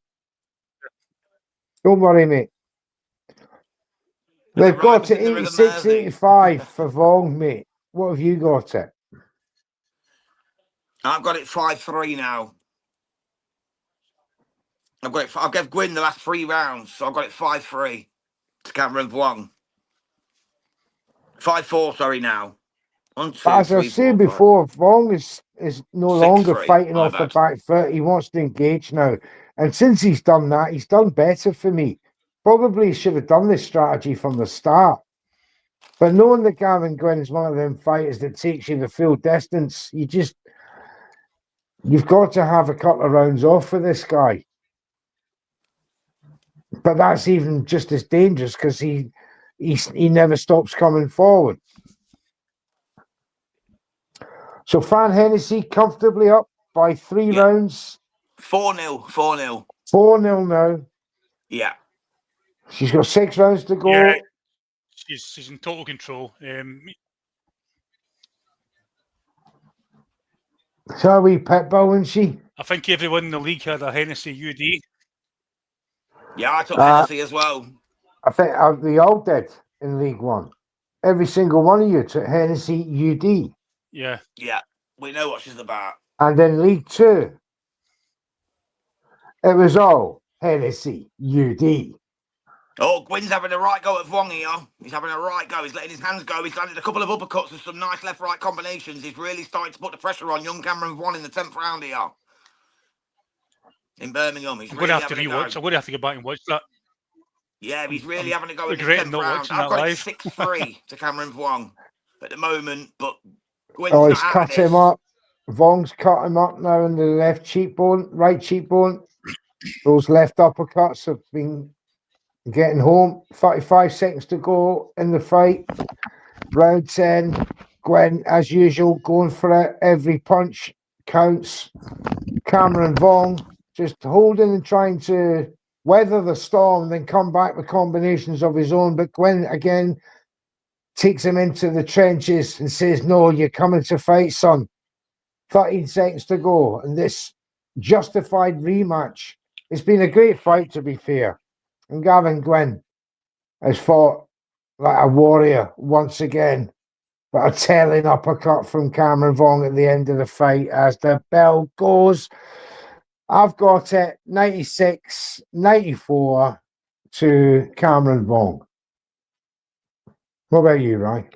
Don't worry, mate. They've Right, got to in the River 86, Mersey. 85 for Vong, mate. What have you got it? I've got it 5-3 now. I've got it. I'll give Gwyn the last 3 rounds, so I've got it 5-3 to Cameron Vuong. 5-4, sorry, now. 1, 2, As I 3, was saying 4, 5. before, Vong is no longer 6-3. fighting My off the bad. back foot. He wants to engage now. And since he's done that, he's done better for me. Probably should have done this strategy from the start. But knowing that Gavin Gwynn is one of them fighters that takes you the full distance, you've got to have a couple of rounds off for this guy. But that's even just as dangerous because he never stops coming forward. So Fran Hennessy comfortably up by 3 rounds. 4-0. 4-0. 4-0 now. Yeah. She's got 6 rounds to go. Yeah, she's in total control. So are we pit bull, isn't she? I think everyone in the league had a Hennessy UD. Yeah, I took Hennessy as well. I think we all did in League One. Every single one of you took Hennessy UD. Yeah. Yeah. We know what she's about. And in League Two, it was all Hennessy UD. Oh, Gwyn's having a right go at Vuong here. He's having a right go. He's letting his hands go. He's landed a couple of uppercuts and some nice left-right combinations. He's really starting to put the pressure on young Cameron Vuong in the 10th round here. In Birmingham. He's I'm really going to have to having a rewatch. go. I'm going to have to go back and watch that. Yeah, he's really having a go in the regretting 10th not round. watching I've that got it live. 6-3 to Cameron Vuong at the moment, but Gwyn's Oh, not he's out cut of this. him up. Vong's cut him up now in the left cheekbone, right cheekbone. Those left uppercuts have been getting home. 35 seconds to go in the fight. Round 10. Gwen, as usual, going for it. Every punch counts. Cameron Vuong just holding and trying to weather the storm, then come back with combinations of his own. But Gwen, again, takes him into the trenches and says, no, you're coming to fight, son. 13 seconds to go. And this justified rematch. It's been a great fight, to be fair. And Gavin Gwynn has fought like a warrior once again. But a telling uppercut from Cameron Vuong at the end of the fight as the bell goes. I've got it 96-94 to Cameron Vuong. What about you, Ryan?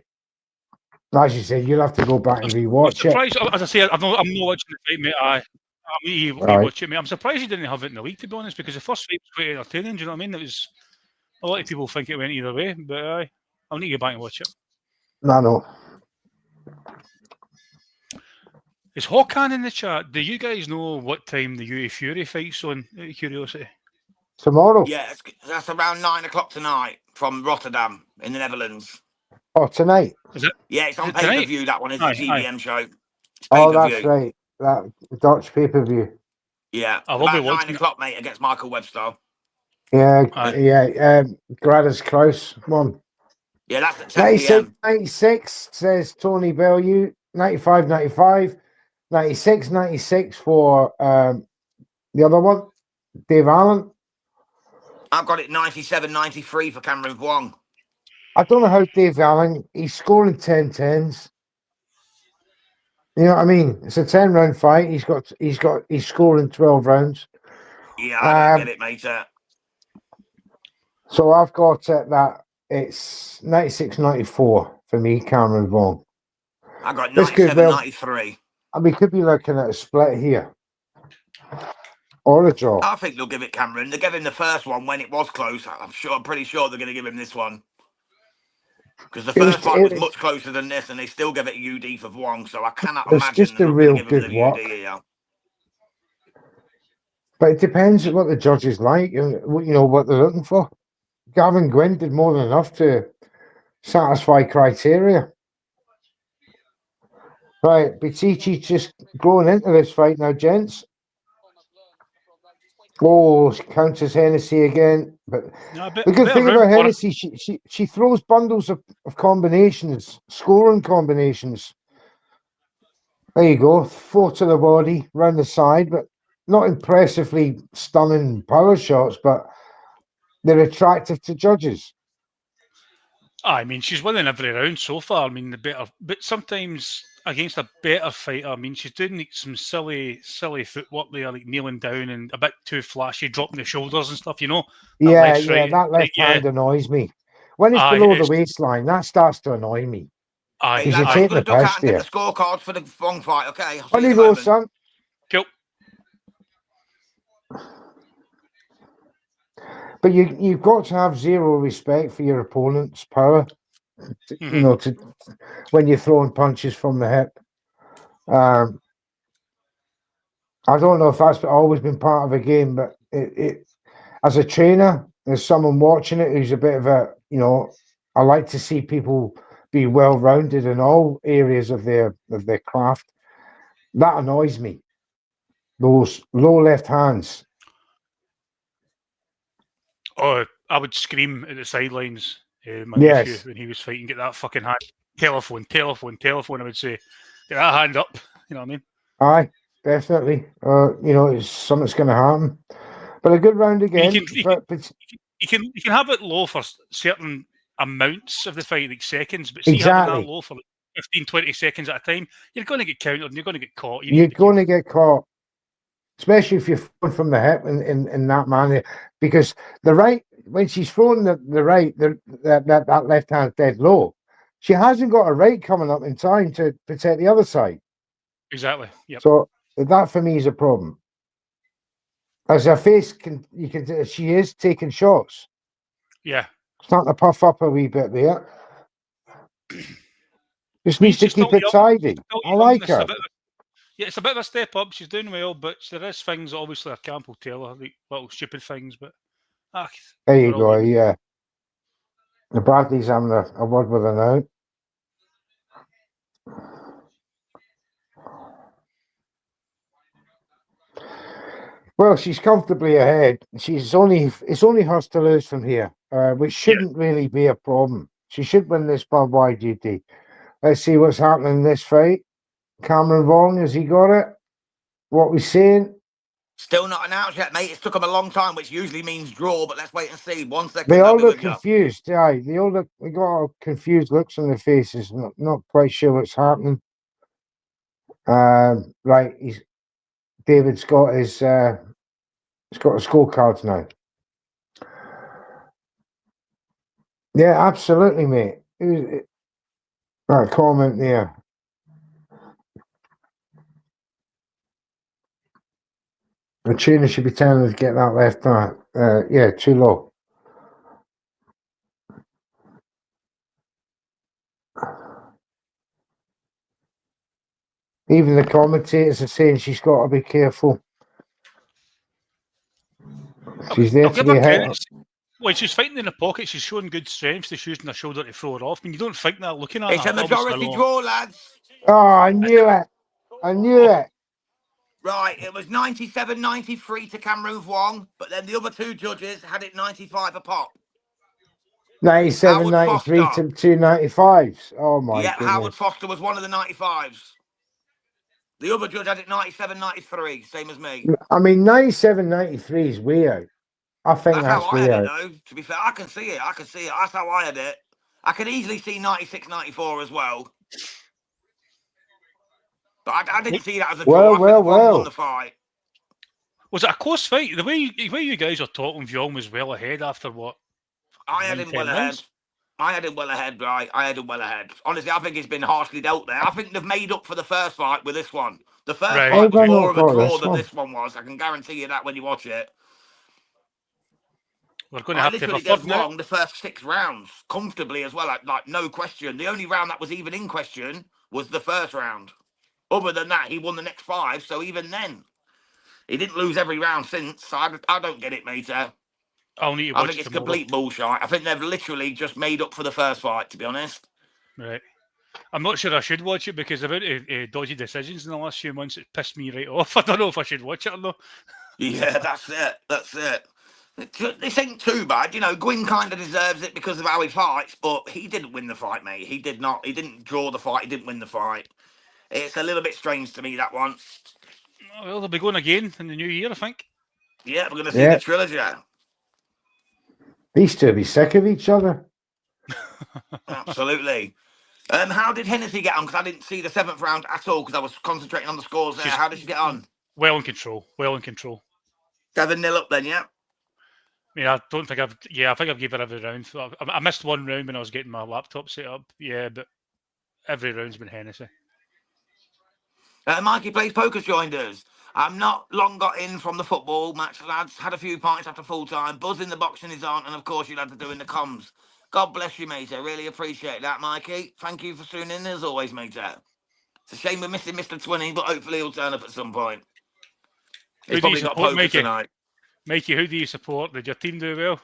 As you said, you'll have to go back and rewatch it. Surprised, as I say, I'm not watching the fight, mate. I'm watch it, mate. I'm surprised he didn't have it in the league, to be honest, because the first fight was quite entertaining. Do you know what I mean? It was a lot of people think it went either way, but I'll need to go back and watch it. No. Is Hawkan in the chat? Do you guys know what time the UE Fury fight's on? Out of curiosity. Tomorrow? Yeah, that's around 9 o'clock tonight from Rotterdam in the Netherlands. Oh, tonight? Is it? Yeah, it's on Is it tonight? pay-per-view, that one is a GBM show. It's Oh, pay-per-view. that's right. That Dutch pay-per-view. Yeah, I will be about 9 watching it. o'clock, mate, against Michael Webster. Yeah, Aye. yeah. Gradus Kraus won. Yeah, that's at 10 p.m. 96 says Tony Bellew. 95-95. 96-96 for the other one, Dave Allen. I've got it 97-93 for Cameron Vuong. I don't know how Dave Allen, he's scoring 10-10s. You know what I mean? It's a 10-round fight. He's scoring 12 rounds. Yeah, I don't get it, mate. So I've got that it's 96-94 for me, Cameron Vuong. I got This could well- 97-93. And we could be looking at a split here. Or a draw. I think they'll give it Cameron. They gave him the first one when it was close. I'm pretty sure they're going to give him this one. Because the first fight was much closer than this, and they still give it a UD for Vuong, so I cannot It's imagine just a they're not real going to give him good the walk. UD here. But it depends on what the judges like and what they're looking for. Gavin Gwynn did more than enough to satisfy criteria. Right, Bitici just going into this fight now, gents. Oh, counters Hennessy again. But the good thing about Hennessy, she throws bundles of combinations, scoring combinations. There you go, 4 to the body, round the side, but not impressively stunning power shots, but they're attractive to judges. I mean, she's winning every round so far. I mean, but sometimes against a better fighter, I mean, she's doing like some silly footwork there, like kneeling down and a bit too flashy, dropping the shoulders and stuff. You know, that Yeah, left, yeah, right, that left hand annoys me. When it's Aye, below the waistline, that starts to annoy me. Aye, Hey, Because you're lads, I'm taking going the to duck out piss and get there. the scorecards for the wrong fight, okay? I'll see On you in you a go, moment. son. Cool. But you've got to have zero respect for your opponent's power. You know, when you're throwing punches from the hip. I don't know if that's always been part of a game, but it as a trainer, as someone watching it who's a bit of a, I like to see people be well rounded in all areas of their craft. That annoys me. Those low left hands. Oh, I would scream at the sidelines, my Yes. nephew, when he was fighting, get that fucking hand. Telephone. I would say, get that hand up. You know what I mean? Aye, definitely. It's something's going to happen. But a good round again. You can have it low for certain amounts of the fight, like seconds, but see having that low for like 15, 20 seconds at a time, you're going to get countered and you're going to get caught. You're going to get caught, especially if you're throwing from the hip in that manner. Because the right, when she's throwing the right, that left hand dead low, she hasn't got a right coming up in time to protect the other side. Exactly. Yep. So that for me is a problem. As her face she is taking shots. Yeah. Starting to puff up a wee bit there. Just needs to keep it tidy. I like her. It's a bit of a step up. She's doing well, but there is things obviously I can't tell her, like little stupid things. But there you go. Yeah. The Bradley's having a word with her now. Well, she's comfortably ahead. It's only hers to lose from here, which shouldn't really be a problem. She should win this by YGD. Let's see what's happening in this fight. Cameron Vaughan, has he got it? What we saying? Still not announced yet, mate. It's took them a long time, which usually means draw, but let's wait and see. 1 second. They all look confused. Yeah, they got all confused looks on their faces. Not quite sure what's happening. Right, David's got his he's got a scorecards now. Yeah, absolutely, mate. Right, comment there. The trainer should be telling her to get that left back. Yeah, too low. Even the commentators are saying she's got to be careful. She's there to be ahead. When she's fighting in the pocket, she's showing good strength. She's using her shoulder to throw her off. I mean, you don't think that looking at her. It's a majority draw, lads. Oh, I knew it. I knew it. Right, it was 97-93 to Cameron Wong, but then the other two judges had it 95 a pop. 97-93 to 295s. Oh my goodness. Howard Foster was one of the 95s. The other judge had it 97-93, same as me. I mean, 97-93 is way out. I think that's how I way had out. it, though. To be fair, I can see it. That's how I had it. I can easily see 96-94 as well. But I didn't see that as a draw. I think Wong won the fight. Was it a close fight? The way you guys are talking, Vaughn was well ahead after what? I had him well ahead. Right? I had him well ahead. Honestly, I think he's been harshly dealt there. I think they've made up for the first fight with this one. The first fight was more of a draw than this one was. I can guarantee you that when you watch it. We're going to have to have a third now. The first 6 rounds comfortably as well, like no question. The only round that was even in question was the first round. Other than that, he won the next 5. So even then, he didn't lose every round since. So I don't get it, mate. I think it's complete bullshit. I think they've literally just made up for the first fight, to be honest. Right. I'm not sure I should watch it because about dodgy decisions in the last few months, it pissed me right off. I don't know if I should watch it or not. Yeah, that's it. This ain't too bad. Gwyn kind of deserves it because of how he fights, but he didn't win the fight, mate. He did not. He didn't draw the fight. He didn't win the fight. It's a little bit strange to me, that one. Well, they'll be going again in the new year, I think. Yeah, we're going to see the trilogy. These two will be sick of each other. Absolutely. How did Hennessy get on? Because I didn't see the 7th round at all because I was concentrating on the scores there. How did she get on? Well in control. 7-0 up then, yeah? I mean, I don't think I've... Yeah, I think I've given her every round. I missed one round when I was getting my laptop set up. Yeah, but every round's been Hennessy. Mikey Plays Poker's joined us. I'm not long got in from the football match, lads. Had a few pints after full time. Buzz in the boxing is on, and of course, you'll have to do in the comms. God bless you, mate. I really appreciate that, Mikey. Thank you for tuning in as always, mate. It's a shame we're missing Mr. 20, but hopefully he'll turn up at some point. He's probably got poker Mikey? tonight. Mikey, who do you support? Did your team do well?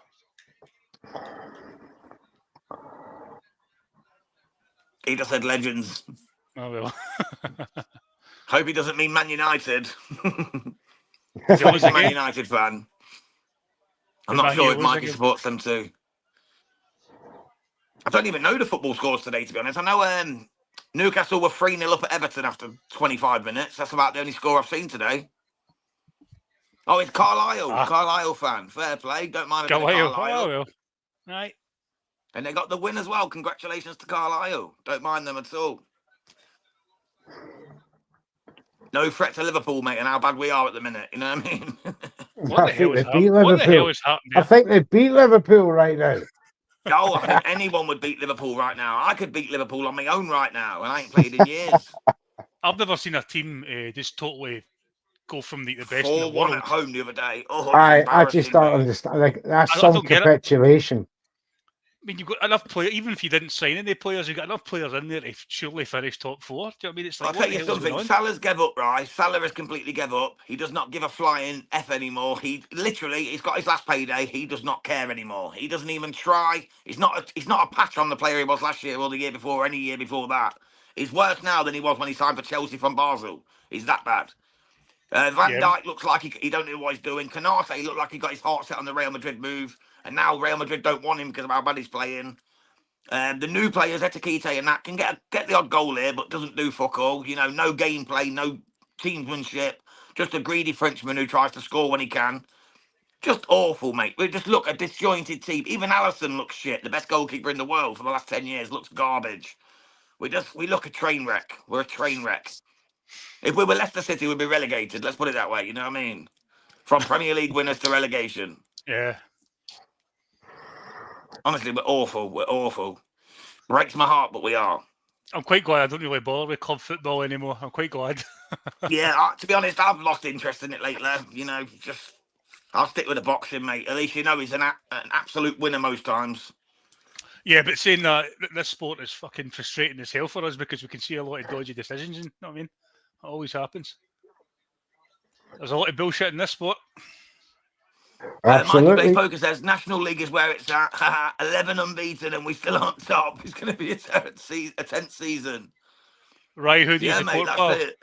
He just said legends. Oh, well. Hope he doesn't mean Man United. He's He's a Man United fan. I'm not sure if Mikey supports them too. I don't even know the football scores today, to be honest. I know Newcastle were 3-0 up at Everton after 25 minutes. That's about the only score I've seen today. Oh, it's Carlisle. Carlisle fan. Fair play. Don't mind a bit of Carlisle. Oh, well. Right. And they got the win as well. Congratulations to Carlisle. Don't mind them at all. No threat to Liverpool, mate, and how bad we are at the minute. You know what I mean? What the hell is happening? I think they beat Liverpool right now. No, I think anyone would beat Liverpool right now. I could beat Liverpool on my own right now, and I ain't played in years. I've never seen a team just totally go from the best in the 4-1 world. at home the other day. Oh, I just don't understand. Like, that's some capitulation. I mean, you've got enough players, even if you didn't sign any players, you've got enough players in there to surely finish top 4. Do you know what I mean? It's like, I'll tell you something. Salah's gave up, right? Salah has completely gave up. He does not give a flying F anymore. He's got his last payday. He does not care anymore. He doesn't even try. He's not a patch on the player he was last year or the year before or any year before that. He's worse now than he was when he signed for Chelsea from Basel. He's that bad. Van Dijk looks like he don't know what he's doing. Canate looked like he got his heart set on the Real Madrid move. And now Real Madrid don't want him because of how bad he's playing. The new players, Etikite and that, can get the odd goal here, but doesn't do fuck all. You know, no gameplay, no teamsmanship. Just a greedy Frenchman who tries to score when he can. Just awful, mate. We just look a disjointed team. Even Alisson looks shit. The best goalkeeper in the world for the last 10 years looks garbage. We look a train wreck. We're a train wreck. If we were Leicester City, we'd be relegated. Let's put it that way. You know what I mean? From Premier League winners to relegation. Yeah. Honestly, we're awful. We're awful. Breaks my heart, but we are. I'm quite glad I don't really bother with club football anymore. I'm quite glad. Yeah, to be honest, I've lost interest in it lately. You know, I'll stick with the boxing, mate. At least you know he's an absolute winner most times. Yeah, but saying that, this sport is fucking frustrating as hell for us because we can see a lot of dodgy decisions. You know what I mean? It always happens. There's a lot of bullshit in this sport. Absolutely. Mikey Blaze Poker says National League is where it's at. 11 unbeaten and we still aren't top. It's going to be a 10th season. Right, who do you support? Mate, that's it.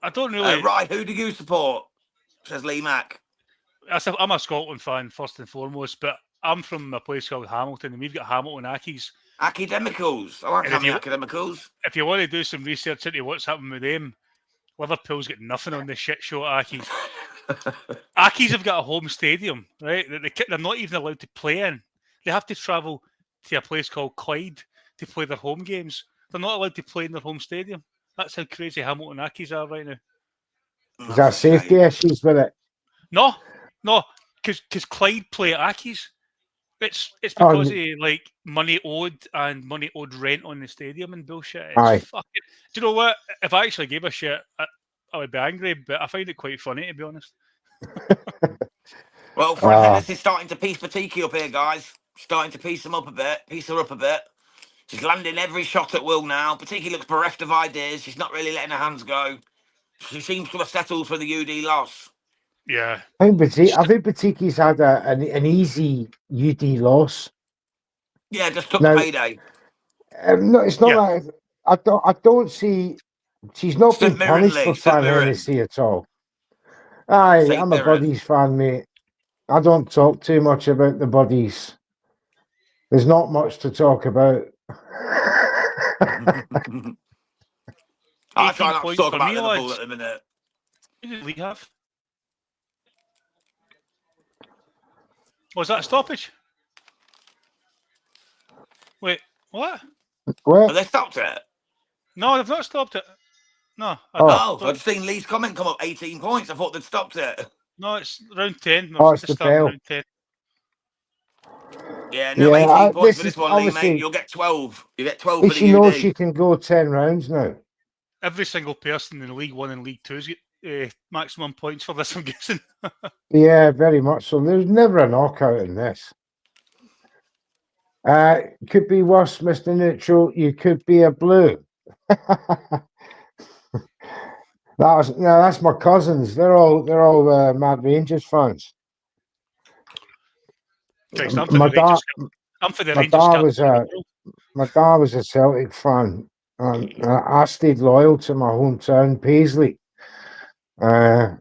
I don't really. Right, who do you support? Says Lee Mack. I'm a Scotland fan first and foremost, but I'm from a place called Hamilton, and we've got Hamilton Accies. Academicals. I like having Academicals. If you want to do some research into what's happening with them, Liverpool's got nothing on the shit show at Accies. Accies have got a home stadium, right? They're not even allowed to play in. They have to travel to a place called Clyde to play their home games. They're not allowed to play in their home stadium. That's how crazy Hamilton Accies are right now. Is that safety issues with it? No, because Clyde play at Accies. It's because of like money owed and money owed rent on the stadium and bullshit. It's fucking, do you know what? If I actually gave a shit, I would be angry, but I find it quite funny, to be honest. Well, Frank Hennis is starting to piece Patiki up here, guys. Starting to piece her up a bit. She's landing every shot at will now. Patiki looks bereft of ideas. She's not really letting her hands go. She seems to have settled for the UD loss. Yeah. I think Patiki's had an easy UD loss. Yeah, just took the payday. No, it's not like I don't see. She's not been punished for Fan Hennessy at all. I'm a Buddies fan, mate. I don't talk too much about the Buddies. There's not much to talk about. I try not to talk about Liverpool at the minute. Who did we have? Was that a stoppage? Wait, what? Well, Have they stopped it? No, they've not stopped it. No, Oh, I've seen Lee's comment come up 18 points. I thought they'd stopped it. No, it's round 10. Oh, it's the bell. Round 10. Yeah, no, Yeah, 18 points for this this is one, Lee, mate. obviously- You'll get 12. You get 12 At for least the you know UD. she can go 10 rounds now. Every single person in League 1 and League 2's get maximum points for this, I'm guessing. Yeah, very much so. There's never a knockout in this. Could be worse, Mr. Neutral. You could be a blue. That's my cousins. They're all Mad Rangers fans. Christ, I'm for My the Rangers. dad- I'm for the my Rangers. dad captain was of the world. My dad was a Celtic fan, and I stayed loyal to my hometown, Paisley. I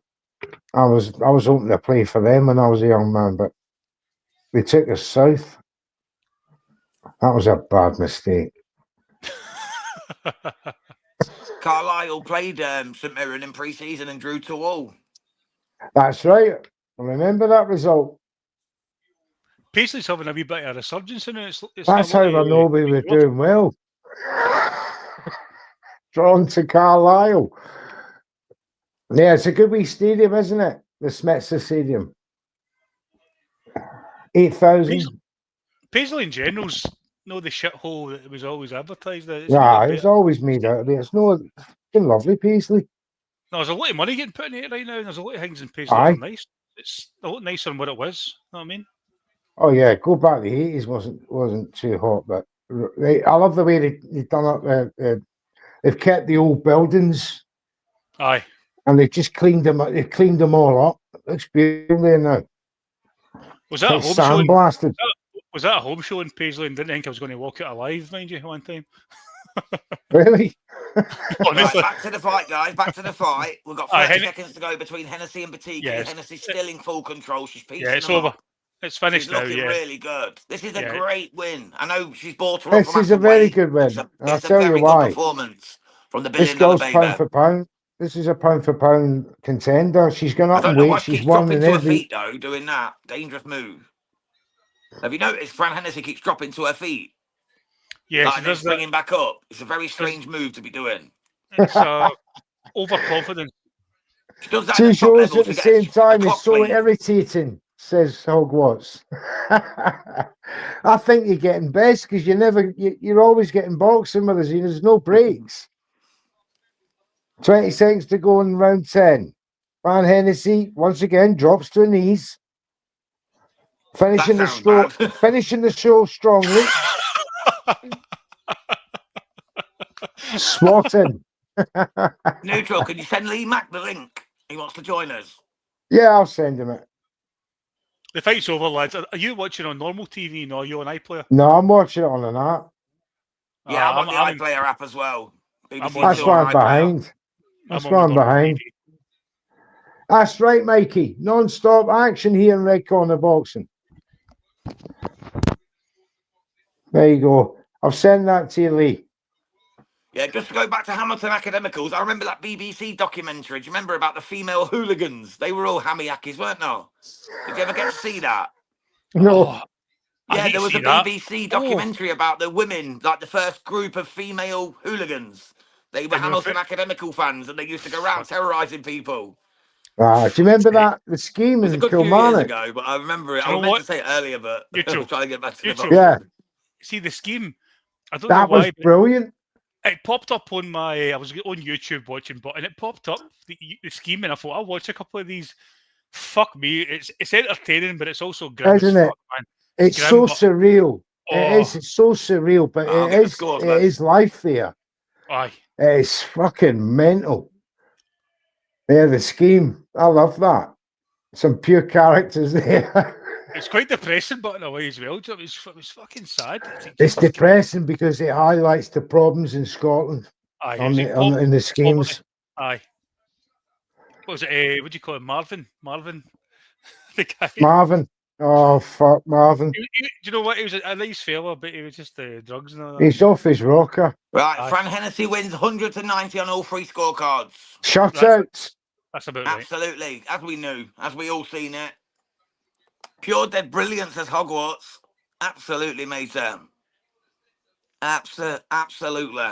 was hoping to play for them when I was a young man, but they took us south. That was a bad mistake. Carlisle played St Mirren in pre-season and drew 2-2. That's right. I remember that result. Paisley's having a wee bit of a resurgence in it. That's how I know we were doing well. Drawn to Carlisle. Yeah, it's a good wee stadium, isn't it? The Smetsa Stadium. 8,000. Paisley in general's the shithole that it was always advertised. Yeah, it's always made out of it. It's been lovely, Paisley. No, there's a lot of money getting put in it right now, and there's a lot of things in Paisley that are nice. It's a lot nicer than what it was. You know what I mean? Oh yeah, go back to the 80s wasn't too hot, but I love the way they've done it. They've kept the old buildings. Aye. And they've just cleaned them up. They've cleaned them all up. It looks beautiful there now. Was that a home show? Sandblasted. Was that a home show in Paisley and didn't think I was going to walk it alive, mind you, one time? Really? Right, back to the fight, guys. Back to the fight. We've got 30 seconds to go between Hennessy and Batiki. Yes. Hennessy's still in full control. She's piecing it's them over. up. It's finished She's now, looking really good. This is a great win. I know she's bought her up. This is a very good win. I'll tell you why. Good performance from the This $1 billion girl's baby. pound for pound. This is a pound for pound contender. She's gone up in weight. She's won in every. every. Feet though, doing that dangerous move. Have you noticed Fran Hennessy keeps dropping to her feet? Yeah, like, she does bringing back up. It's a very strange move to be doing. It's overconfidence. She does that Two shows at the same time is so irritating, says Hogwarts. I think you're getting best because you're always getting boxing with us. There's no breaks. 20 seconds to go in round 10. Van Hennessy once again drops to her knees. Finishing the show strongly. Swatting. Neutral, can you send Lee Mack the link? He wants to join us. Yeah, I'll send him it. The fight's over, lads. Are you watching on normal TV? No, are you on iPlayer? No, I'm watching it on an app. Yeah, I'm on the iPlayer app as well. That's why I'm behind. That's why I'm behind. That's right, Mikey. Non-stop action here in Red Corner Boxing. There you go. I've sent that to you, Lee. Yeah, just to go back to Hamilton Academicals, I remember that BBC documentary. Do you remember about the female hooligans? They were all hammy-ackies, weren't they? Did you ever get to see that? No. Yeah, there was a BBC documentary about the women, like the first group of female hooligans. They were Hamilton Academical fans, and they used to go around terrorising people. Do you remember that? The scheme in Kilmarnock? It was a good few years ago, but I remember it. I was meant to say it earlier, but I was trying to get back to the box. Yeah. See, the scheme, I don't know why. That was brilliant. It popped up on I was on YouTube watching, and it popped up, the scheme, and I thought, I'll watch a couple of these. Fuck me. It's entertaining, but it's also grim. Isn't it? Man. It's grim, so surreal. It is. It's so surreal, but it is life there. Aye. It's fucking mental. Yeah, the scheme. I love that. Some pure characters there. It's quite depressing, but in a way as well. It was fucking sad. It's depressing because it highlights the problems in Scotland. Aye, in the schemes. Aye. What was it? What do you call it? Marvin? The guy. Marvin. Oh, fuck, Marvin. Do you know what? He was a nice fella, but he was just drugs and all that. He's off his rocker. Right, Fran Hennessy wins 190 on all three scorecards. Shutouts. That's about right. Absolutely, as we knew, as we all seen it. Pure dead brilliance as Hogwarts. Absolutely made them. Absolutely.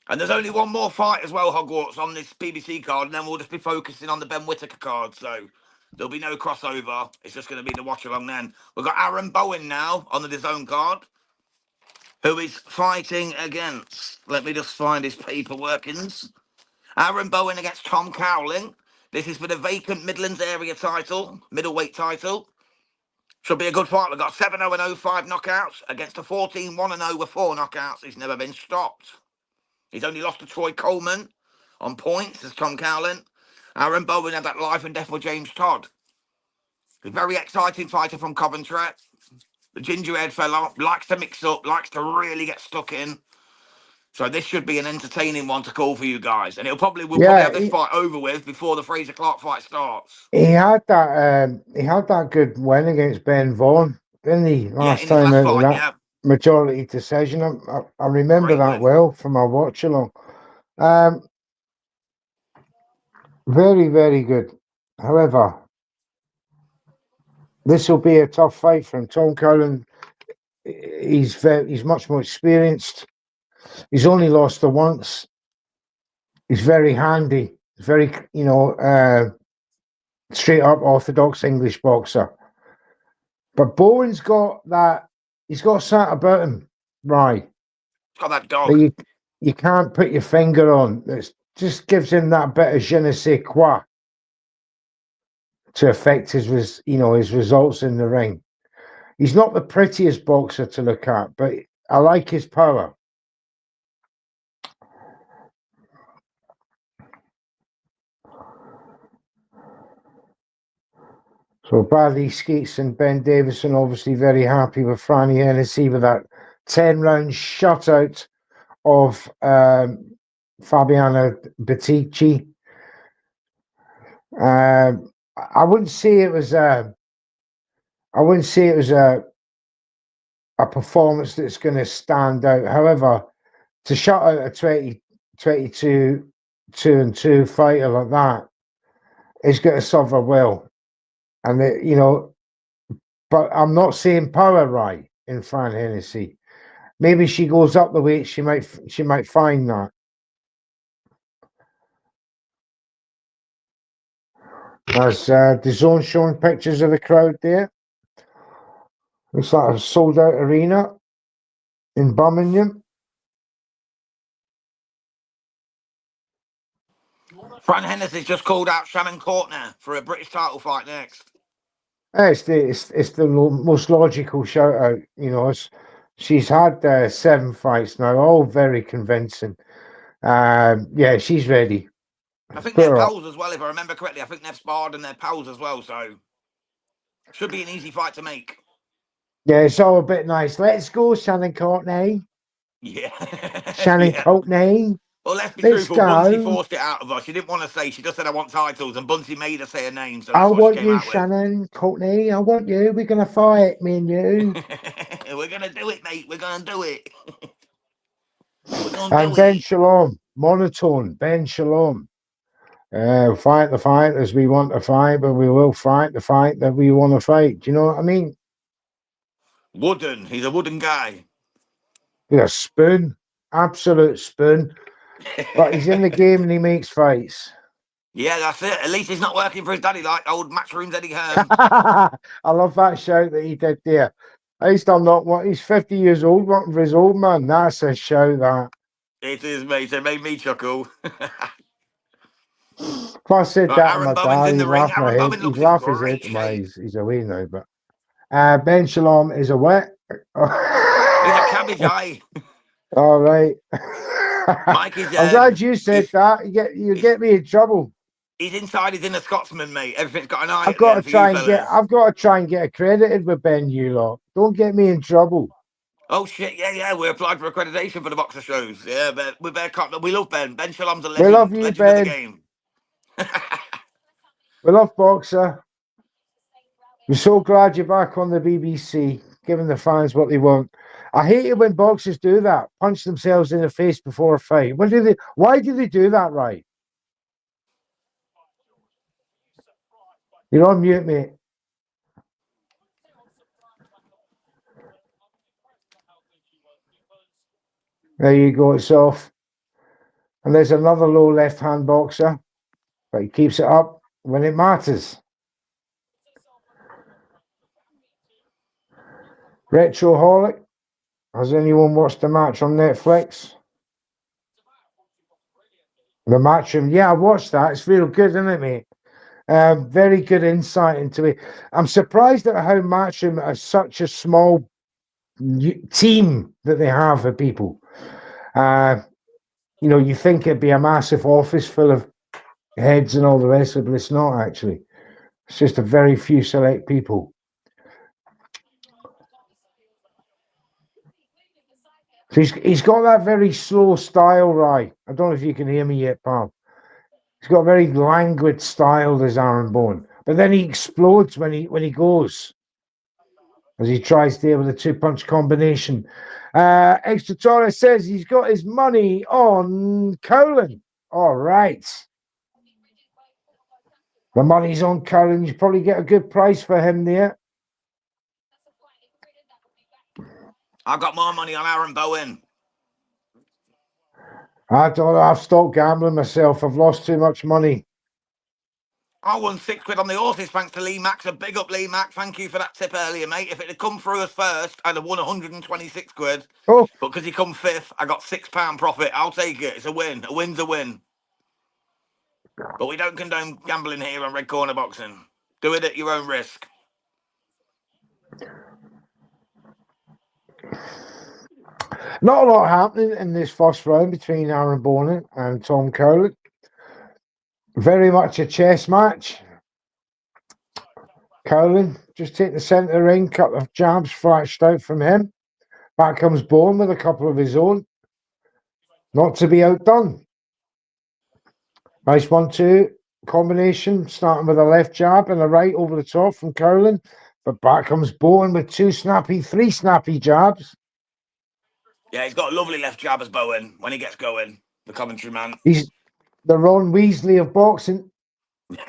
And there's only one more fight as well, Hogwarts, on this BBC card, and then we'll just be focusing on the Ben Whittaker card. So there'll be no crossover. It's just going to be the watch along then. We've got Aaron Bowen now on the DAZN card, who is fighting against. Let me just find his paperworkings. Aaron Bowen against Tom Cowling. This is for the vacant Midlands area title, middleweight title. Should be a good fight. We've got 7-0-0, 5 knockouts against a 14-1-0 with 4 knockouts. He's never been stopped. He's only lost to Troy Coleman on points as Tom Cowling. Aaron Bowen had that life and death with James Todd. A very exciting fighter from Coventry. The gingerhead fella likes to mix up, likes to really get stuck in. So this should be an entertaining one to call for you guys. And we'll probably have this fight over with before the Frazer Clarke fight starts. He had that good win against Ben Vaughan, didn't he? Last time out of that majority decision. I remember that well from our watch along. Very, very good. However, this will be a tough fight for him. Tom Cowling, he's much more experienced. He's only lost the once. He's very handy. He's very, straight up orthodox English boxer. But Bowen's got that. He's got something about him, right? He's got that dog. You can't put your finger on. It just gives him that bit of je ne sais quoi to affect his results in the ring. He's not the prettiest boxer to look at, but I like his power. So Bradley Skeets and Ben Davison obviously very happy with Franny Hennessy with that 10-round shutout of Fabiana Batici. I wouldn't say it was a performance that's going to stand out. However, to shut out a 22 2-2 fighter like that is going to suffer well. And but I'm not saying power right in Fran Hennessy. Maybe she goes up the weight, she might find that. There's DAZN showing pictures of the crowd there. Looks like a sold out arena in Birmingham. Fran Hennessy's just called out Shannon Courtney for a British title fight next. It's the most logical shout out. She's had 7 fights now, all very convincing. Yeah, she's ready. I think they're pals as well, if I remember correctly. I think they've sparred and they're pals as well, so should be an easy fight to make. Yeah, it's all a bit nice. Let's go, Shannon Courtney. Yeah. Shannon Courtney. Well, let's be truthful. Bunsey forced it out of her. She didn't want to say. She just said, I want titles. And Bunsey made her say her name. So I want you, Shannon Courtney. I want you. We're going to fight, me and you. We're going to do it, mate. We're going to do it. And Ben Shalom. Monotone. Ben Shalom. Fight the fighters we want to fight, but we will fight the fight that we want to fight. Do you know what I mean? Wooden. He's a wooden guy. He's a spoon. Absolute spoon. But he's in the game and he makes fights. Yeah, that's it. At least he's not working for his daddy like old Matchroom's Eddie Hearn. I love that shout that he did there. He's 50 years old working for his old man. That's a shout, that. It is, mate. It made me chuckle. If I said that to my dad, he'd laugh my head. He'd laugh his head. Well, he's away now, but Ben Shalom is a what? He's a cabbage eye. All right. Mike is, I'm glad you said that. You get me in trouble. He's inside. He's in the Scotsman, mate. Everything's got an eye. I've got to try and get accredited with Ben. You lot, don't get me in trouble. Oh shit! Yeah. We applied for accreditation for the boxer shows. Yeah, but we love Ben. Ben Shalom's a legend. We love you, legend Ben. Of the game. We love boxer. We're so glad you're back on the BBC, giving the fans what they want. I hate it when boxers do that, punch themselves in the face before a fight. Why do they do that, right? You're on mute, mate. There you go, it's off. And there's another low left-hand boxer, but he keeps it up when it matters. Retroholic. Has anyone watched the match on Netflix? The Matchroom. Yeah, I watched that. It's real good, isn't it, mate? Very good insight into it. I'm surprised at how Matchroom is such a small team that they have for people. You know, you think it'd be a massive office full of heads and all the rest of it, but it's not actually. It's just a very few select people. So he's got that very slow style, Rye. I don't know if you can hear me yet, pal. He's got a very languid style, there's Aaron Bowen. But then he explodes when he goes. As he tries to deal with a two-punch combination. Extra Torres says he's got his money on Colin. All right. The money's on Colin. You probably get a good price for him there. I've got more money on Aaron Bowen. I don't know. I've stopped gambling myself. I've lost too much money. I won £6 on the horses thanks to Lee Max. A big up, Lee Max. Thank you for that tip earlier, mate. If it had come through us first, I'd have won £126. Oh, But because he come fifth, I got £6 profit. I'll take it. It's a win. A win's a win. But we don't condone gambling here on Red Corner Boxing. Do it at your own risk. not a lot happening in this first round between Aaron Bowen and Tom Cowlett. Very much a chess match. Cowlin just take the centre of the ring, couple of jabs flashed out from him. Back comes Bowen with a couple of his own. Not to be outdone. Nice 1-2 combination, starting with a left jab and a right over the top from Cowlin. But back comes Bowen with three snappy jabs. Yeah, he's got a lovely left jab as Bowen when he gets going, the commentary man. He's the Ron Weasley of boxing, with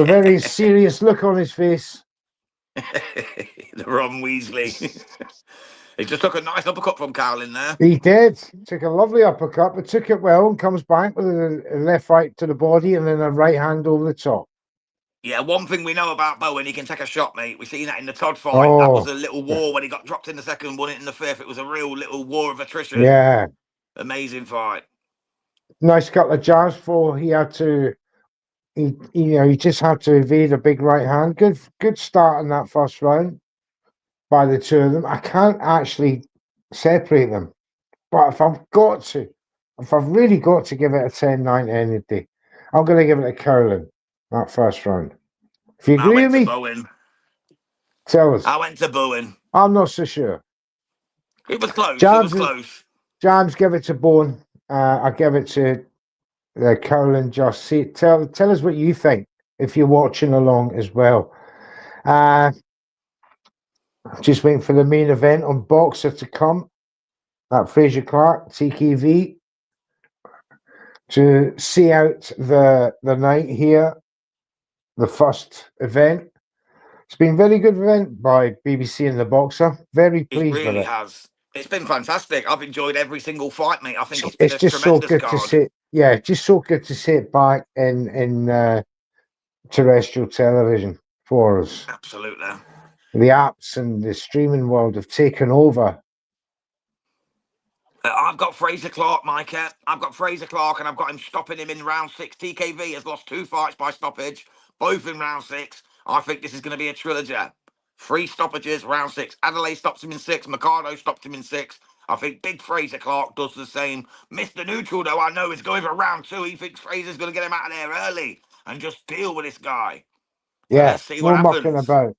a very serious look on his face. The Ron Weasley. He just took a nice uppercut from Carlin there. He did. Took a lovely uppercut, but took it well and comes back with a left right to the body and then a right hand over the top. Yeah, one thing we know about Bowen, he can take a shot, mate. We've seen that in the Todd fight. Oh, that was a little war when he got dropped in the second, won it in the fifth. It was a real little war of attrition. Yeah. Amazing fight. Nice couple of jabs for he just had to evade a big right hand. Good start in that first round by the two of them. I can't actually separate them. But if I've really got to give it a 10-9 any day, I'm going to give it a Cowlin, that first round. If you agree with me, Bowen. Tell us. I went to Bowen. I'm not so sure. It was close. Jams give it to Bowen. I give it to Cowlin. Just see. Tell us what you think if you're watching along as well. Just waiting for the main event on Boxer to come. That Frazer Clarke, TKV, to see out the night here, the first event. It's been a very good event by BBC and the Boxer. Very pleased with it. It really has. It's been fantastic. I've enjoyed every single fight, mate. I think it's just so good to see. Yeah, just so good to see it back in terrestrial television for us. Absolutely. The apps and the streaming world have taken over. I've got Frazer Clarke, Mike. I've got Frazer Clarke, and I've got him stopping him in round 6. TKV has lost 2 fights by stoppage, both in round 6. I think this is going to be a trilogy. 3 stoppages, round 6. Adelaide stops him in 6. Mercado stopped him in 6. I think big Frazer Clarke does the same. Mr. Neutral, though, I know is going for round 2. He thinks Frazer's going to get him out of there early and just deal with this guy. Yeah, let's see what happens.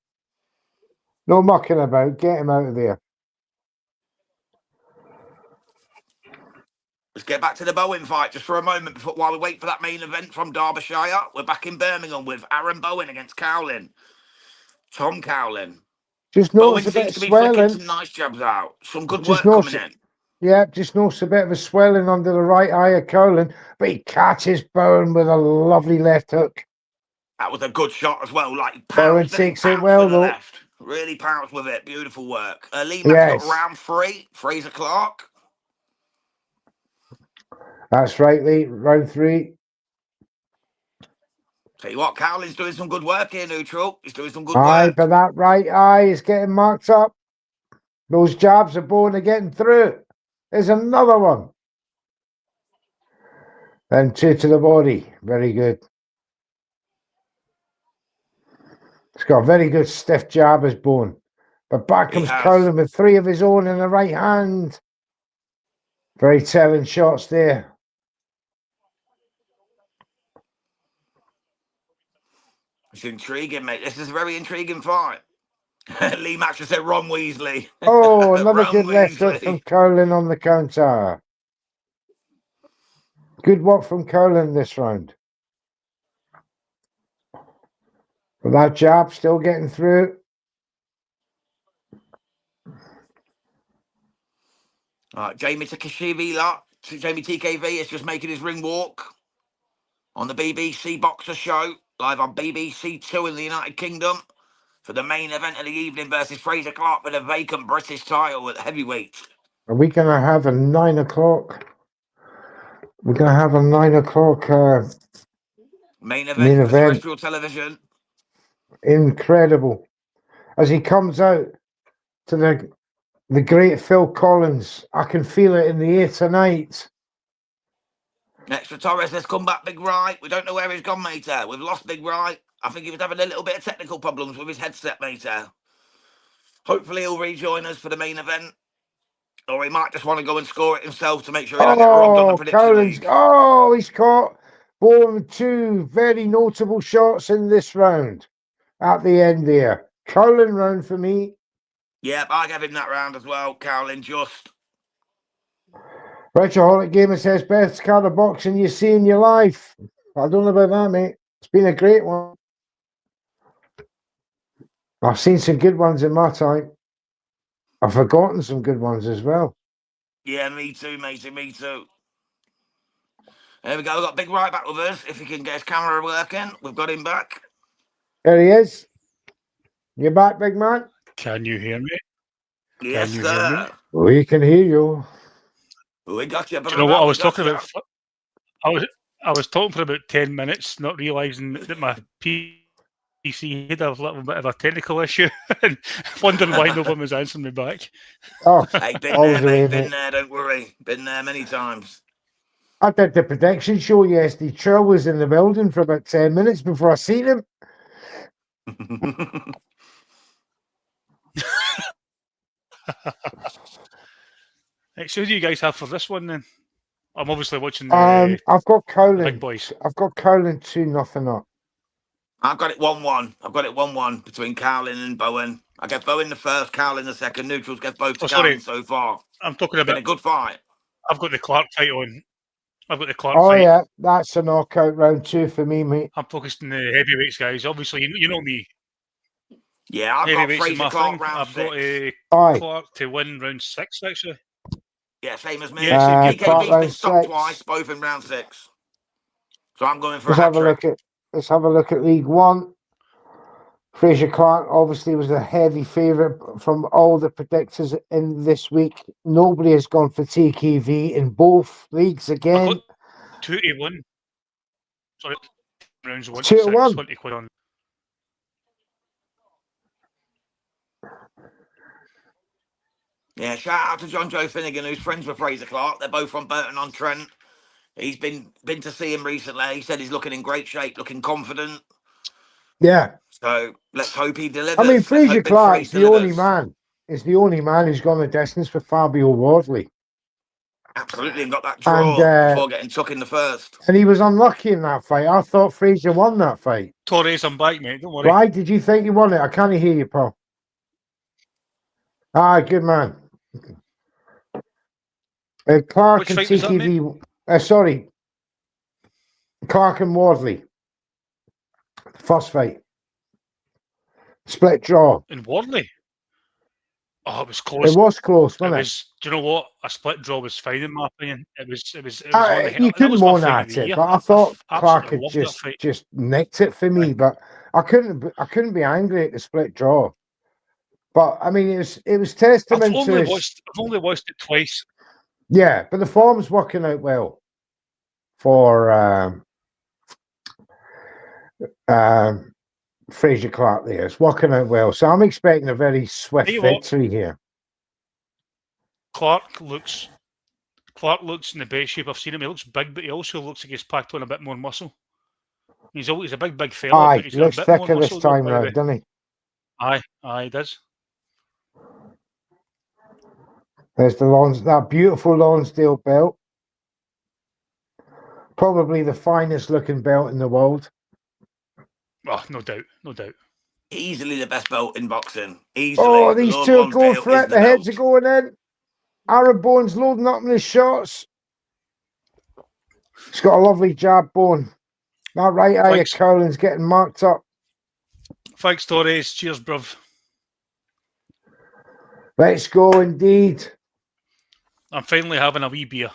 No mucking about. Get him out of there. Let's get back to the Bowen fight just for a moment while we wait for that main event from Derbyshire. We're back in Birmingham with Aaron Bowen against Cowlin. Tom Cowlin. Just notice a bit of swelling. Some nice jabs out. Some good work coming in. Yeah, just notice a bit of a swelling under the right eye of Cowlin, but he catches Bowen with a lovely left hook. That was a good shot as well. Like Bowen takes it well though. Left. Really pounced with it. Beautiful work. Lee Max got round 3. Frazer Clarke. That's right, Lee. Round 3. Tell you what, Cowley's doing some good work here, neutral. He's doing some good Aye, work. but that right eye is getting marked up. Those jabs are Bowen are getting through. There's another one. Then 2 to the body. Very good. He's got a very good stiff jab as Bowen. But back He comes has. Cowlin with 3 of his own in the right hand. Very telling shots there. It's intriguing, mate. This is a very intriguing fight. Lee Max just said Ron Weasley. Oh, another Ron good left hook Weasley. from Cowlin on the counter. Good work from Cowlin this round. But that jab still getting through. Jeamie TKV is just making his ring walk on the BBC Boxer Show, live on BBC 2 in the United Kingdom, for the main event of the evening versus Frazer Clarke with a vacant British title at heavyweight. Are we going to have a 9 o'clock? We're going to have a 9 o'clock Main event main for event. terrestrial television. Incredible. As he comes out to the great Phil Collins, I can feel it in the air tonight. Extra Torres has come back, Big Right. We don't know where he's gone, mate. We've lost Big Right. I think he was having a little bit of technical problems with his headset, mate. Hopefully he'll rejoin us for the main event. Or he might just want to go and score it himself to make sure he don't get robbed on the prediction Collins. league. Oh, he's caught Bowen with 2 very notable shots in this round at the end there. Cowlin round for me. Yep, I gave him that round as well, Cowlin, just. Watchalongs Gamer says, best card of boxing you see in your life. I don't know about that, mate. It's been a great one. I've seen some good ones in my time. I've forgotten some good ones as well. Yeah, me too, matey, me too. There we go, we've got Big Right back with us. If he can get his camera working, we've got him back. There he is. You back, big man? Can you hear me? Yes, Can you sir. hear me? We can hear you. We got you. Do you know what I was talking about? I was talking for about 10 minutes, not realising that my PC had a little bit of a technical issue and wondering why no one was answering me back. Oh, Hey, been always there, the way, mate. Been mate. there, don't worry. Been there many times. I did the prediction show yesterday. Trill was in the building for about 10 minutes before I seen him. Right, so who do you guys have for this one then? I'm obviously watching the I've got Cowlin. big boys. I've got Cowlin 2-0 up. I've got it 1-1. I've got it 1-1 between Cowlin and Bowen. I get Bowen the first, Cowlin the second. Neutrals get both to Cowlin so far. I'm talking Been about a good fight. I've got the Clarke fight on. I've got the Clarke Oh, fight. yeah. That's a knockout round 2 for me, mate. I'm focused on the heavyweights, guys. Obviously, you know me. Yeah, I've got Heavyweights is Frazer my Clarke thing. round I've 6. got Aye. Clarke to win round 6, actually. Yeah, same as me. Yeah, TKV's Clarke been round stopped 6. twice, both in round 6. So I'm going for Let's a have a hat-trick. look at League One. Frazer Clarke obviously was a heavy favourite from all the predictors in this week. Nobody has gone for TKV in both leagues again. I've got 2 to 1. Sorry, rounds 1 2 to to 6. 1. 20 quid on. Yeah, shout out to John Joe Finnegan, who's friends with Frazer Clarke. They're both from Burton-on-Trent. He's been to see him recently. He said he's looking in great shape, looking confident. Yeah. So let's hope he delivers. I mean, Let's hope Frazer Big Clarke's Fraze the only delivers. man. Is the only man who's gone the distance for Fabio Wardley. Absolutely, and got that draw before getting took in the first. And he was unlucky in that fight. I thought Frazer won that fight. Torres, I'm back, mate. Don't worry. Why did you think you won it? I can't hear you, Paul. Ah, good man. Clarke Which and fight was that, TKV. Sorry. Clarke and Wardley. First fight. Split draw. In Wardley? Oh, it was close. It was close, It wasn't it? was. Do you know what? A split draw was fine in my opinion. It was. One of the, You that couldn't was my moan fight of at the it, year. but I thought Clarke absolutely had loved that fight. just nicked it for me. But I couldn't be angry at the split draw. But I mean, it was testament to his. I've only watched it twice. Yeah, but the form's working out well. for Frazer Clarke there. It's working out well. So I'm expecting a very swift Tell you what. victory here. Clarke looks in the best shape I've seen him. He looks big, but he also looks like he's packed on a bit more muscle. He's a big fella, Aye, but he's he got looks a bit more thicker muscle. this time round, doesn't he? Aye, he does. There's that beautiful Lonsdale belt. Probably the finest looking belt in the world. Oh, no doubt. Easily the best belt in boxing. Easily. Oh, these Lord two are going Lonsdale for is it. The heads are belt. going in. Arab Bone's loading up in his shots. He's got a lovely jab, Bone. That right eye of Cowlin's getting marked up. Thanks, Torres. Cheers, bruv. Let's go, indeed. I'm finally having a wee beer.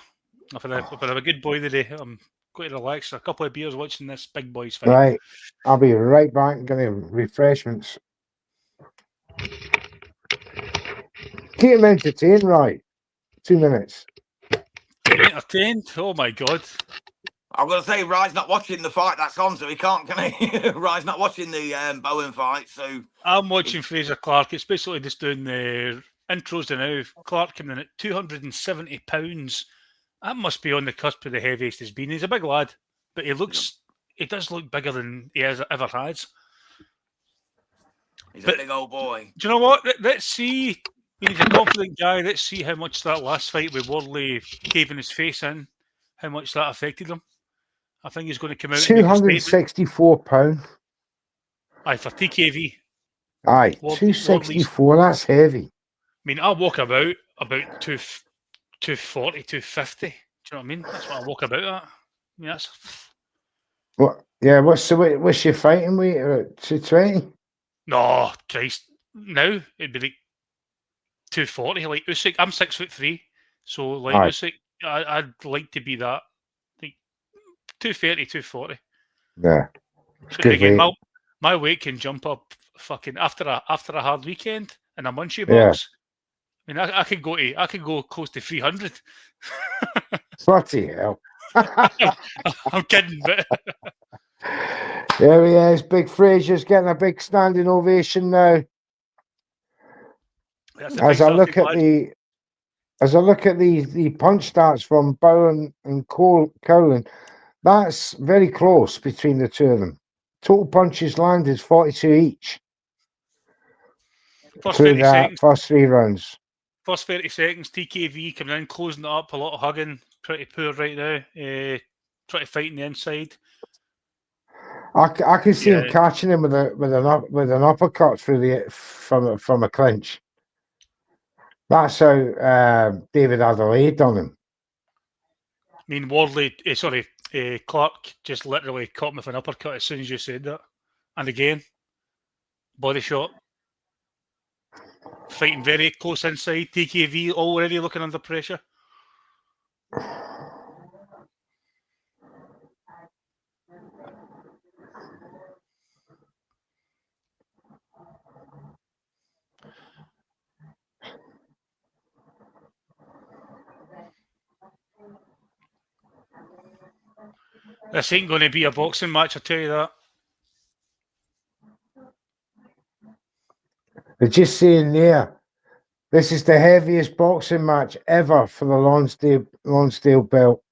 I've been a good boy today. I'm going to relax. A couple of beers watching this big boys fight. Right. I'll be right back. Getting refreshments. Keep him entertained, right? 2 minutes. Keep entertained? Oh, my God. I'm going to say Rye's not watching the fight that's on, so he can't, can he? Rye's not watching the Bowen fight, so... I'm watching Frazer Clarke. It's basically just doing the intros now. Clarke coming in at 270 pounds. That must be on the cusp of the heaviest he's been. He's a big lad, but he does look bigger than he ever has. He's a big old boy. Do you know what? Let's see. He's a confident guy. Let's see how much that last fight with Wardley caving his face in, how much that affected him. I think he's going to come out. 264 pounds. Aye, for TKV. Aye, 264. That's heavy. I mean, I walk about 240, 250. Do you know what I mean? That's what I walk about at. I mean, that's... What? Yeah, what's your fighting weight? 220? No, Christ. Now, it'd be like 240. Like Usyk, I'm 6'3", so like Usyk, I'd like to be that. Like 230, 240. Yeah. But again, my weight can jump up fucking after a hard weekend in a munchie box. I mean, I could go close to 300. Bloody hell. I'm kidding, but there he is. Big Frazer's getting a big standing ovation now. As I look at the punch stats from Bowen and Cowlin, that's very close between the two of them. Total punches landed 42 each. First 30 seconds. First 3 rounds. First 30 seconds, TKV coming in, closing it up, a lot of hugging, pretty poor right now. Trying to fight on the inside. I can see him catching him with an uppercut from a clinch. That's how David Adelaide done him. I mean, Clarke just literally caught him with an uppercut as soon as you said that. And again, body shot. Fighting very close inside. TKV already looking under pressure. This ain't going to be a boxing match, I'll tell you that. They're just saying there, this is the heaviest boxing match ever for the Lonsdale belt.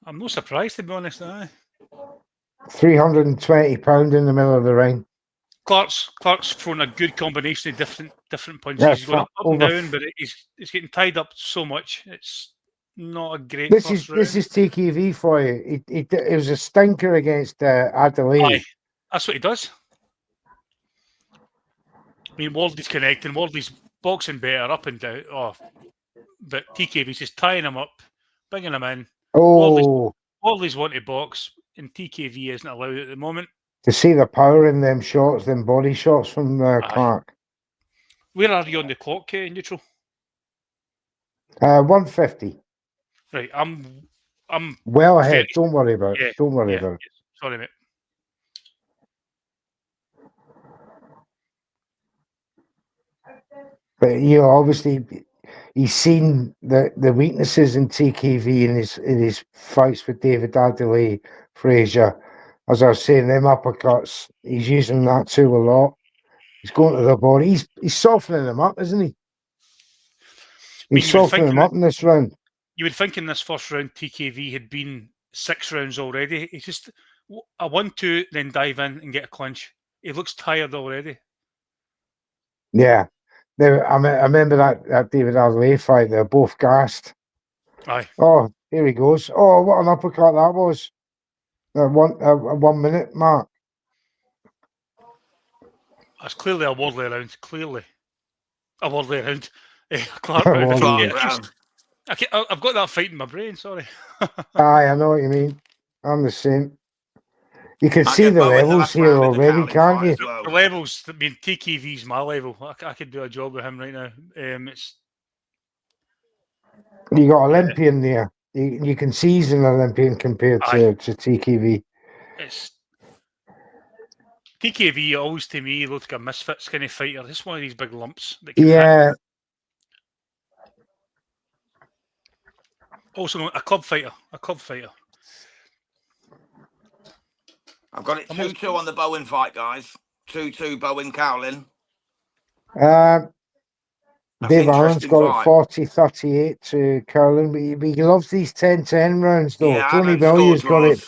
I'm not surprised, to be honest. 320 pounds in the middle of the ring. Clarke's thrown a good combination of different punches. Yeah, he's going up and down, but he's getting tied up so much. It's not a great. This is TKV for you. It was a stinker against Adelaide. Aye, that's what he does. I mean, Wardley's connecting. Wardley's boxing better up and down. But TKV's just tying him up, bringing him in. Wardley's wanting to box, and TKV isn't allowed at the moment. To see the power in them shots, them body shots from Clarke. Where are you on the clock, Neutral? 150. Right, I'm well ahead. Don't worry about it. Don't worry about it. Sorry, mate. But obviously, he's seen the weaknesses in TKV in his fights with David Adelaide Fraser. As I was saying, them uppercuts, he's using that too a lot. He's going to the body. He's softening him up, isn't he? He's softening him up in this round. You would think in this first round, TKV had been 6 rounds already. It's just a 1-2, then dive in and get a clinch. He looks tired already. Yeah. I remember that David Adelaide fight. They're both gassed. Aye. Oh, here he goes. Oh, what an uppercut that was. 1 minute mark. That's clearly a Wardley round. Clearly. A Wardley round. Clarke Wardley round. round. I've got that fight in my brain, sorry. Aye, I know what you mean. I'm the same. You can I see get the Bowen levels last here round in the already, Cowley can't fight you? as well. The levels, I mean, TKV's my level. I could do a job with him right now. It's You got Olympian there. You can see he's an Olympian compared to TKV. It's TKV always to me looks like a misfits kind of fighter. Just one of these big lumps that can hit. Also a club fighter. I've got it 2-2 on the Bowen fight, guys. 2-2 Bowen Cowlin. Dave Allen's got it 40-38 to Curlin, but he loves these 10-10 rounds though. Yeah, Tony Bellew's got it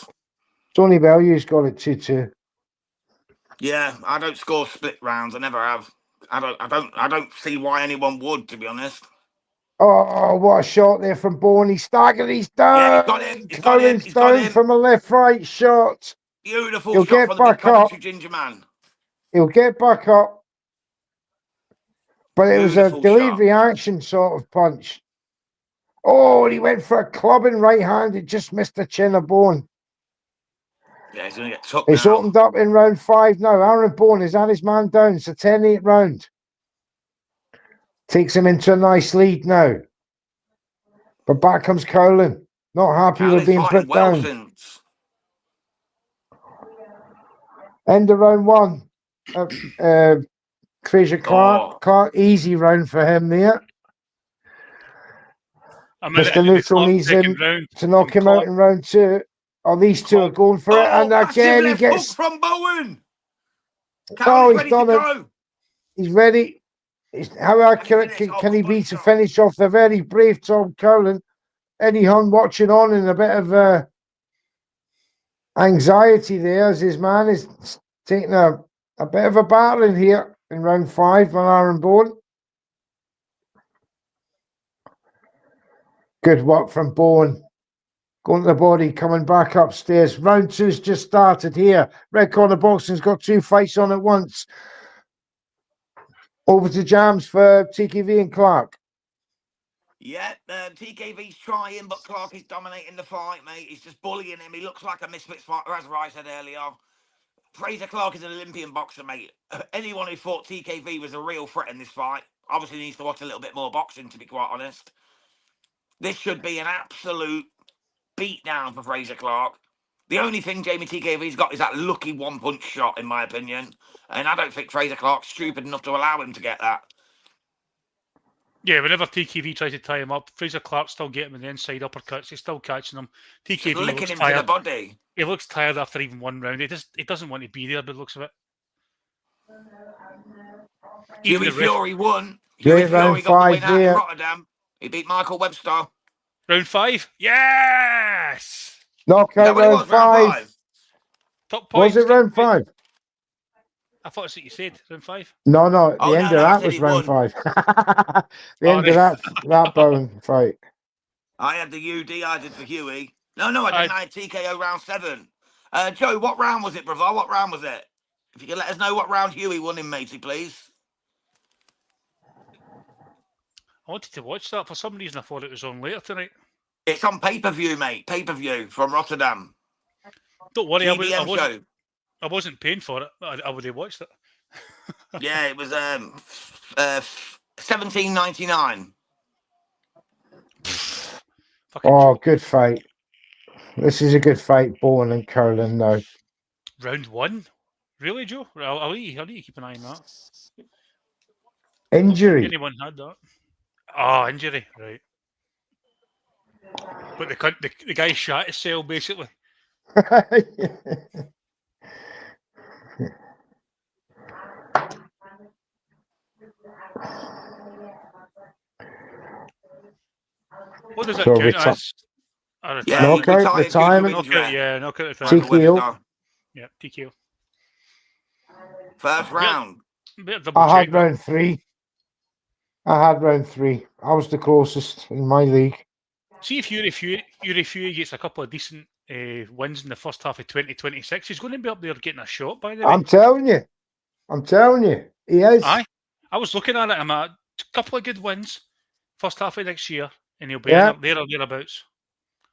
2-2. Yeah, I don't score split rounds. I never have. I don't see why anyone would, to be honest. Oh, what a shot there from Bowen. He's staggered. He's down. Yeah, he's got him. Curlin's down from a left-right shot. Beautiful shot from the commentary ginger man. He'll get back up. But it was a delayed reaction sort of punch. Oh, and he went for a clubbing right hand. He just missed the chin of Bowen. Yeah, he's going to get took It's now. opened up in round 5 now. Aaron Bowen has had his man down. It's a 10-8 round. Takes him into a nice lead now. But back comes Cowlin. Not happy with being put down. Since. End of round 1. Frazer Clarke. Clarke, easy round for him there. Mr. Neutral needs him to knock him out in round 2. Oh, these two are going for it. And again, he gets... from Bowen. Oh, he's done it. He's ready. How accurate can he be to finish off the very brave Tom Cowlin? Eddie Hunt watching on in a bit of anxiety there as his man is taking a bit of a battering here in round 5 on Aaron Bowen. Good work from Bowen. Going to the body, coming back upstairs. Round 2's just started here. Red Corner Boxing's got 2 fights on at once. Over to Jams for TKV and Clarke. Yeah, TKV's trying, but Clarke is dominating the fight, mate. He's just bullying him. He looks like a misfits fighter, as I said earlier. Frazer Clarke is an Olympian boxer, mate. Anyone who thought TKV was a real threat in this fight obviously needs to watch a little bit more boxing, to be quite honest. This should be an absolute beatdown for Frazer Clarke. The only thing Jeamie TKV's got is that lucky one-punch shot, in my opinion. And I don't think Frazer Clarke's stupid enough to allow him to get that. Yeah, whenever TKV tries to tie him up, Frazer Clarke still getting him in the inside uppercuts. He's still catching him. TKV licking looks him tired. to the body. He looks tired after even 1 round. He doesn't want to be there, but it looks of it. Hughie Fury won. Hughie Fury got the win out in Rotterdam. He beat Michael Webster. Round 5? Yes! Knockout round 5. Top points. Was it round 5? I thought that's what you said, round 5. No, the end of that was round 5. The end of that Bowen fight. I had the UD I did for Hughie. No, I didn't. I had TKO round 7. Joe, what round was it, brother? What round was it? If you could let us know what round Hughie won in, matey, please. I wanted to watch that. For some reason, I thought it was on later tonight. It's on pay-per-view, mate. Pay-per-view from Rotterdam. Don't worry, I wasn't paying for it. I would have watched it. Yeah, it was $17.99. Oh, good fight. This is a good fight, Bowen and Cowlin now. Round 1? Really, Joe? I'll need to keep an eye on that. Injury. Anyone had that? Oh, injury, right. But the guy shot himself, basically. What does that So count as? A Yeah, he retirement? Knockout, retired due to retirement. injury. Knockout, yeah, knockout Michael retirement. TKO. Webster. Yeah, TKO. First round. Bit of double I check had that. round 3. I had round 3. I was the closest in my league. See if Fury gets a couple of decent wins in the first half of 2026. He's going to be up there getting a shot, by the way. I'm telling you. He is. Aye. I was looking at it. I'm a couple of good wins first half of next year, and he'll be Yeah. in there or thereabouts.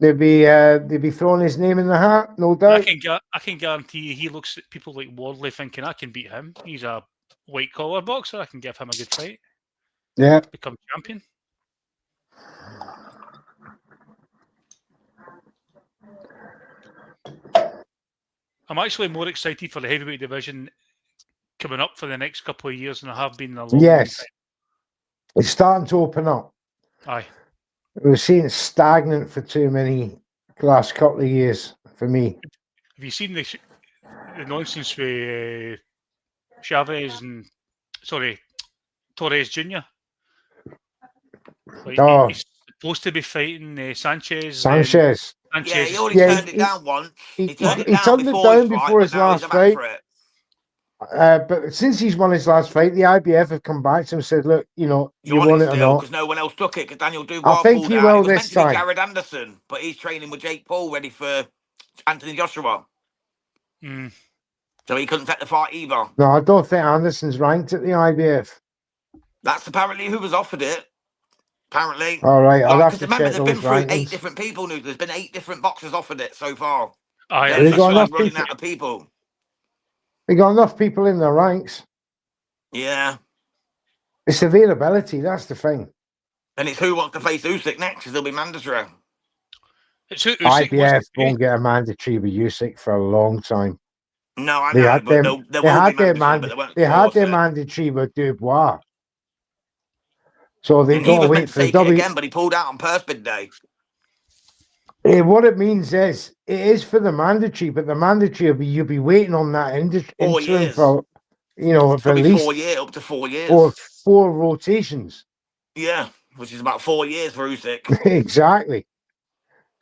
They'd be throwing his name in the hat, no I doubt. can guarantee you he looks at people like Wardley thinking I can beat him. He's a white collar boxer. I can give him a good fight. Yeah. Become champion. I'm actually more excited for the heavyweight division coming up for the next couple of years than I have been in a long, Yes. long It's starting to open up. time. Aye. We've seen it stagnant for too many last couple of years for me. Have you seen the nonsense with Chavez and Torres Jr.? Like, Oh. he's supposed to be fighting Sanchez. Yeah, he already Sanchez. turned it down once. He turned it he down turned it before down his fight, before but his now he's last back fight. for it. But since he's won his last fight, the IBF have come back to him and said, "Look, you know, you want want it it or still not." because no one else took it because Daniel Dubois I think pulled he out. will It was meant this to be time. Jared Anderson, but he's training with Jake Paul ready for Anthony Joshua. Mm. So he couldn't take the fight either. No, I don't think Anderson's ranked at the IBF. That's apparently who was offered it. Apparently. All right, I'll have Because to remember, check they've been those through 8 rankings. different people. There's been 8 different boxers offered it so far. Aye, They're They got literally enough running people. out of people. They got enough people in their ranks. Yeah. It's availability. That's the thing. And it's who wants to face Usyk next because they'll be mandatory. It's who Usyk IBF wants to won't get a mandatory with Usyk for a long time. No, I They know, had but them. there They will be had their mandatory, but they won't They had force their it. mandatory with Dubois. So they And he got to was wait meant to for the take it W. again, but he pulled out on purse bid day. What it means is it is for the mandatory, but the mandatory will be you'll be waiting on that 4 interim years. for for Could at be least 4 years, up to 4 years. or 4 rotations. Yeah, which is about 4 years for Usyk. Exactly.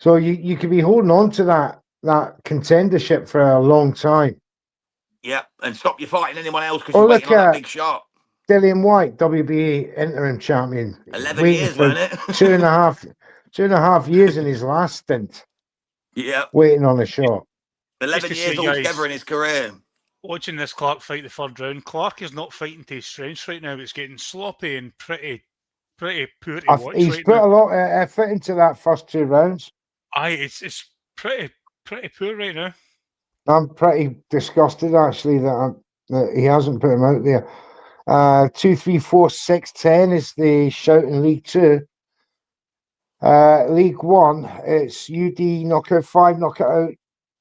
So you could be holding on to that contendership for a long time. Yeah, and stop you fighting anyone else because Oh, you're look waiting on that at big shot. Dillian White, WBA interim champion, 11 waiting years, for weren't it? 2.5 years in his last stint, Yeah, waiting on a shot. 11 to years say, altogether guys, in his career. watching this Clarke fight the third round, Clarke is not fighting to his strengths right now. It's getting sloppy and pretty poor to watch He's right put now. a lot of effort into that first 2 rounds. Aye, it's pretty poor right now. I'm pretty disgusted actually that he hasn't put him out there. 2, 3, 4, 6, 10 is the shout in League 2. League 1, it's UD knockout 5, knockout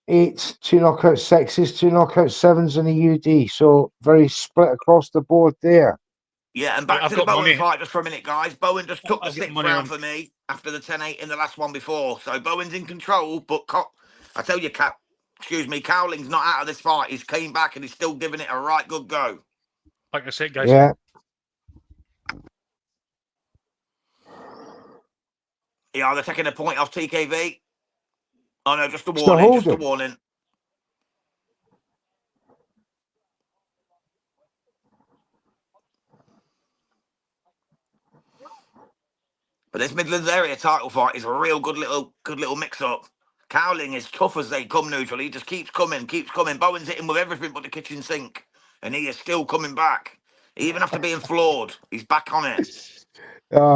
8, 2 knockout 6s, 2 knockout 7s, and a UD. So very split across the board there. Yeah, and back I've to the got Bowen money. fight just for a minute, guys. Bowen just took the I've got 6th money round on- for me after the 10-8 in the last one before. So Bowen's in control, but I tell you, Cowling's not out of this fight. He's came back and he's still giving it a right good go. Like I said, guys. Yeah. Yeah, they're taking a point off TKV. Oh no, just a Still warning, just a holding. warning. But this Midlands area title fight is a real good little mix-up. Cowling is tough as they come, neutral. He just keeps coming. Bowen's hitting with everything but the kitchen sink. And he is still coming back. Even after being floored, he's back on it.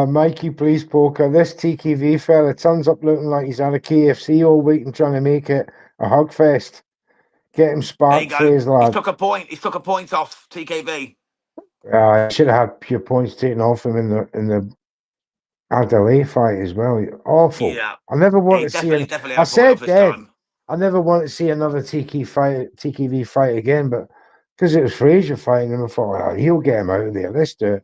Mikey, please, poker. This TKV fella turns up looking like he's had a KFC all week and trying to make it a hug fest. Get him sparked, Fraser, lad. He took a point off TKV. I should have had pure points taken off him in the Adelaide fight as well. Awful. Yeah. I never want to see it. I said dead. I never want to see another TKV fight again, but because it was Fraser fighting him, I thought, he'll get him out of there. Let's do it.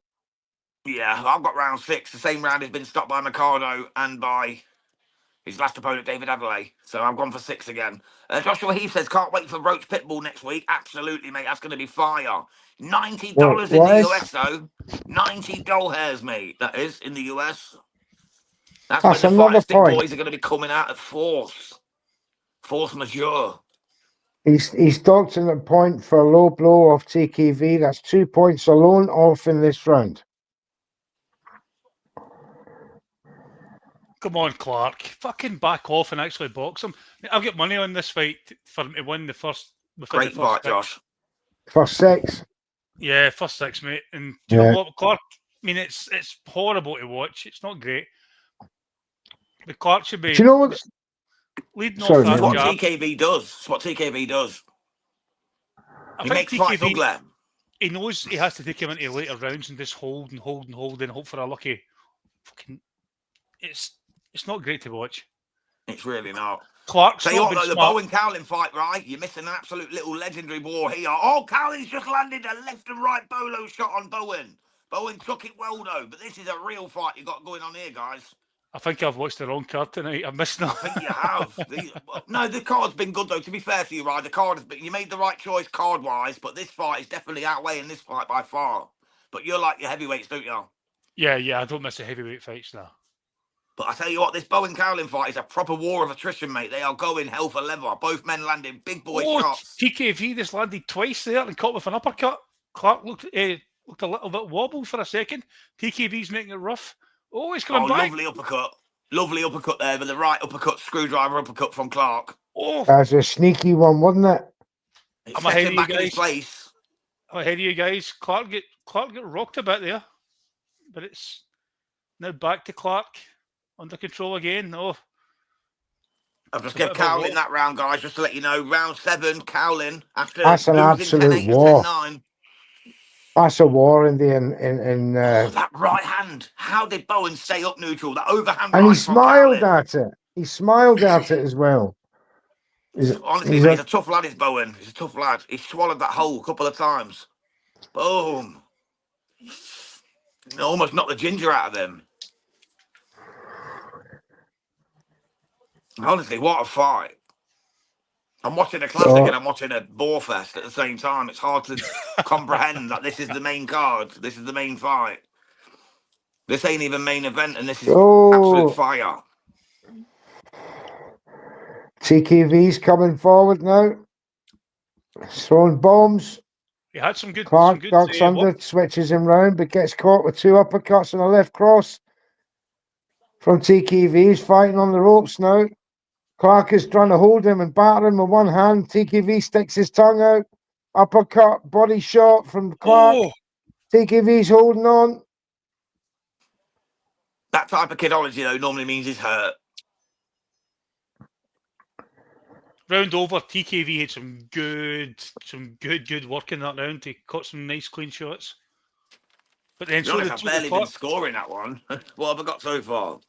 Yeah, I've got round 6. The same round has been stopped by Mercado and by his last opponent, David Adelaide. So I've gone for 6 again. Joshua Heath says, can't wait for Roach Pitbull next week. Absolutely, mate. That's going to be fire. $90 in the US, though. 90 doll hairs, mate. That is, in the US. That's when the another finest big point. boys are going to be coming out of force. Force majeure. He's doctoring a point for a low blow off TKV. That's 2 points alone off in this round. Come on, Clarke. Fucking back off and actually box him. I've got money on this fight for him to win the first. Great fight, Josh. For 6. Yeah, first 6, mate. And do you know what, Clarke? I mean, it's horrible to watch. It's not great. But Clarke should be. Do you know what? Leading Sorry, off that It's what jab. TKV does. It's what TKV does. I He think makes fights TKV, ugly. he knows he has to take him into later rounds and just hold and hope for a lucky. Fucking, it's not great to watch. It's really not. Clarke's Tell you not what, been though, the smart. Bowen Cowlin fight, right? You're missing an absolute little legendary war here. Oh, Cowlin's just landed a left and right bolo shot on Bowen. Bowen took it well, though, but this is a real fight you got going on here, guys. I think I've watched the wrong card tonight. I've missed that. I think you have. No, the card's been good, though. To be fair to you, right, the card has been. You made the right choice card-wise, but this fight is definitely outweighing this fight by far. But you're like your heavyweights, don't you? Yeah, I don't miss the heavyweight fights now. But I tell you what, this Bowen Cowlin fight is a proper war of attrition, mate. They are going hell for leather. Both men landing big boy shots. TKV just landed twice there and caught with an uppercut. Clarke looked a little bit wobbled for a second. TKV's making it rough. Oh, he's coming back. Lovely uppercut. Lovely uppercut there, but the right uppercut, screwdriver uppercut from Clarke. Oh, That's a sneaky one, wasn't it? It's set him back in his place. I'm ahead of you guys. Clarke get rocked a bit there, but it's now back to Clarke under control again. Oh, I've just given Cowlin that round, guys, just to let you know. Round 7, Cowlin after That's an absolute war. 10-9. That's a war in the that right hand. How did Bowen stay up neutral? That overhand. and right he smiled from at it. He smiled at it as well. Honestly, he's a tough lad, is Bowen. He's a tough lad. He swallowed that hole a couple of times. Boom. Almost knocked the ginger out of him. Honestly, what a fight. I'm watching a classic and I'm watching a bore fest at the same time. It's hard to comprehend that this is the main card. This is the main fight. This ain't even main event, and this is absolute fire. TKV's coming forward now. Throwing bombs. he had some good. Clarke ducks under, switches him round, but gets caught with 2 uppercuts and a left cross from TKV. He's fighting on the ropes now. Clarke is trying to hold him and batter him with one hand. TKV sticks his tongue out. Uppercut, body shot from Clarke. Oh. TKV's holding on. That type of kidology, though, normally means he's hurt. Round over, TKV had some good work in that round. He caught some nice clean shots. But then I've barely been scoring that one. What have I got so far?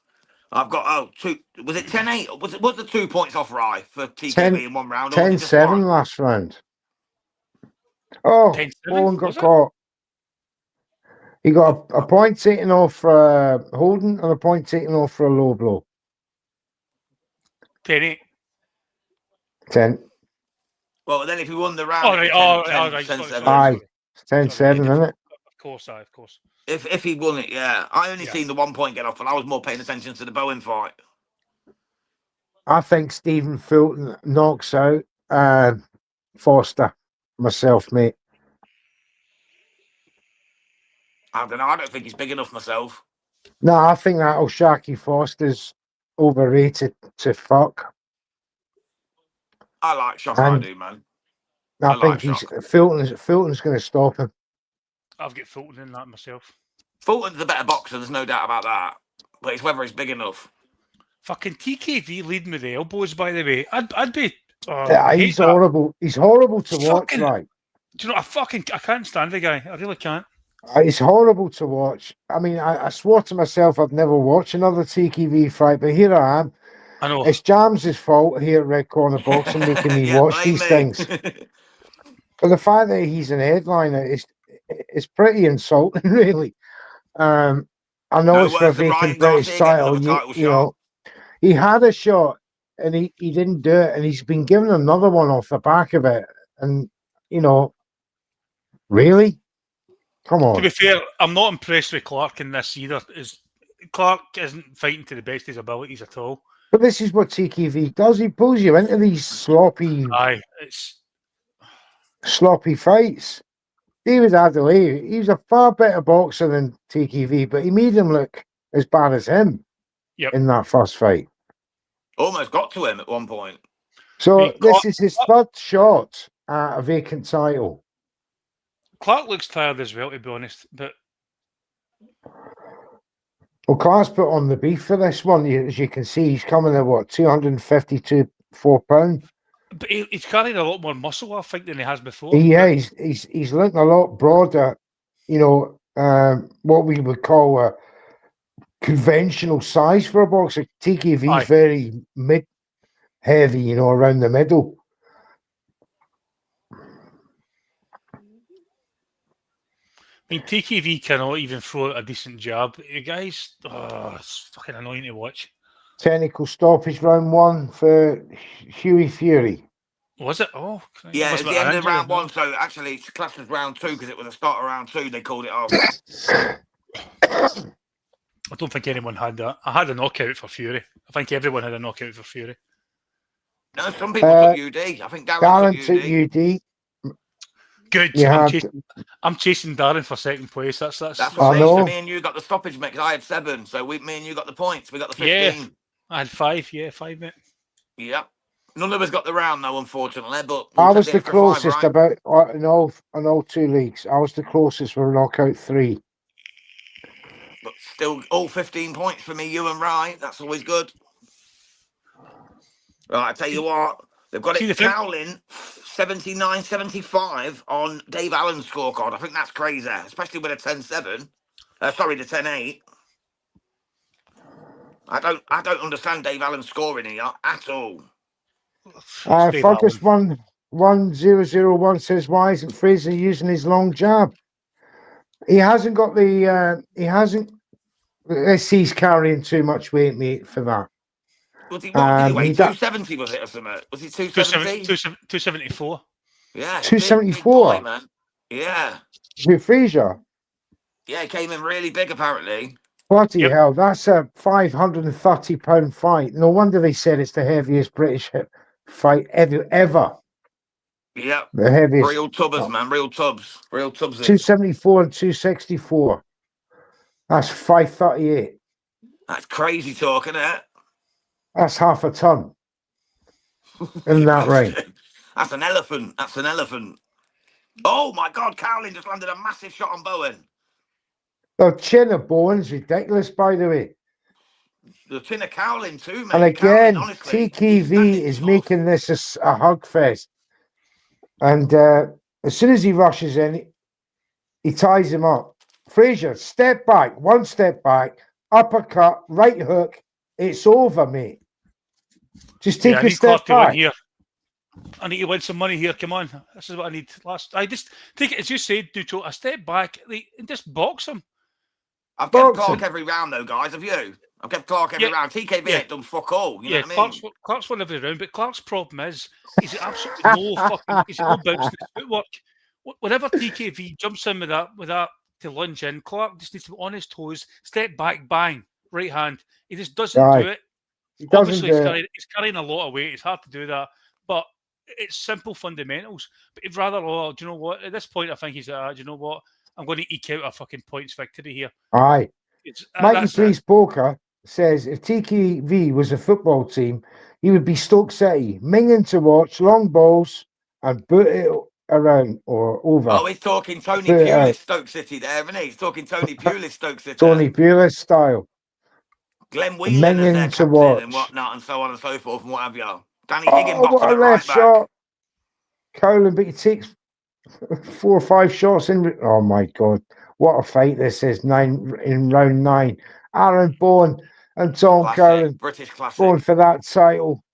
I've got 2. Was it 10-8? Was the 2 points off Rye for TKV in one round? 10-7 last round. Oh, Owen got caught. He got a point taken off for holding and a point taken off for a low blow. 10-8. 10. Well, then if he won the round, Oh, right. 10-7. Aye, it's 10-7, isn't it? Of course. If he won it, yeah. I only seen the 1 point get off, but I was more paying attention to the Bowen fight. I think Stephen Fulton knocks out Foster, myself, mate. I don't know. I don't think he's big enough myself. No, I think that Oshaki Foster's overrated to fuck. I like Shock, I do, man. I think Fulton's going to stop him. I've got Fulton in that myself. Fulton's the better boxer, there's no doubt about that. But it's whether he's big enough. Fucking TKV leading with the elbows, by the way. I'd be. He's horrible. He's horrible to watch, right? Do you know? I can't stand the guy. I really can't. It's horrible to watch. I mean, I swore to myself I'd never watch another TKV fight, but here I am. I know. It's Jam's fault here at Red Corner Boxing making me watch these things. But the fact that he's an headliner is pretty insulting, really. I know No it's for a worse than vacant Ryan British Garcia getting title. another title You know, he had a shot and he didn't do it, and he's been given another one off the back of it. And you know, really, come To on. be fair, I'm not impressed with Clarke in this either. Clarke isn't fighting to the best of his abilities at all. But this is what TKV does. He pulls you into these sloppy fights. David Adelaide, he was a far better boxer than TKV, but he made him look as bad as him in that first fight. Almost got to him at one point. So this is his third shot at a vacant title. Clarke looks tired as well, to be honest. But well, Clarke's put on the beef for this one. As you can see, he's coming at what, 254 pounds. But he's carrying a lot more muscle, I think, than he has before. Yeah, he's looking a lot broader. You know, what we would call a conventional size for a boxer. TKV is very mid-heavy, you know, around the middle. I mean, TKV cannot even throw out a decent jab. You guys, it's fucking annoying to watch. Technical stoppage round 1 for Hughie Fury. Was it? Oh, yeah, it was the end of round 1. So actually, it's classed as round 2 because it was the start of round 2. They called it off. I don't think anyone had that. I had a knockout for Fury. I think everyone had a knockout for Fury. No, some people took UD. I think Darren took UD. Good. I'm chasing Darren for second place. That's the same. So me and you got the stoppage mix. I had 7. So me and you got the points. We got the 15. Yeah, I had 5. Yeah, 5, mate. Yep. None of us got the round though, unfortunately. But I was the closest 5, right? about in all 2 leagues. I was the closest for knockout 3. But still, all 15 points for me, you and Ryan. That's always good. Right, I tell you what, they've got it Cowling 79-75 on Dave Allen's scorecard. I think that's crazy, especially with a 10-7. Sorry, the 10-8. I don't understand Dave Allen's scoring here at all. Focus 1001 says, why isn't Frazer using his long jab? He hasn't got the let's see, he's carrying too much weight, mate, for that. Was he, what did he weigh? 270 was it or something? Was he 270? 274. Yeah. 274, big boy, man. Yeah. With Frazer. Yeah, he came in really big apparently. Bloody hell, that's a 530 pound fight. No wonder they said it's the heaviest British fight ever. Yeah. The heaviest. Real tubbers, man. Real tubs. 274 and 264. That's 538. That's crazy talk, isn't it? That's half a ton. In that range. That's an elephant. That's an elephant. Oh my God, Cowling just landed a massive shot on Bowen. The chin of Bowen's ridiculous, by the way. The chin of Cowling too, mate. And again, Cowling, honestly, TKV is making this a hug fest. And as soon as he rushes in, he ties him up. Frazer, step back, 1 step back, uppercut, right hook. It's over, mate. Just take a step back. Here. I need to win some money here. Come on. This is what I need. I just take it, as you said, Ducho, a step back and just box him. I've kept Clarke every round, though, guys. Have you? I've kept Clarke every round. TKV ain't done fuck all. You know what I mean? Clarke's won every round, but Clarke's problem is he's absolutely he's no bounce in his footwork. Whenever TKV jumps in with that to lunge in, Clarke just needs to be on his toes, step back, bang, right hand. He just doesn't do it. Obviously, he's carrying a lot of weight. It's hard to do that, but it's simple fundamentals. But he'd rather, do you know what? At this point, I think he's do you know what? I'm going to eke out a fucking points victory here. Aye. Mikey Please Poker says, if TKV was a football team, he would be Stoke City. Minging to watch, long balls, and boot it around or over. Oh, he's talking Tony Pulis Stoke City there, isn't he? He's talking Tony Pulis Stoke City. Tony Pulis style. Glenn Whelan as their captain and whatnot, and so on and so forth, and what have you. Danny Higginbottom what a left shot. Cowling, but he takes 4 or 5 shots in. Oh my God, what a fight this is! In round 9. Aaron Bowen and Tom Cowling, British classic, going for that title.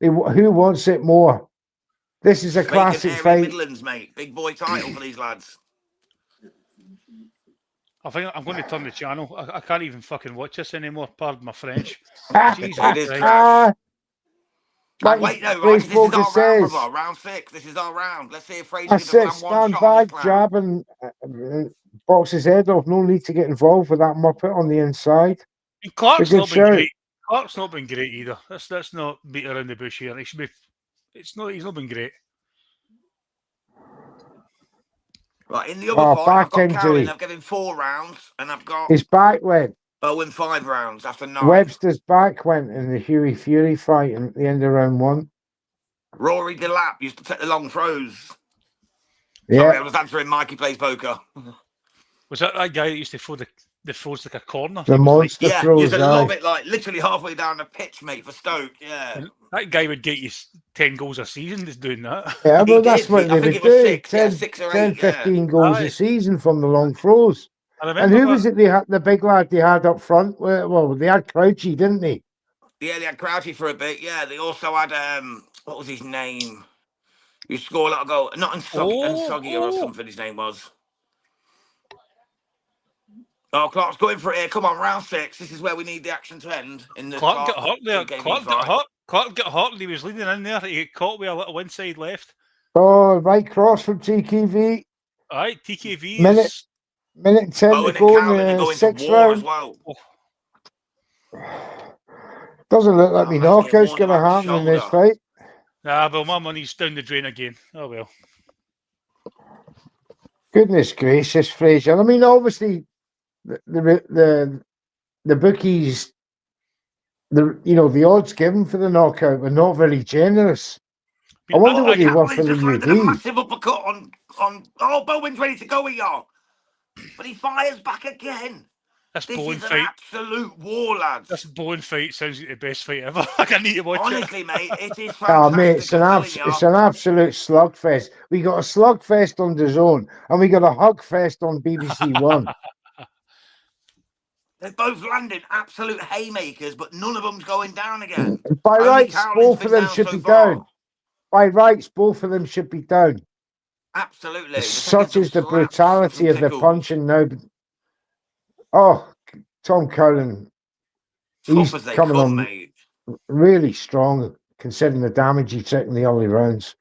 Who wants it more? This is a classic fight. Midlands, mate. Big boy title for these lads. I think I'm going to turn the channel. I can't even fucking watch this anymore. Pardon my French. Jesus It is Christ. trash. Like And wait, no, right? Blaze 'Cause this is Poker our round, says, brother. Round 6. This is our round. Let's see if Fraser I can said, land one stand shot on this back, clown. jab, and box his head off. No need to get involved with that muppet on the inside. And Clark's good not been shout. great. Clark's not been great either. Let's not beat around the bush here. He should be. It's not. He's not been great. Right, in the other fight, back I've got injury. Carolyn. I've given 4 rounds, and I've got His back went. Bowen 5 rounds after 9. Webster's back went in the Huey Fury fight at the end of round 1. Rory DeLapp used to take the long throws. Yeah. Sorry, I was answering Mikey Plays Poker. Was that guy that used to throw the throws like a corner? The monster Yeah, throws used to lob out. it like literally halfway down the pitch, mate, for Stoke. Yeah. And that guy would get you 10 goals a season just doing that. Yeah, He well, that's did. what I they think would it was do. 6, 10, 6 or 10 8, yeah. 15 goals Aye. a season from the long throws. I remember And who that. was it they had, the big lad they had up front? Well, they had Crouchy, didn't they? Yeah, they had Crouchy for a bit. Yeah, they also had what was his name? You score a lot of goals. Not Unsoggy or something. His name was. Oh, Clark's going for it here. Come on, round 6. This is where we need the action to end. In the Clark got hurt there. TKV Clark fight. got hurt. Clark got hurt and he was leading in there. He got caught with a little inside left. Oh, right cross from TKV. All right, TKV Minute is. Minute 10 Bowen to and go Carolyn are in the going to 6th war as round. well. Doesn't look like me Unless they get knockout's one going to on the happen in this shoulder. fight. Nah, but my money's down the drain again. Oh well. Goodness gracious, Fraser. I mean, obviously, the bookies, the odds given for the knockout were not very generous. I wonder what they were for the Just landed a UD. massive uppercut on. Oh, Bowen's ready to go here, but he fires back again. This This Bowen is an fight. absolute war, lads. This Bowen fight sounds like the best fight ever. I need to watch Honestly, mate, it is fantastic. Oh, mate, it's an absolute slugfest. We got a slugfest on DAZN, and we got a hugfest on BBC One. They're both landing absolute haymakers, but none of them's going down again. By Only rights, Carolyn's both been of them down should so be far. down. By rights, both of them should be down. Absolutely. They're Such taking is the some slaps, brutality some of the tickles. punching now. Oh, Tom Cullen, he's Tough as they coming come, on mate. really strong, considering the damage he took in the early rounds.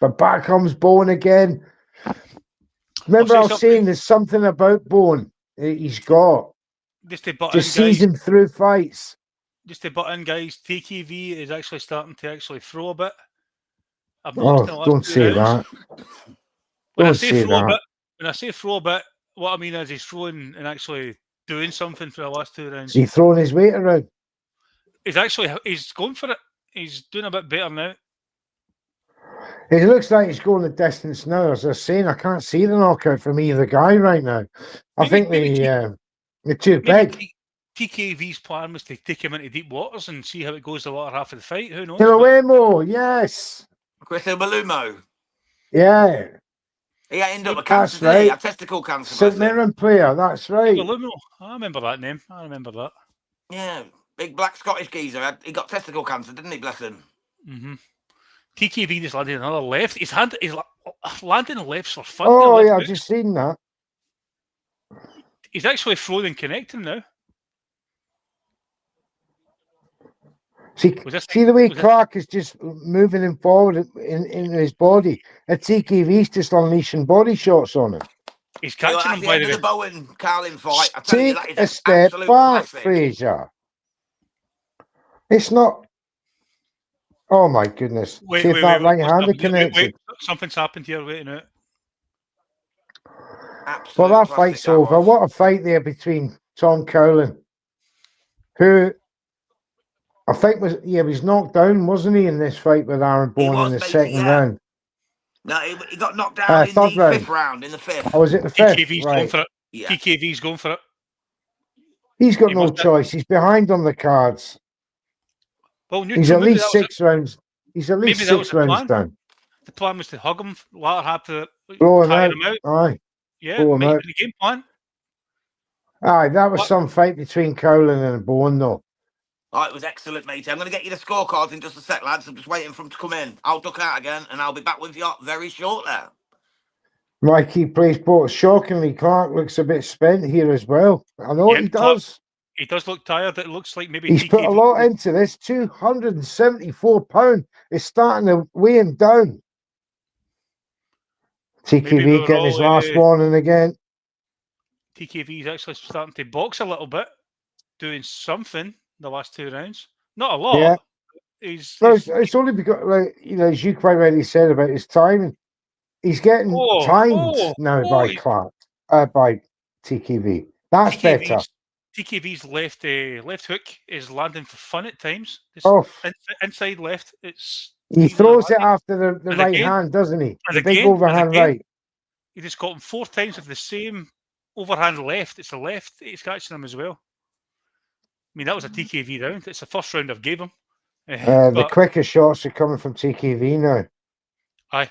But back comes Bowen again. Remember, I was saying there's something about Bowen he's got. Just sees him through fights. Just to butt in, guys. TKV is actually starting to throw a bit. I've Oh, noticed in the last don't 2 say rounds. that. When I Don't say say throw a that. bit, when I say throw a bit, what I mean is he's throwing and actually doing something for the last 2 rounds. He's throwing his weight around. He's going for it. He's doing a bit better now. It looks like he's going the distance now. As I was saying, I can't see the knockout from either guy right now. I think they're too big. TKV's plan was to take him into deep waters and see how it goes the latter half of the fight. Who knows? Kilowemo, yes. Chris Malumo. Yeah. He ended up with cancer, That's right. He had testicle cancer. St Mirren player, that's right. I remember that name. I remember that. Yeah, big black Scottish geezer. He got testicle cancer, didn't he? Bless him. Mm-hmm. TKV just landed another left. He's landing lefts for fun. Oh, yeah, I've just seen that. He's actually throwing and connecting now. See the way Clarke is just moving him forward in his body. And TKV's just unleashing body shots on him. He's catching him by the Bowen Carlin fight. I tell Take you, that is a step back, classic. Fraser. It's not. Oh my goodness! See if that right hand connected. Something's happened here. Waiting out. Absolute well, that fight's over. What a fight there between Tom Cowlin, who I think was knocked down, wasn't he, in this fight with Aaron Bourne in the second round? No, he got knocked down in the fifth round. In the fifth. Oh, was it the fifth? TKV's right. going for it. Yeah. TKV's going for it. He's got no choice. He's behind on the cards. Well, he's at least 6 rounds. He's at least 6 rounds down. The plan was to hug him, later have to blow tire him out. Aye. Yeah, blow him out. The game plan. Aye, that was some fight between Cowlin and Bourne, though. Oh, it was excellent, mate. I'm going to get you the scorecards in just a sec, lads. I'm just waiting for them to come in. I'll duck out again, and I'll be back with you very shortly. Mikey plays both. Shockingly, Clarke looks a bit spent here as well. I know Yep, he does. He does look tired. It looks like maybe He's put a TKV lot into this. £274 is starting to weigh him down. TKV getting his last warning again. TKV's actually starting to box a little bit, doing something the last 2 rounds. Not a lot. Yeah. No, it's only because, like, you know, as you quite rightly said about his timing, he's getting timed now by Clarke, by TKV. That's better. TKV's left hook is landing for fun at times. Inside left, he throws it after the right hand, doesn't he? The big overhand right. He just got him 4 times with the same overhand left. It's the left he's catching him as well. I mean, that was a TKV round. It's the first round I've gave him. The quicker shots are coming from TKV now. Aye.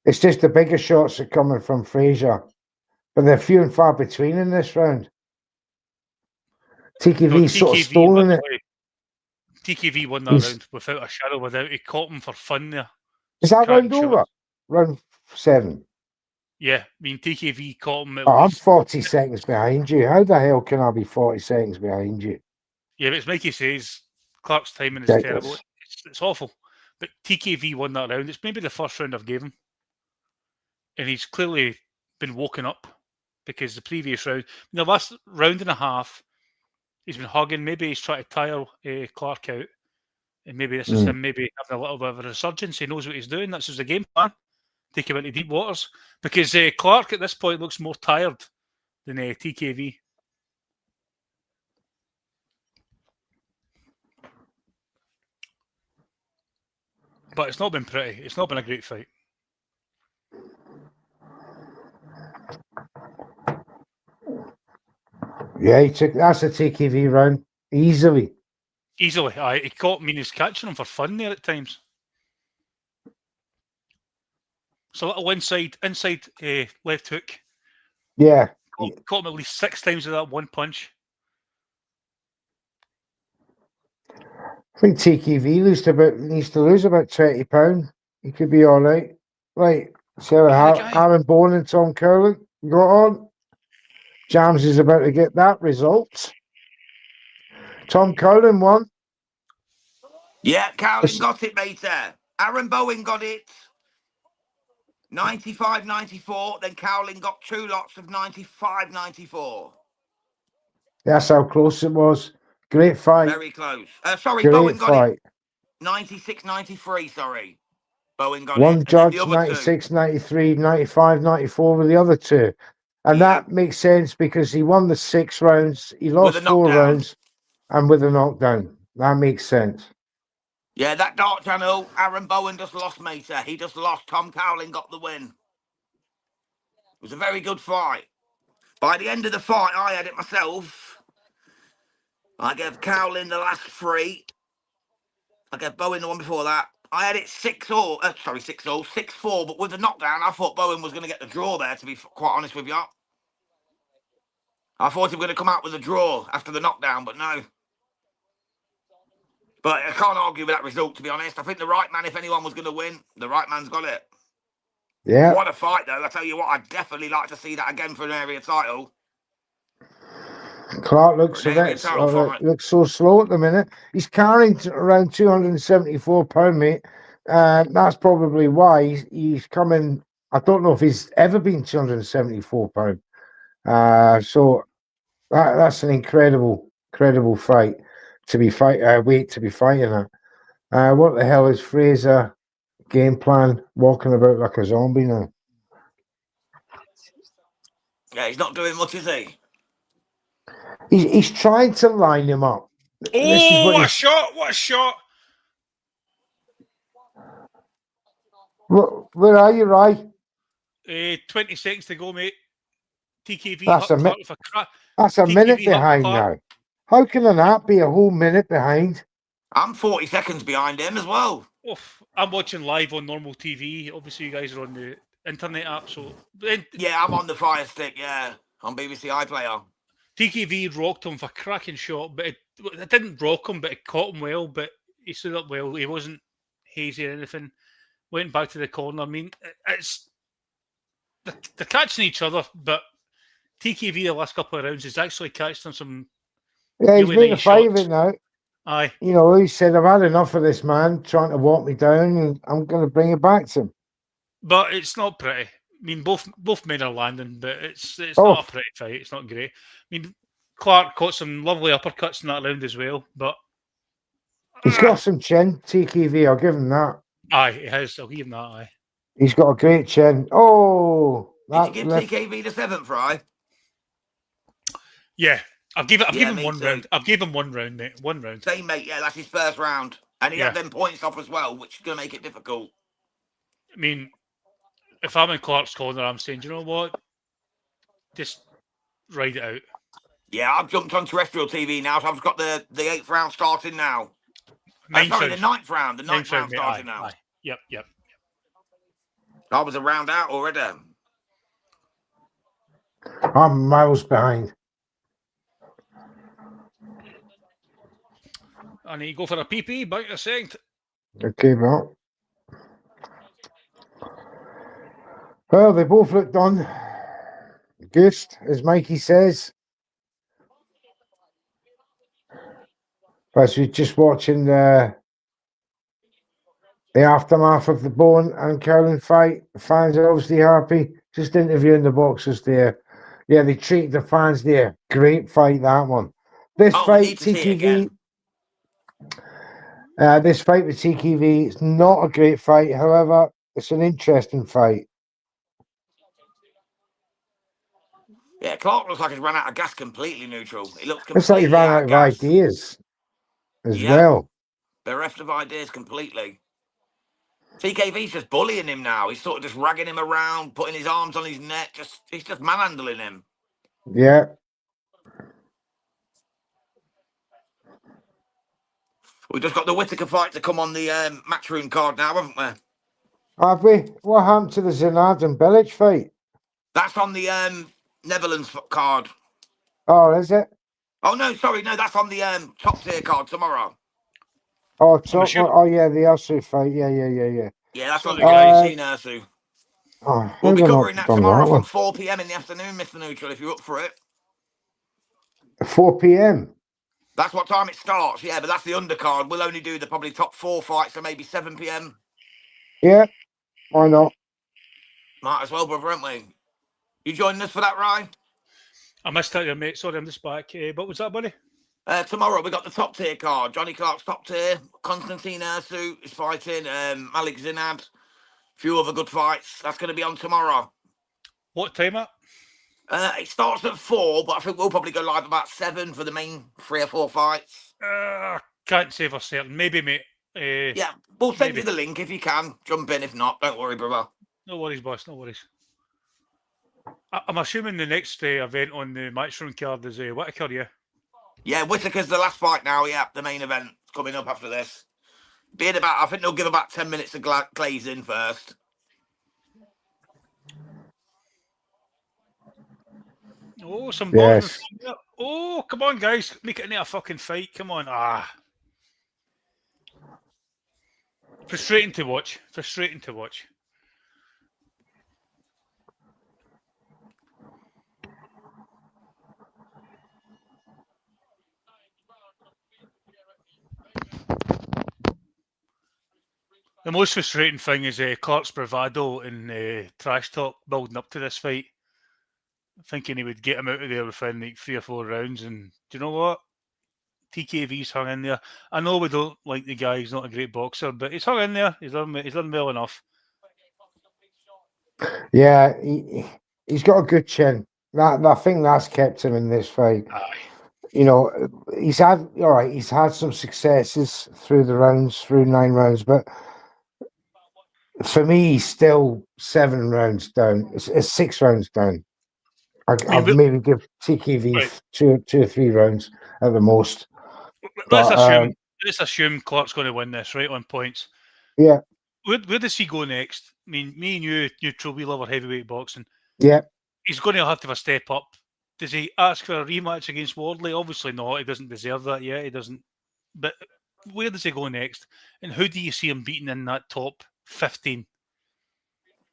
It's just the bigger shots are coming from Frazer. But they're few and far between in this round. TKV's sort of stolen it. TKV won that round without a shadow, without he caught him for fun there. Is that round over? Round 7? Yeah, I mean, TKV caught him. I'm 40 seconds behind you. How the hell can I be 40 seconds behind you? Yeah, but as Mikey says, Clarke's timing is terrible. It's awful. But TKV won that round. It's maybe the first round I've gave him. And he's clearly been woken up because the previous round, the last round and a half, he's been hugging. Maybe he's trying to tire Clarke out. And maybe this is him maybe having a little bit of a resurgence. He knows what he's doing. That's just the game plan. Take him into deep waters. Because Clarke at this point looks more tired than TKV. But it's not been pretty. It's not been a great fight. Yeah, that's a TKV round. Easily. Aye. He caught me and he's catching him for fun there at times. So a little inside left hook. Yeah. Caught him at least 6 times with that one punch. I think TKV needs to lose about £20. He could be all right. Right. So Aaron Bourne and Tom Curlin got on. Jams is about to get that result. Tom Curlin won. Yeah, Cowlin got it, mate. Aaron Bowen got it. 95-94. Then Cowlin got 2 lots of 95-94. That's how close it was. Great fight. Very close. Sorry, Bowen got it. 96-93, sorry. Bowen got one it. Judge, 96, 93, 95, 94 with the other 2. And that makes sense because he won the 6 rounds. He lost 4 rounds and with a knockdown. That makes sense. Yeah, that Dark Channel, Aaron Bowen just lost, mate. He just lost. Tom Cowlin got the win. It was a very good fight. By the end of the fight, I had it myself. I gave Cowlin the last 3. I gave Bowen the one before that. I had it 6-all. 6-4. But with the knockdown, I thought Bowen was going to get the draw there, to be quite honest with you. I thought he was going to come out with a draw after the knockdown, but no. But I can't argue with that result, to be honest. I think the right man, if anyone was going to win, the right man's got it. Yeah. What a fight, though. I tell you what, I'd definitely like to see that again for an area title. Clarke looks looks so slow at the minute. He's carrying around £274, mate. That's probably why he's coming. I don't know if he's ever been £274. So that's an incredible fight to be weight to be fighting at. What the hell is Frazer game plan? Walking about like a zombie now. Yeah, he's not doing much, is he? He's trying to line him up. Oh, what a shot! What a shot! Where are you, Rye? 20 seconds to go, mate. TKV. That's a minute behind now. How can that be a whole minute behind? I'm 40 seconds behind him as well. I'm watching live on normal TV. Obviously, you guys are on the internet app, so... Yeah, I'm on the Fire Stick, yeah. On BBC iPlayer. TKV rocked him for a cracking shot, but it didn't rock him, but it caught him well, but he stood up well. He wasn't hazy or anything. Went back to the corner. I mean, it's they're catching each other, but TKV the last couple of rounds has actually catched them some Yeah, he's really made nice a fight of shots. it now. Aye. You know, he said, I've had enough of this man trying to walk me down, and I'm going to bring it back to him. But it's not pretty. I mean, both men are landing, but it's Oh. not a pretty fight. It's not great. I mean, Clarke caught some lovely uppercuts in that round as well, but He's got some chin, TKV, I'll give him that. aye, he has. I'll give him that. Aye. He's got a great chin. Oh, Did you give TKV the 7th, right? Yeah, I've given him one too. round. I've given him 1 round, mate. 1 round. Same, mate. Yeah, that's his first round, and he had them points off as well, which is going to make it difficult. I mean, if I'm in Clarke's corner, I'm saying, do you know what? Just ride it out. Yeah, I've jumped on terrestrial TV now, so I've got the 8th round starting now. Ninth Sorry, round. the 9th round. The 9th Ninth round round, mate. starting Aye, now. aye. Yep. I was a round out already. I'm miles behind. I need to go for a PP, back in a second. Okay, well. Well, they both looked on. Goosed, as Mikey says. As we're just watching the aftermath of the Bowen and Cowling fight. The fans are obviously happy. Just interviewing the boxers there. Yeah, they treated the fans there. Great fight, that one. This fight, TKV. This fight with TKV, it's not a great fight. However, it's an interesting fight. Yeah, Clarke looks like he's run out of gas completely, neutral. He looks completely It's like he ran out of ideas as well. Bereft of ideas completely. TKV's just bullying him now. He's sort of just ragging him around, putting his arms on his neck. He's just manhandling him. Yeah. We've just got the Whittaker fight to come on the matchroom card now, haven't we? Have we? What happened to the Zinad and Bilic fight? That's on the Netherlands card. Oh, is it? Oh, no, sorry. No, that's on the top tier card tomorrow. Oh, yeah, the Ursu fight. Yeah. Yeah, that's on the Gavazi Frazer. We'll be covering that tomorrow from 4 p.m. in the afternoon, Mr. Neutral, if you're up for it. 4 p.m. That's what time it starts, yeah, but that's the undercard. We'll only do the probably top 4 fights, so maybe 7 p.m. Yeah, why not? Might as well, brother, aren't we? You joining us for that, Ryan? I missed out, mate. Sorry, I'm just back. What was that, buddy? Tomorrow we got the top tier card. Johnny Clark's top tier. Konstantin Ursu is fighting. Malik Zinad. A few other good fights. That's going to be on tomorrow. What time at? It starts at 4, but I think we'll probably go live about 7 for the main 3 or 4 fights. Can't say for certain. Maybe, mate. Yeah, we'll send you the link if you can. Jump in. If not, don't worry, brother. No worries, boss. No worries. I'm assuming the next event on the matchroom card is Whittaker, yeah? Yeah, Whittaker's the last fight now. Yeah, the main event coming up after this. I think they'll give about 10 minutes to glaze in first. Oh, some balls. Yes. Oh, come on, guys. Make it into a fucking fight. Come on. Frustrating to watch. Frustrating to watch. The most frustrating thing is Clarke's bravado and trash talk building up to this fight. Thinking he would get him out of there within like 3 or 4 rounds. And do you know what? TKV's hung in there. I know we don't like the guy. He's not a great boxer, but he's hung in there. He's done well enough. Yeah, he's got a good chin. I think that's kept him in this fight. Aye. You know, he's had some successes through the rounds, through 9 rounds, but for me, he's still 7 rounds down. It's 6 rounds down. I'd maybe give TKV 2 or 3 rounds at the most. Let's assume Clarke's going to win this, right, on points. Yeah. Where does he go next? I mean, me and you, neutral, we love our heavyweight boxing. Yeah. He's going to have a step up. Does he ask for a rematch against Wardley? Obviously not. He doesn't deserve that yet. He doesn't. But where does he go next? And who do you see him beating in that top 15?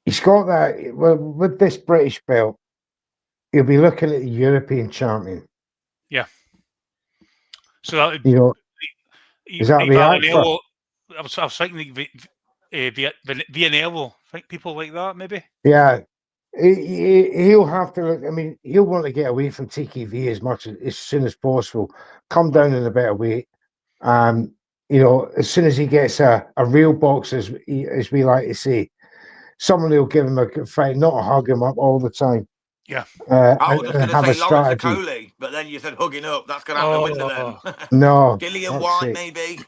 He's got that. Well, with this British belt, he'll be looking at the European champion. Yeah. So that would, You know, is that the answer? I was thinking like Vianello. I think people like that maybe. Yeah, he'll have to. I mean, he'll want to get away from TKV as soon as possible. Come down in a better weight. You know, as soon as he gets a real box, as we like to say, someone who'll give him a fight, not hug him up all the time. Yeah. I was just going to say Lawrence strategy. Okoli, but then you said hugging up. That's going to happen in winter then. No. Gillian White, maybe.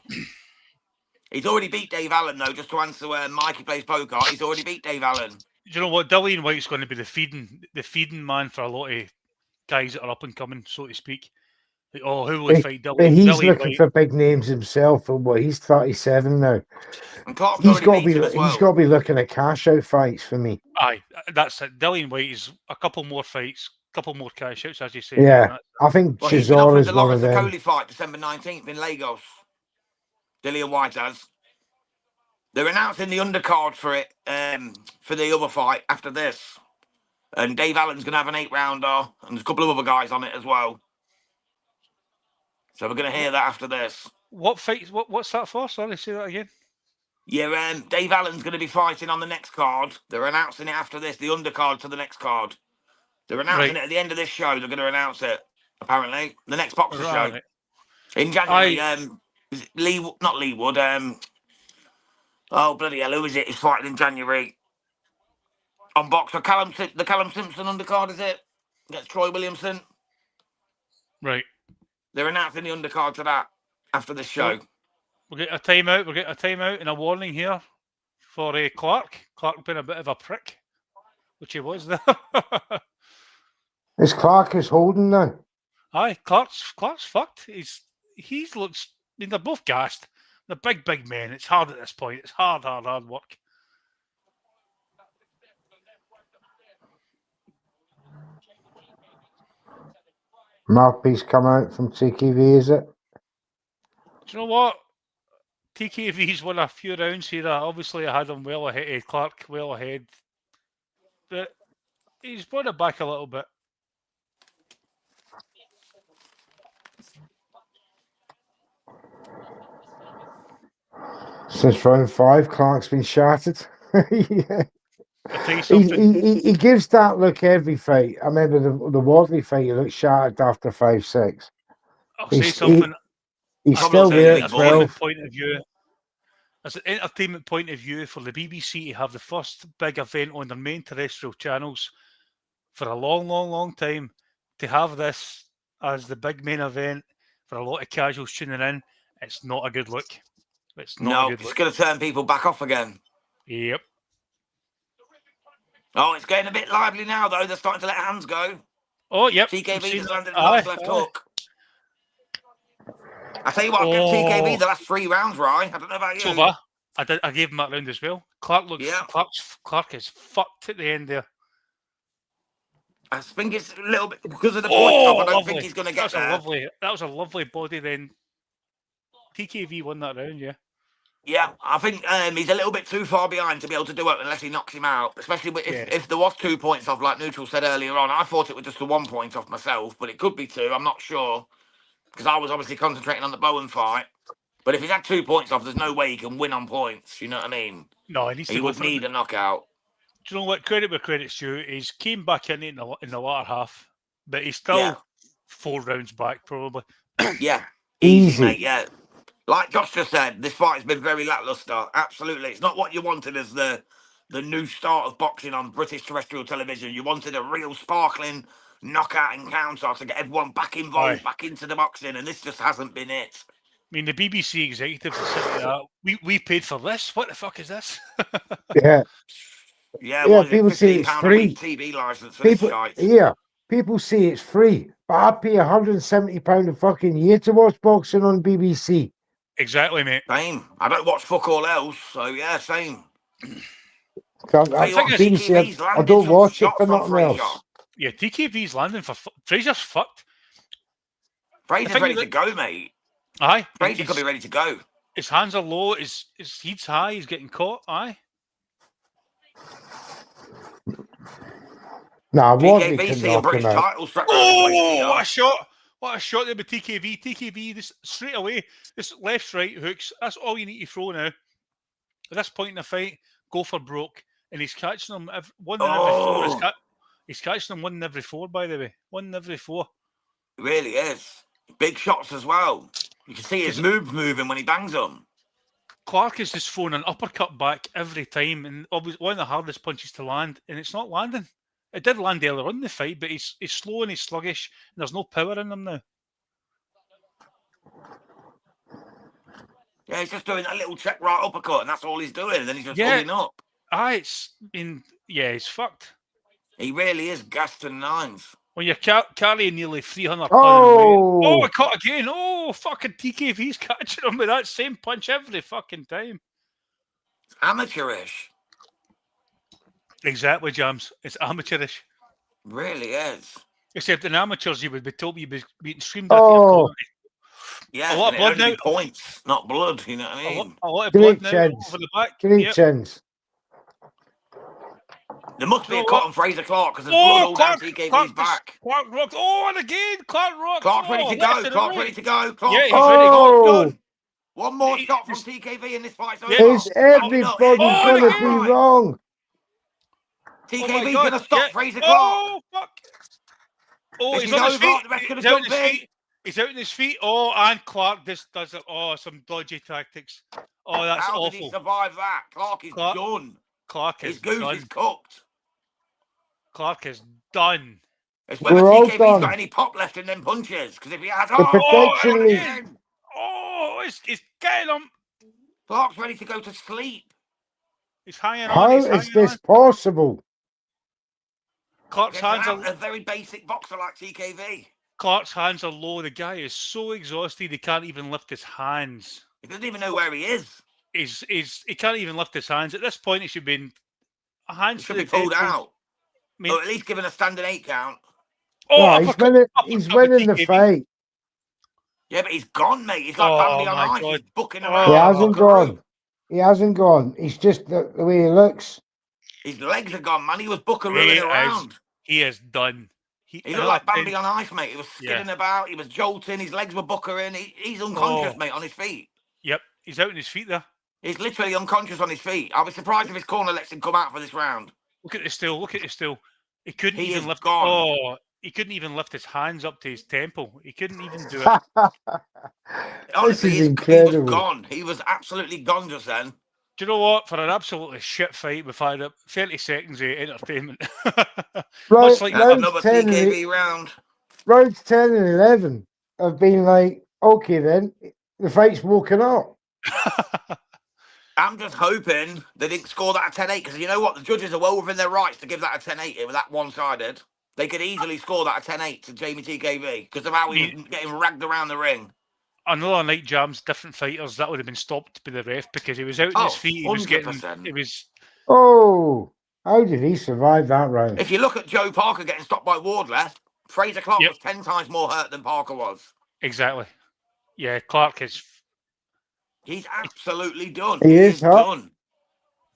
He's already beat Dave Allen, though, just to answer where Mikey plays poker. He's already beat Dave Allen. Do you know what? Dillian White's going to be the feeding man for a lot of guys that are up and coming, so to speak. Like, who will fight Dillian? But he's Dillian looking White for big names himself. And what, he's 37 now. And Clark's He's got to be looking at cash out fights for me. Aye, that's it. Dillian White is a couple more fights, couple more cash outs, as you say. Yeah, I think Chisora is one of them. The Lawrence Okoli fight, December 19th in Lagos. Dillian White has. They're announcing the undercard for it, for the other fight after this. And Dave Allen's going to have an 8-rounder, and there's a couple of other guys on it as well. So we're going to hear that after this. What fight? What's that for? Sorry, say that again. Yeah, Dave Allen's going to be fighting on the next card. They're announcing it after this, the undercard to the next card. They're announcing it at the end of this show. They're going to announce it, apparently. The next boxer show. In January, is it not Leewood, oh, bloody hell, who is it? He's fighting in January. On boxer, the Callum Simpson undercard, is it? Against Troy Williamson. Right. They're announcing the undercard to that after this show. We'll get a timeout. We'll get a timeout and a warning here for Clarke. Clarke being a bit of a prick, which he was there. Is Clarke is holding now? Aye, Clarke's fucked. He's looks. I mean, they're both gassed. They're big men. It's hard at this point. It's hard work. Mouthpiece come out from TKV, is it? Do you know what? TKV's won a few rounds here. Obviously, I had him well ahead. Clarke well ahead, but he's brought it back a little bit. Since round 5, Clarke's been shattered. Yeah. He gives that look every fight. I remember the Wadley fight, he looked shattered after 5-6. I'll say something. He's still there at 12. Point of view, as an entertainment point of view, for the BBC to have the first big event on their main terrestrial channels for a long time, to have this as the big main event for a lot of casuals tuning in, it's not a good look. It's not a good look. It's going to turn people back off again. Yep. Oh, it's getting a bit lively now, though. They're starting to let hands go. Oh, yep. TKV has landed a nice left hook. I tell you what, I've given TKV the last 3 rounds, Ryan. I don't know about you. So I gave him that round as well. Clarke is fucked at the end there. I think it's a little bit because of the points off. I don't think he's going to get there. That was a lovely body then. TKV won that round, yeah. Yeah, I think he's a little bit too far behind to be able to do it unless he knocks him out. Especially if there was 2 points off, like Neutral said earlier on. I thought it was just the 1 point off myself, but it could be 2. I'm not sure because I was obviously concentrating on the Bowen fight. But if he's had 2 points off, there's no way he can win on points. You know what I mean? No, he would need a knockout. Do you know what? Credit where credit's due. He's came back in the latter half, but he's still 4 rounds back, probably. Yeah, easy, mate. Yeah. Like Josh just said, this fight has been very lackluster. Absolutely. It's not what you wanted as the new start of boxing on British terrestrial television. You wanted a real sparkling knockout encounter to get everyone back involved, back into the boxing, and this just hasn't been it. I mean, the BBC executives said that we paid for this. What the fuck is this? Yeah. Yeah, people say it's free. TV license for this shite. Yeah, people say it's free, but I pay £170 a fucking year to watch boxing on BBC. Exactly, mate. Same. I don't watch fuck all else, so yeah, same. I don't watch it for nothing else. Yeah, TKV's landing for Frazer's fucked. Frazer's ready to go, mate. Aye. Frazer could be ready to go. His hands are low, his heat's high, he's getting caught, aye. Nah, Wardley TKV can seeing knock him British out. title strapped around his waist Oh, here. what a shot! What a shot there with TKV. TKV, this straight away, this left, right hooks. That's all you need to throw now. At this point in the fight, go for broke. And he's catching them one in every four. He's catching them 1 in every 4, by the way. 1 in every 4. It really is. Big shots as well. You can see his moves moving when he bangs them. Clarke is just throwing an uppercut back every time, and always one of the hardest punches to land, and it's not landing. It did land earlier on in the fight, but he's slow and he's sluggish, and there's no power in him now. Yeah, he's just doing that little check right uppercut, and that's all he's doing, and then he's just hugging up. He's fucked. He really is gassed to the nines. When you're carrying nearly 300 Oh! pounds. Oh, I caught again. Oh, fucking TKV's catching him with that same punch every fucking time. It's amateurish. Exactly, Jams. It's amateurish. Really is. Except in amateurs, you would be told you'd be being streamed at your corner. Yeah, a lot of blood now. Points, not blood. You know what I mean? A lot of blood now over the back. Great chins. There must be a cut on Frazer Clarke because there's blood all down TKV's back. Clarke rocked. Oh, and again, Clarke rocked. Clarke's ready to go. Clarke's ready to go. Yeah, he's ready. Done. One more shot from TKV in this fight. Is everybody going to be wrong? TKV's going to stop Frazer Clarke. Oh, fuck. Oh, he's on his feet. He's out on his feet. Oh, and Clarke just does it. Oh, some dodgy tactics. Oh, that's awful. How did he survive that? Clarke is done. Clarke is done. His goose is cooked. Clarke is done. It's whether TKV's got any pop left in them punches. Because if he has, he's getting him. Clarke's ready to go to sleep. He's hanging on. How is this possible? Clarke's hands are a very basic boxer like TKV. Clarke's hands are low. The guy is so exhausted he can't even lift his hands. He doesn't even know where he is. He can't even lift his hands. At this point, it should be hands should be pulled out. Or at least given a standing 8 count. Oh, he's winning the fight. Yeah, but he's gone, mate. He's like Bambi on ice. He's booking around. He hasn't gone. He hasn't gone. He's just the way he looks. His legs are gone, man. He was buckarooing around. He is done. He looked like Bambi on ice, mate. He was skidding about. He was jolting. His legs were buckering. He's unconscious, mate, on his feet. Yep, he's out on his feet there. He's literally unconscious on his feet. I was surprised if his corner lets him come out for this round. Look at this still. Look at this still. He couldn't even lift. Gone. Oh, he couldn't even lift his hands up to his temple. He couldn't even do it. Honestly, this is incredible. He was gone. He was absolutely gone just then. Do you know what? For an absolutely shit fight, we've had 30 seconds of entertainment. Right, like another TKV round. Rounds 10 and 11 have been like, okay then, the fight's woken up. I'm just hoping they didn't score that a 10-8 because you know what? The judges are well within their rights to give that a 10-8 with that one-sided. They could easily score that a 10-8 to Jeamie TKV because of how he was getting ragged around the ring. Another night Jams, different fighters, that would have been stopped by the ref because he was out on his feet. He was 100%. Oh, how did he survive that round? If you look at Joe Parker getting stopped by Wardley, Frazer Clarke was 10 times more hurt than Parker was. Exactly. Yeah, Clarke is... He's absolutely done. He is done.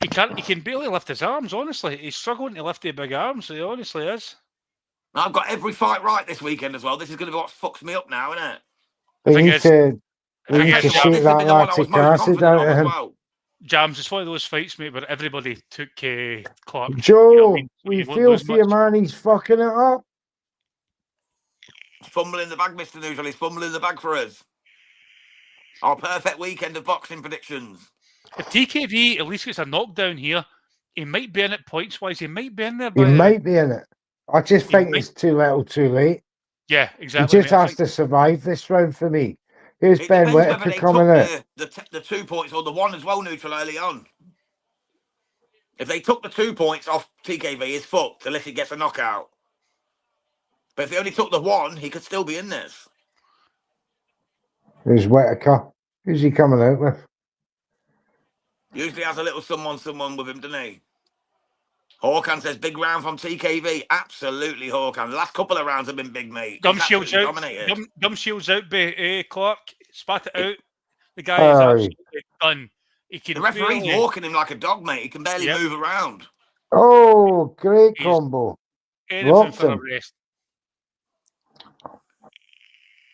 He can barely lift his arms, honestly. He's struggling to lift the big arms, he honestly is. I've got every fight right this weekend as well. This is going to be what fucks me up now, isn't it? We need to shoot that lactic acid out of him. Well. Jams, it's one of those fights, mate, where everybody took Clarke. Joe, you know what I mean? we feel for your man, he's fucking it up. He's fumbling the bag, Mr. Neutral. He's fumbling the bag for us. Our perfect weekend of boxing predictions. If TKV at least gets a knockdown here, he might be in it points-wise. He might be in there. He might be in it. I just think it's too little too late. Yeah, exactly. He just has to survive this round for me. Here's Ben Whittaker coming in. The 2 points or the one as well, Neutral, early on. If they took the 2 points off TKV, he's fucked unless he gets a knockout. But if they only took the 1, he could still be in this. Here's Whittaker. Who's he coming out with? Usually has a little someone with him, doesn't he? Hawkan says big round from TKV. Absolutely, Hawkan. The last couple of rounds have been big, mate. Gum shields out. Gum shields out by Clarke. Spat it out. The guy is absolutely done. The referee's walking him like a dog, mate. He can barely move around. Oh, great combo. Anything Rocked for a him. rest.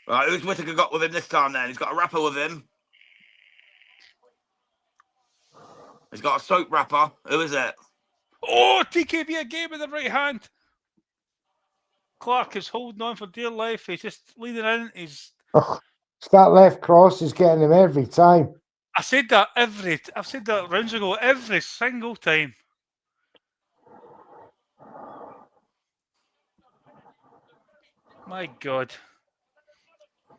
Right, who's Whittaker got with him this time then? He's got a rapper with him. He's got a soap rapper. Who is it? Oh, TKV again with the right hand. Clarke is holding on for dear life. He's just leaning in. He's. Oh, that left cross is getting him every time. I've said that rounds ago, every single time. My God.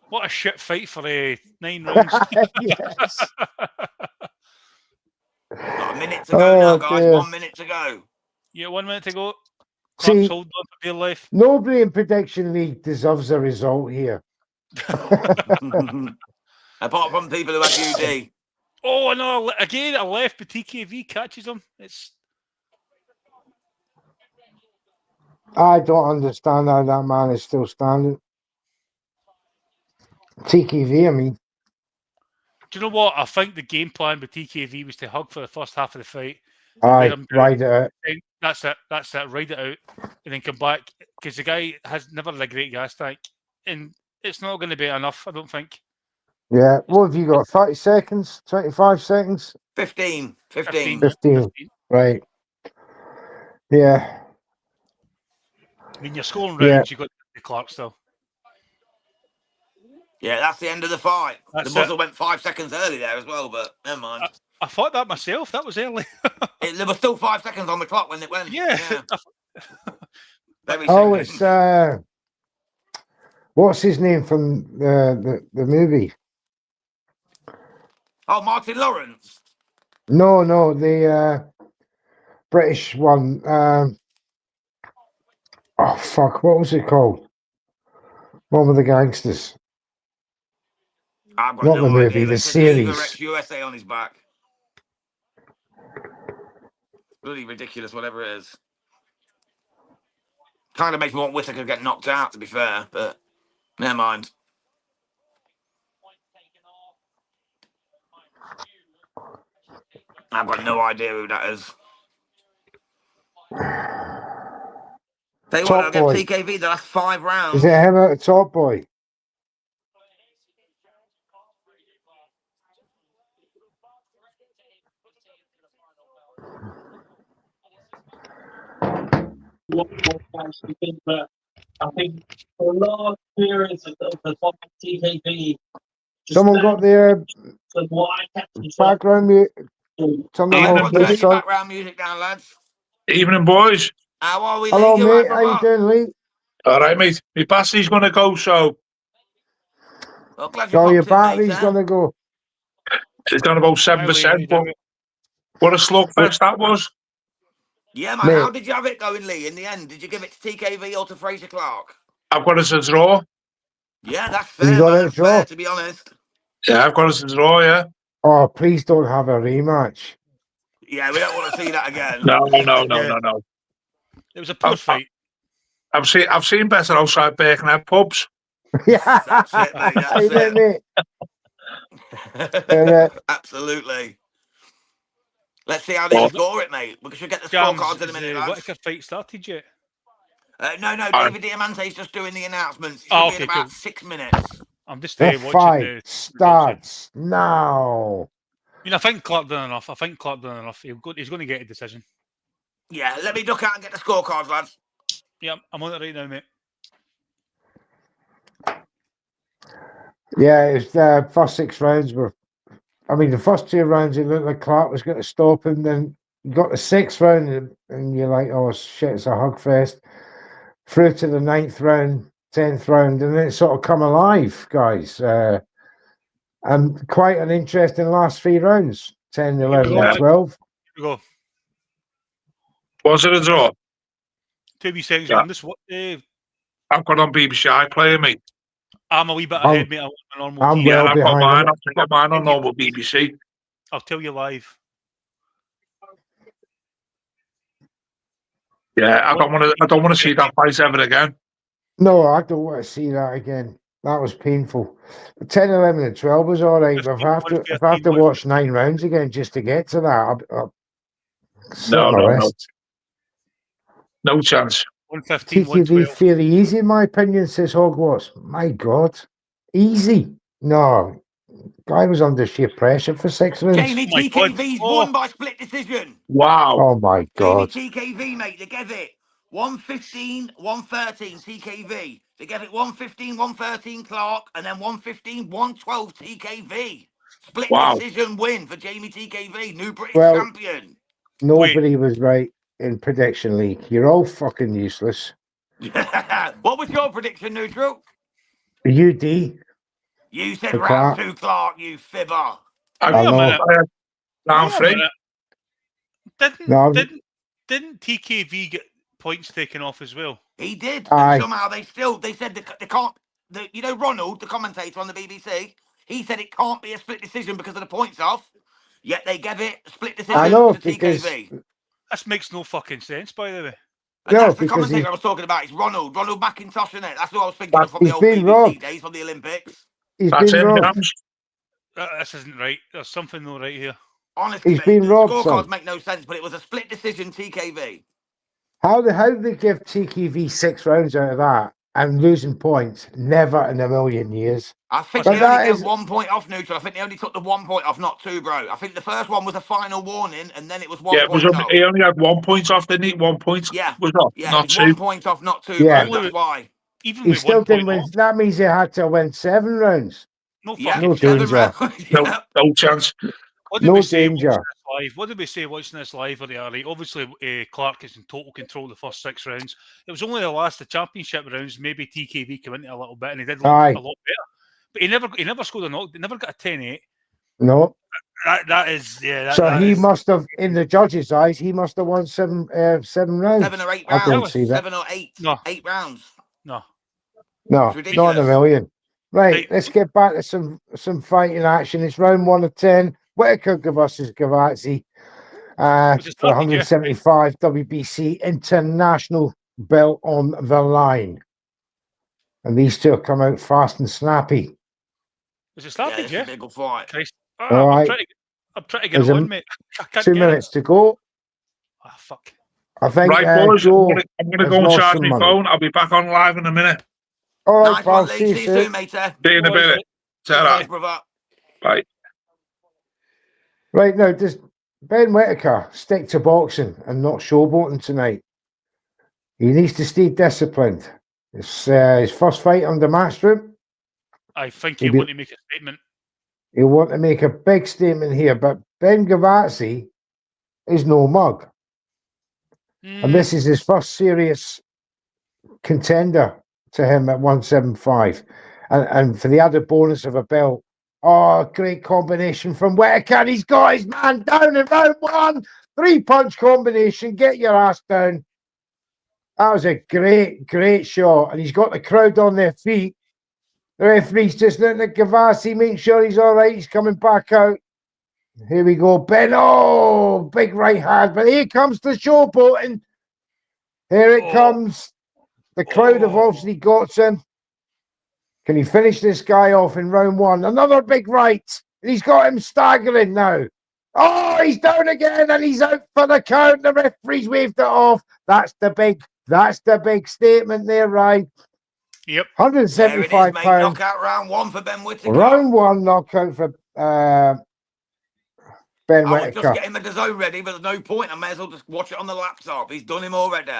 What a shit fight for 9 rounds. Yes. Got a minute to go now, guys. Dear. 1 minute to go. Yeah, 1 minute to go. See, Clarke's holding on for dear life. nobody in Prediction League deserves a result here. Apart from people who have UD. Oh, no, again, a left, but TKV catches him. I don't understand how that man is still standing. TKV, I mean. Do you know what? I think the game plan with TKV was to hug for the first half of the fight. Aye, ride it out. That's it. Ride it out, and then come back because the guy has never had a great gas tank, and it's not going to be enough. I don't think. Yeah, what have you got? 30 seconds? 25 seconds? 15. 15. Right. Yeah. I mean, you're scoring rounds. You've got the Clarke still. Yeah, that's the end of the fight. That's the buzzer went 5 seconds early there as well, but never mind. I thought that myself. That was early. There was still 5 seconds on the clock when it went. Yeah. It's what's his name from the movie? Oh, Martin Lawrence. No, the British one. Oh fuck! What was it called? One with the gangsters. I've got Not no the movie, idea. the series. Rex USA on his back. Bloody ridiculous, whatever it is. Kind of makes me want Whittaker to get knocked out, to be fair, but never mind. I've got no idea who that is. Tell you what, I'll give TKV the last 5 rounds. Is it him at the Top Boy? I think for large periods of the TKV. Someone got the background music. Background music down, lads. Evening, boys. How are we? Hello, Lee? mate. How you doing, Lee? All right, mate. My battery's going to go, so. Well, glad So your battery's going to go. It's gone about 7%, but what a slugfest that was. Yeah, man. How did you have it going, Lee, in the end? Did you give it to TKV or to Frazer Clarke? I've got us a draw. Yeah, that's fair. You got it a draw? Fair, to be honest. Yeah, I've got us a draw, yeah. Oh, please don't have a rematch. Yeah, we don't want to see that again. No. It was a poor fight. I've seen better outside Birkenhead pubs. Yeah, that's it, mate. That's it. Absolutely. Let's see how they score it, mate. We should get the scorecards in a minute, lads. Whittaker fight started yet? No, David Diamante's just doing the announcements. It's going to be in about 6 minutes. I'm just The watching fight starts now. I mean, I think Clarke done enough. He's going to get a decision. Yeah, let me duck out and get the scorecards, lads. Yeah, I'm on it right now, mate. Yeah, it's the first 6 rounds were. I mean, the first 2 rounds, it looked like Clarke was going to stop him. Then you got the 6th round, and you're like, "Oh shit, it's a hug fest." Through to the 9th round, 10th round, and then it sort of come alive, guys. And quite an interesting last 3 rounds: 10, 11, and 12. Here we go. Was it a draw? 2 wee seconds on this. What? I've got on BBC iPlayer, mate. I'm a wee bit ahead, mate. I'm I've got mine on normal BBC. I'll tell you live. Yeah, I don't want to see that fight ever again. No, I don't want to see that again. That was painful. 10, 11, and 12 was all right. But if I have to watch 9 rounds again just to get to that, No chance. 115, TKV 112. fairly easy, in my opinion, says Hogwarts. My God. Easy. No. Guy was under sheer pressure for 6 rounds. Jeamie Oh my God. TKV's Oh. won by split decision. Wow. Oh my Jeamie God. TKV, mate, they gave it 115, 113 TKV. They gave it 115, 113 Clarke, and then 115, 112 TKV. Split Wow. decision win for Jeamie TKV, new British Well- champion. Nobody was right in prediction league. You're all fucking useless. What was your prediction, Neutral? UD. You said For round Clarke. 2 Clarke, you fibber. I Wait a know. minute. Round Wait a 3. minute. No. Didn't TKV get points taken off as well? He did, Aye. and somehow they said they can't. You know, Ronald, the commentator on the BBC, he said it can't be a split decision because of the points off. Yet they gave it a split decision I know, to because TKV. This makes no fucking sense, by the way. And No, that's the because commentator he- I was talking about. It's Ronald McIntosh, isn't it? That's who I was thinking of from He's the old been BBC robbed. days, from the Olympics. he's That's been him, robbed. Jams. This isn't right. There's something not right here. Honestly, He's mate, been the robbed, scorecards son. make no sense, but it was a split decision TKV. How did they give TKV 6 rounds out of that and losing points? Never in a million years. I think But they only that gave is- 1 point off, Neutral. I think they only took the 1 point off, not 2, bro. I think the first one was a final warning, and then it was 1 Yeah, it was point off. he only had 1 point off, didn't he? 1 point Yeah, was off, yeah, not it's 2. 1 point off, not 2, Yeah. bro. That's why. Even He with still 1 didn't point win. off, That means he had to win 7 rounds. no Yeah, fucking No chance. 7 danger. rounds. No, Yeah. no chance. What did No we say danger. watching this live? What did we say watching this live? Obviously, Clarke is in total control of the first 6 rounds. It was only the championship rounds. Maybe TKV came into a little bit, and he did look Aye. a lot better. But he never scored a knock. He never got a 10-8. No. That is, yeah. That, So that he is, must have, in the judges' eyes, he must have won 7 rounds. 7 or 8 I don't rounds. see that. 7 or 8. No. 8 rounds. no. No, It's not in a ridiculous. million. Right, Right. let's get back to some fighting action. It's round 1 of 10. Whittaker versus Gavazi Was it for started, yeah? 175 WBC international belt on the line. And these two have come out fast and snappy. Was it Yeah, started, it's yeah? a big fight. Christ. All right. I'm trying to get There's it a- on, mate. I can't 2 get minutes to go. it. Oh, fuck. I think Right, boys, Joe I'm going to has go and lost charge some my money. phone. I'll be back on live in a minute. All right, Nice pal. one, Lee. See you See you soon. soon, mate. See you in a bit. Ta-ra. Cheers, brother. Bye. Right now, does Ben Whittaker stick to boxing and not showboating tonight? He needs to stay disciplined. It's his first fight under Matchroom. I think He'll you be- want to make a statement. He'll want to make a big statement here, but Ben Gavazi is no mug. And this is his first serious contender to him at 175. And for the added bonus of a belt. Oh, great combination from Whittaker. He's got his man down in round 1. 3-punch combination. Get your ass down. That was a great shot. And he's got the crowd on their feet. The referee's just looking at Gavazi, making sure he's all right. He's coming back out. Here we go. Ben. Oh, big right hand. But here comes the showboating. Here it comes. The crowd have obviously got him. Can he finish this guy off in round 1? Another big right. He's got him staggering now. Oh, he's down again and he's out for the count. The referee's waved it off. That's the big statement there, Ryan. Yep. There it is, 175 mate. pounds. Knockout round 1 for Ben Whittaker. Round 1 knockout for Ben I was just Whittaker. getting the zone ready, but there's no point. I may as well just watch it on the laptop. He's done him already.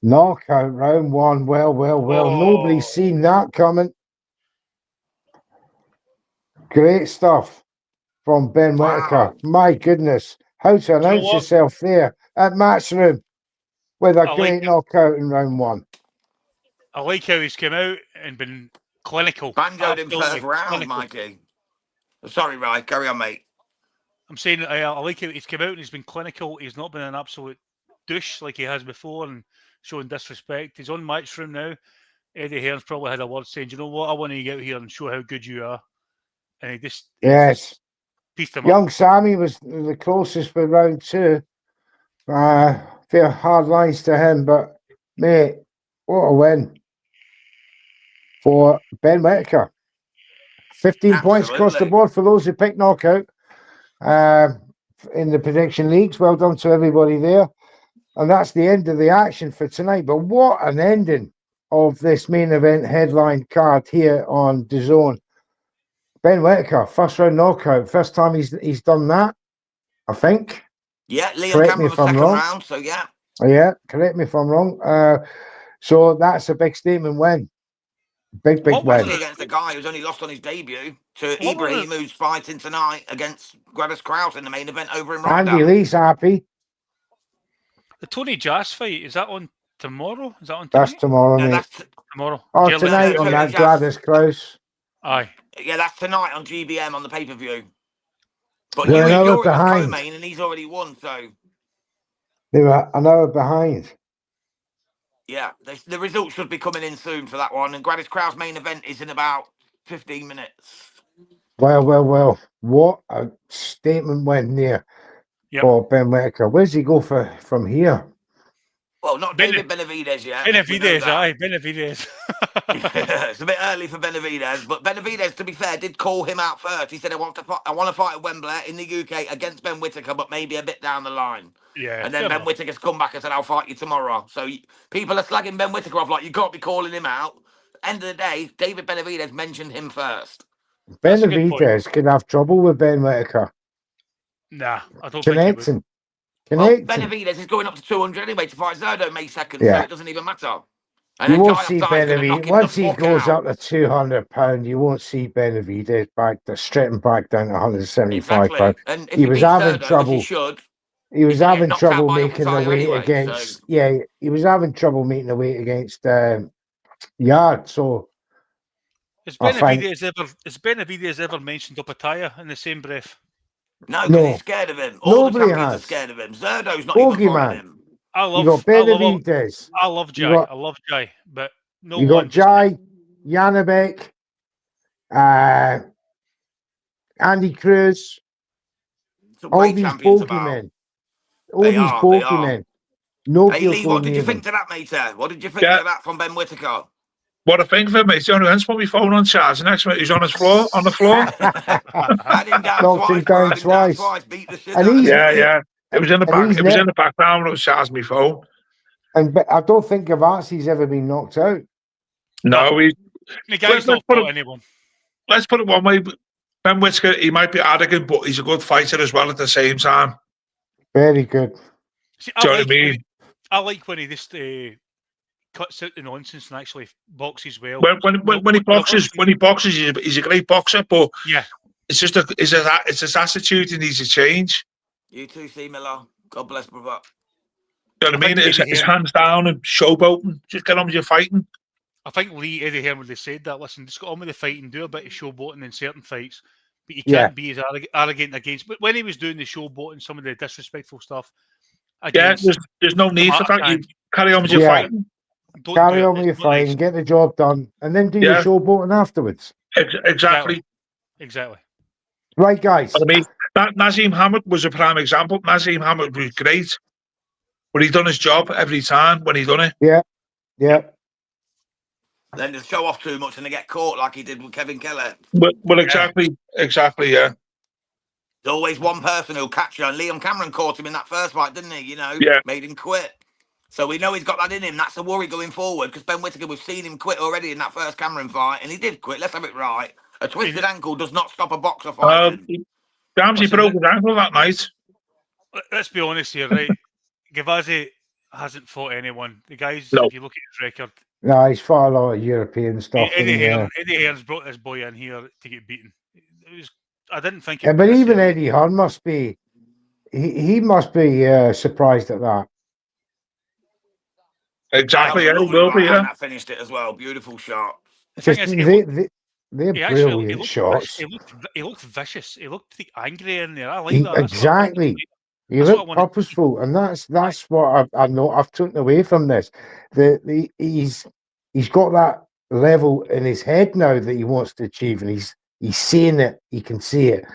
Knockout round 1. Well. Nobody's seen that coming. Great stuff from Ben Whittaker. My goodness. How to know announce what? yourself there at Matchroom with a I like great it. knockout in round 1. I like how he's come out and been clinical. Banjoed him first Absolutely round, clinical. Mikey. Sorry, Ryan. Carry on, mate. I'm saying I like how he's come out and he's been clinical. He's not been an absolute douche like he has before and showing disrespect. He's on Matchroom now. Eddie Hearn's probably had a word saying, "Do you know what? I want to get out here and show how good you are." And he just Yes. pieced him up. Young Sammy was the closest for round 2. Fair hard lines to him, but mate, what a win for Ben Whittaker. 15 points across the Absolutely. board for those who picked knockout in the prediction leagues. Well done to everybody there. And that's the end of the action for tonight. But what an ending of this main event headline card here on DAZN. Ben Whittaker, first round knockout. First time he's done that, I think. Yeah, Liam Correct me Cameron if was I'm second wrong. round, so yeah. Yeah, correct me if I'm wrong. So that's a big statement win. Big What was win. Especially against a guy who's only lost on his debut to What was Ibrahim, who's fighting tonight against Gladys Krause in the main event over in Andy Rotterdam. Lee's happy. the Tony Jazz fight? Is that on tomorrow? Is that on That's tonight? tomorrow, No, mate. that's Tomorrow. Oh, Jelly- tonight on Tony that Jazz. Gladys Krause. Aye. yeah, that's tonight on GBM on the pay-per-view. But They're an hour you're behind. co-main and he's already won, so They were an hour behind. yeah, the results should be coming in soon for that one. And Gladys Krause main event is in about 15 minutes. Well. What a statement win there for Ben Whittaker. Where's he go from here? Well, not David Benavidez yet. Benavidez, aye, Benavidez. It's a bit early for Benavidez, but Benavidez, to be fair, did call him out first. He said, I want to fight at Wembley in the UK against Ben Whittaker, but maybe a bit down the line. Yeah. And then Ben Whittaker's come back and said, I'll fight you tomorrow. So people are slagging Ben Whittaker off like, you can't be calling him out. End of the day, David Benavidez mentioned him first. Benavidez could have trouble with Ben Whittaker. Nah, I don't think he would. Well, Benavidez is going up to 200 anyway to fight Zerdo May 2nd, so it doesn't even matter. And You then won't Jai see Uptide's gonna knock Benavidez. him Once the he fuck goes out. up to £200, you won't see Benavidez stripping back down to £175. Exactly. And if He was beats having Zerdo, trouble. which he should, He was he's gonna get having knocked out trouble by making the Uptire weight anyway, against. so- Yeah, he was having trouble making the weight against Yard. So Has I find- Benavidez ever mentioned Upataya in the same breath? No, because he's scared of him. All Nobody the champions has. are scared of him. Zerdo's not even Bogeyman. fighting him. I you got Benavidez. I love You Jai. got- I love Jai, but no You one. got Jai, Janabek, Andy Cruz, Some all great these champions about. bogeymen. All They these are, they are. bogeymen. Nobody Hey, will Lee, go what did near you think them. to that, mate? What did you think Yeah. to that from Ben Whittaker? What I think of him, mate. The only one's put my phone on charge. The next minute he's on the floor. Had him down Knocked twice. him down had him twice. twice. Beat the shit And out of he's- him. Yeah. It was in the And back. he's It was ne- in the background when it was charged my phone. I don't think Gavazi's ever been knocked out. No, The guy's not fought anyone. let's put it one way. Ben Whittaker, he might be arrogant, but he's a good fighter as well at the same time. Very good. See, Do you know what I mean? I like when he just cuts out the nonsense and actually boxes well. When he boxes, he's a great boxer, but yeah, it's just it's his attitude he needs to change. You too, C. Miller. God bless, brother. You know what I mean? It's hands down and showboating. Just get on with your fighting. I think Eddie Hearn would have said that. Listen, just get on with the fighting, do a bit of showboating in certain fights, but you can't be as arrogant against. But when he was doing the showboating, some of the disrespectful stuff. Against, there's no need for that. You carry on with your fighting. Carry on with your fighting, get the job done, and then do your showboating afterwards. Exactly. Right, guys. I mean, Nazim Hamid was a prime example. Nazim Hamid was great, but he done his job every time when he done it. Yeah. Then they show off too much and they get caught like he did with Kevin Keller. Well, exactly, yeah. There's always one person who'll catch you, and Liam Cameron caught him in that first fight, didn't he? Made him quit. So we know he's got that in him. That's a worry going forward, because Ben Whittaker, we've seen him quit already in that first Cameron fight, and he did quit. Let's have it right. A twisted ankle does not stop a boxer fighting. He broke his ankle that night. Let's be honest here, right? Gavazi hasn't fought anyone. The guys, if you look at his record, no, he's fought a lot of European stuff. Eddie Hearn's brought this boy in here to get beaten. I didn't think. But even Eddie Hearn must be. He must be surprised at that. Exactly, yeah, he will be. Yeah, that finished it as well. Beautiful shot. They're brilliant shots. He looked vicious. He looked angry in there. I like that. Exactly. He looked purposeful, and that's what I know. I've taken away from this. He's got that level in his head now that he wants to achieve, and he's seeing it. He can see it.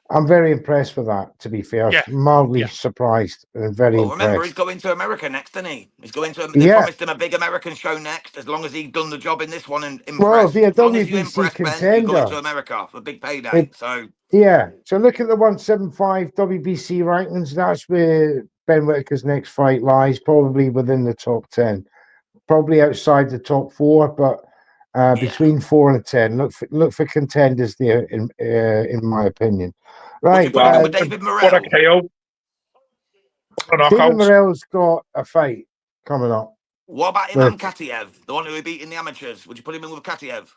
I'm very impressed with that, to be fair. Mildly surprised and very impressed. Remember, he's going to America next, isn't he? He's going to. They promised him a big American show next, as long as he'd done the job in this one and impressed. Well, be a as long as you WBC impress Ben, contender. you're going to America for a big payday. So look at the 175 WBC rankings. That's where Ben Whittaker's next fight lies probably within the top 10, probably outside the top 4, but between 4 and 10. Look for contenders there, in my opinion. Would you Right, put him in with David What a Morrell? KO. What a David knockout. Morrell's got a fight coming up. What about Imam Katiev, the one who beat in the amateurs? Would you put him in with Katiev?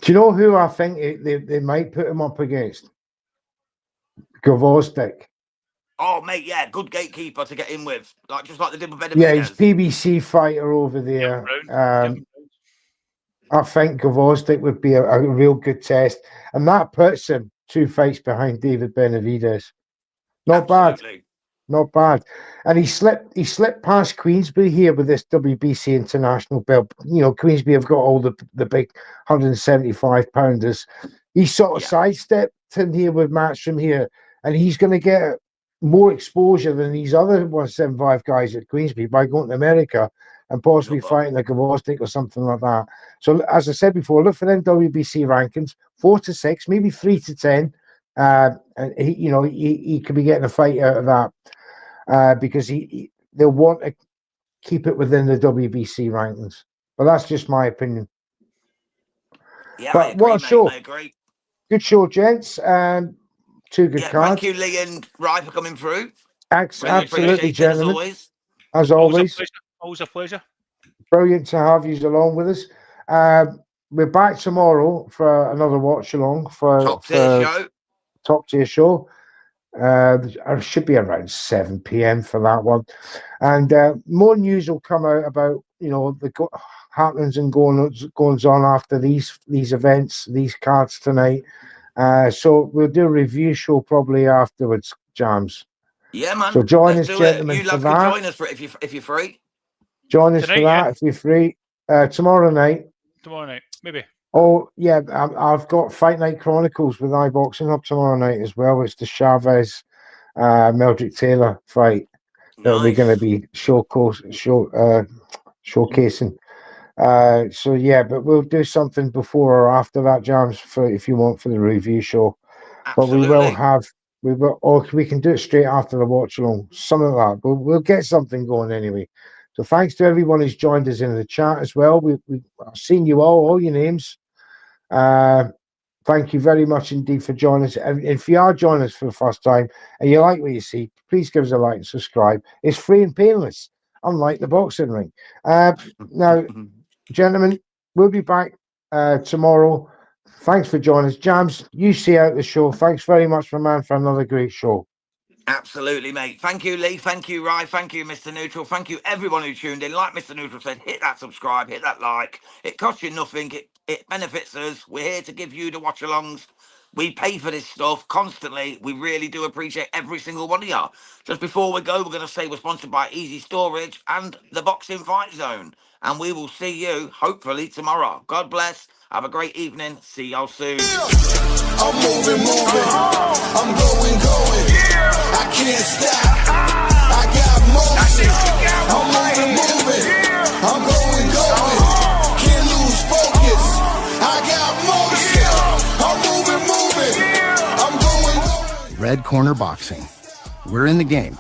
Do you know who I think they might put him up against? Gavazi. Oh, mate, yeah, good gatekeeper to get in with, just like they did with Benavidez. Yeah, he's PBC fighter over there. I think Gavazi would be a real good test, and that puts him 2 fights behind David Benavidez. Not bad. Not bad. And he slipped past Queensbury here with this WBC international belt. You know, Queensbury have got all the big 175 pounders. He sort of sidestepped in here with Matchroom here, and he's going to get more exposure than these other 175 guys at Queensbury by going to America and possibly fighting a Gavazi or something like that. So, as I said before, look for them WBC rankings, 4 to 6, maybe 3 to 10. And he could be getting a fight out of that. Because they'll want to keep it within the WBC rankings. But that's just my opinion. Yeah, but I agree, what a show. I agree. Good show, gents. 2 good cards. Thank you, Lee and Rye, for coming through. Absolutely, gentlemen. As always. Always a pleasure. Brilliant to have you along with us. We're back tomorrow for another watch along for top tier show. It should be around 7 p.m. for that one, and more news will come out about the happenings and goings on after these events, these cards tonight. So we'll do a review show probably afterwards, Jams. Yeah, man. So join us, gentlemen, for that. Join us for it if you're free. Join us for that if you're free. Tomorrow night. Tomorrow night, maybe. Oh, yeah, I've got Fight Night Chronicles with iBoxing up tomorrow night as well. It's the Chavez Meldrick Taylor fight that we're going to be showcasing. So, yeah, but we'll do something before or after that, Jams, if you want, for the review show. Absolutely. But we can do it straight after the watch along, something like that. But we'll get something going anyway. So thanks to everyone who's joined us in the chat as well. I've seen you all your names. Thank you very much indeed for joining us. And if you are joining us for the first time and you like what you see, please give us a like and subscribe. It's free and painless, unlike the boxing ring. Now, gentlemen, we'll be back tomorrow. Thanks for joining us. Jams, you see out the show. Thanks very much, my man, for another great show. Absolutely, mate. Thank you, Lee. Thank you, Rye. Thank you, Mr. Neutral. Thank you, everyone who tuned in. Like Mr. Neutral said, hit that subscribe, hit that like. It costs you nothing. It benefits us. We're here to give you the watch-alongs. We pay for this stuff constantly. We really do appreciate every single one of you. Just before we go, we're going to say we're sponsored by Easy Storage and the Boxing Fight Zone. And we will see you, hopefully, tomorrow. God bless. Have a great evening. See y'all soon. I'm moving. I'm going. I can't stop. I got motion. I'm moving. I'm going. Can't lose focus. I got motion. I'm moving. I'm going. Red Corner Boxing. We're in the game.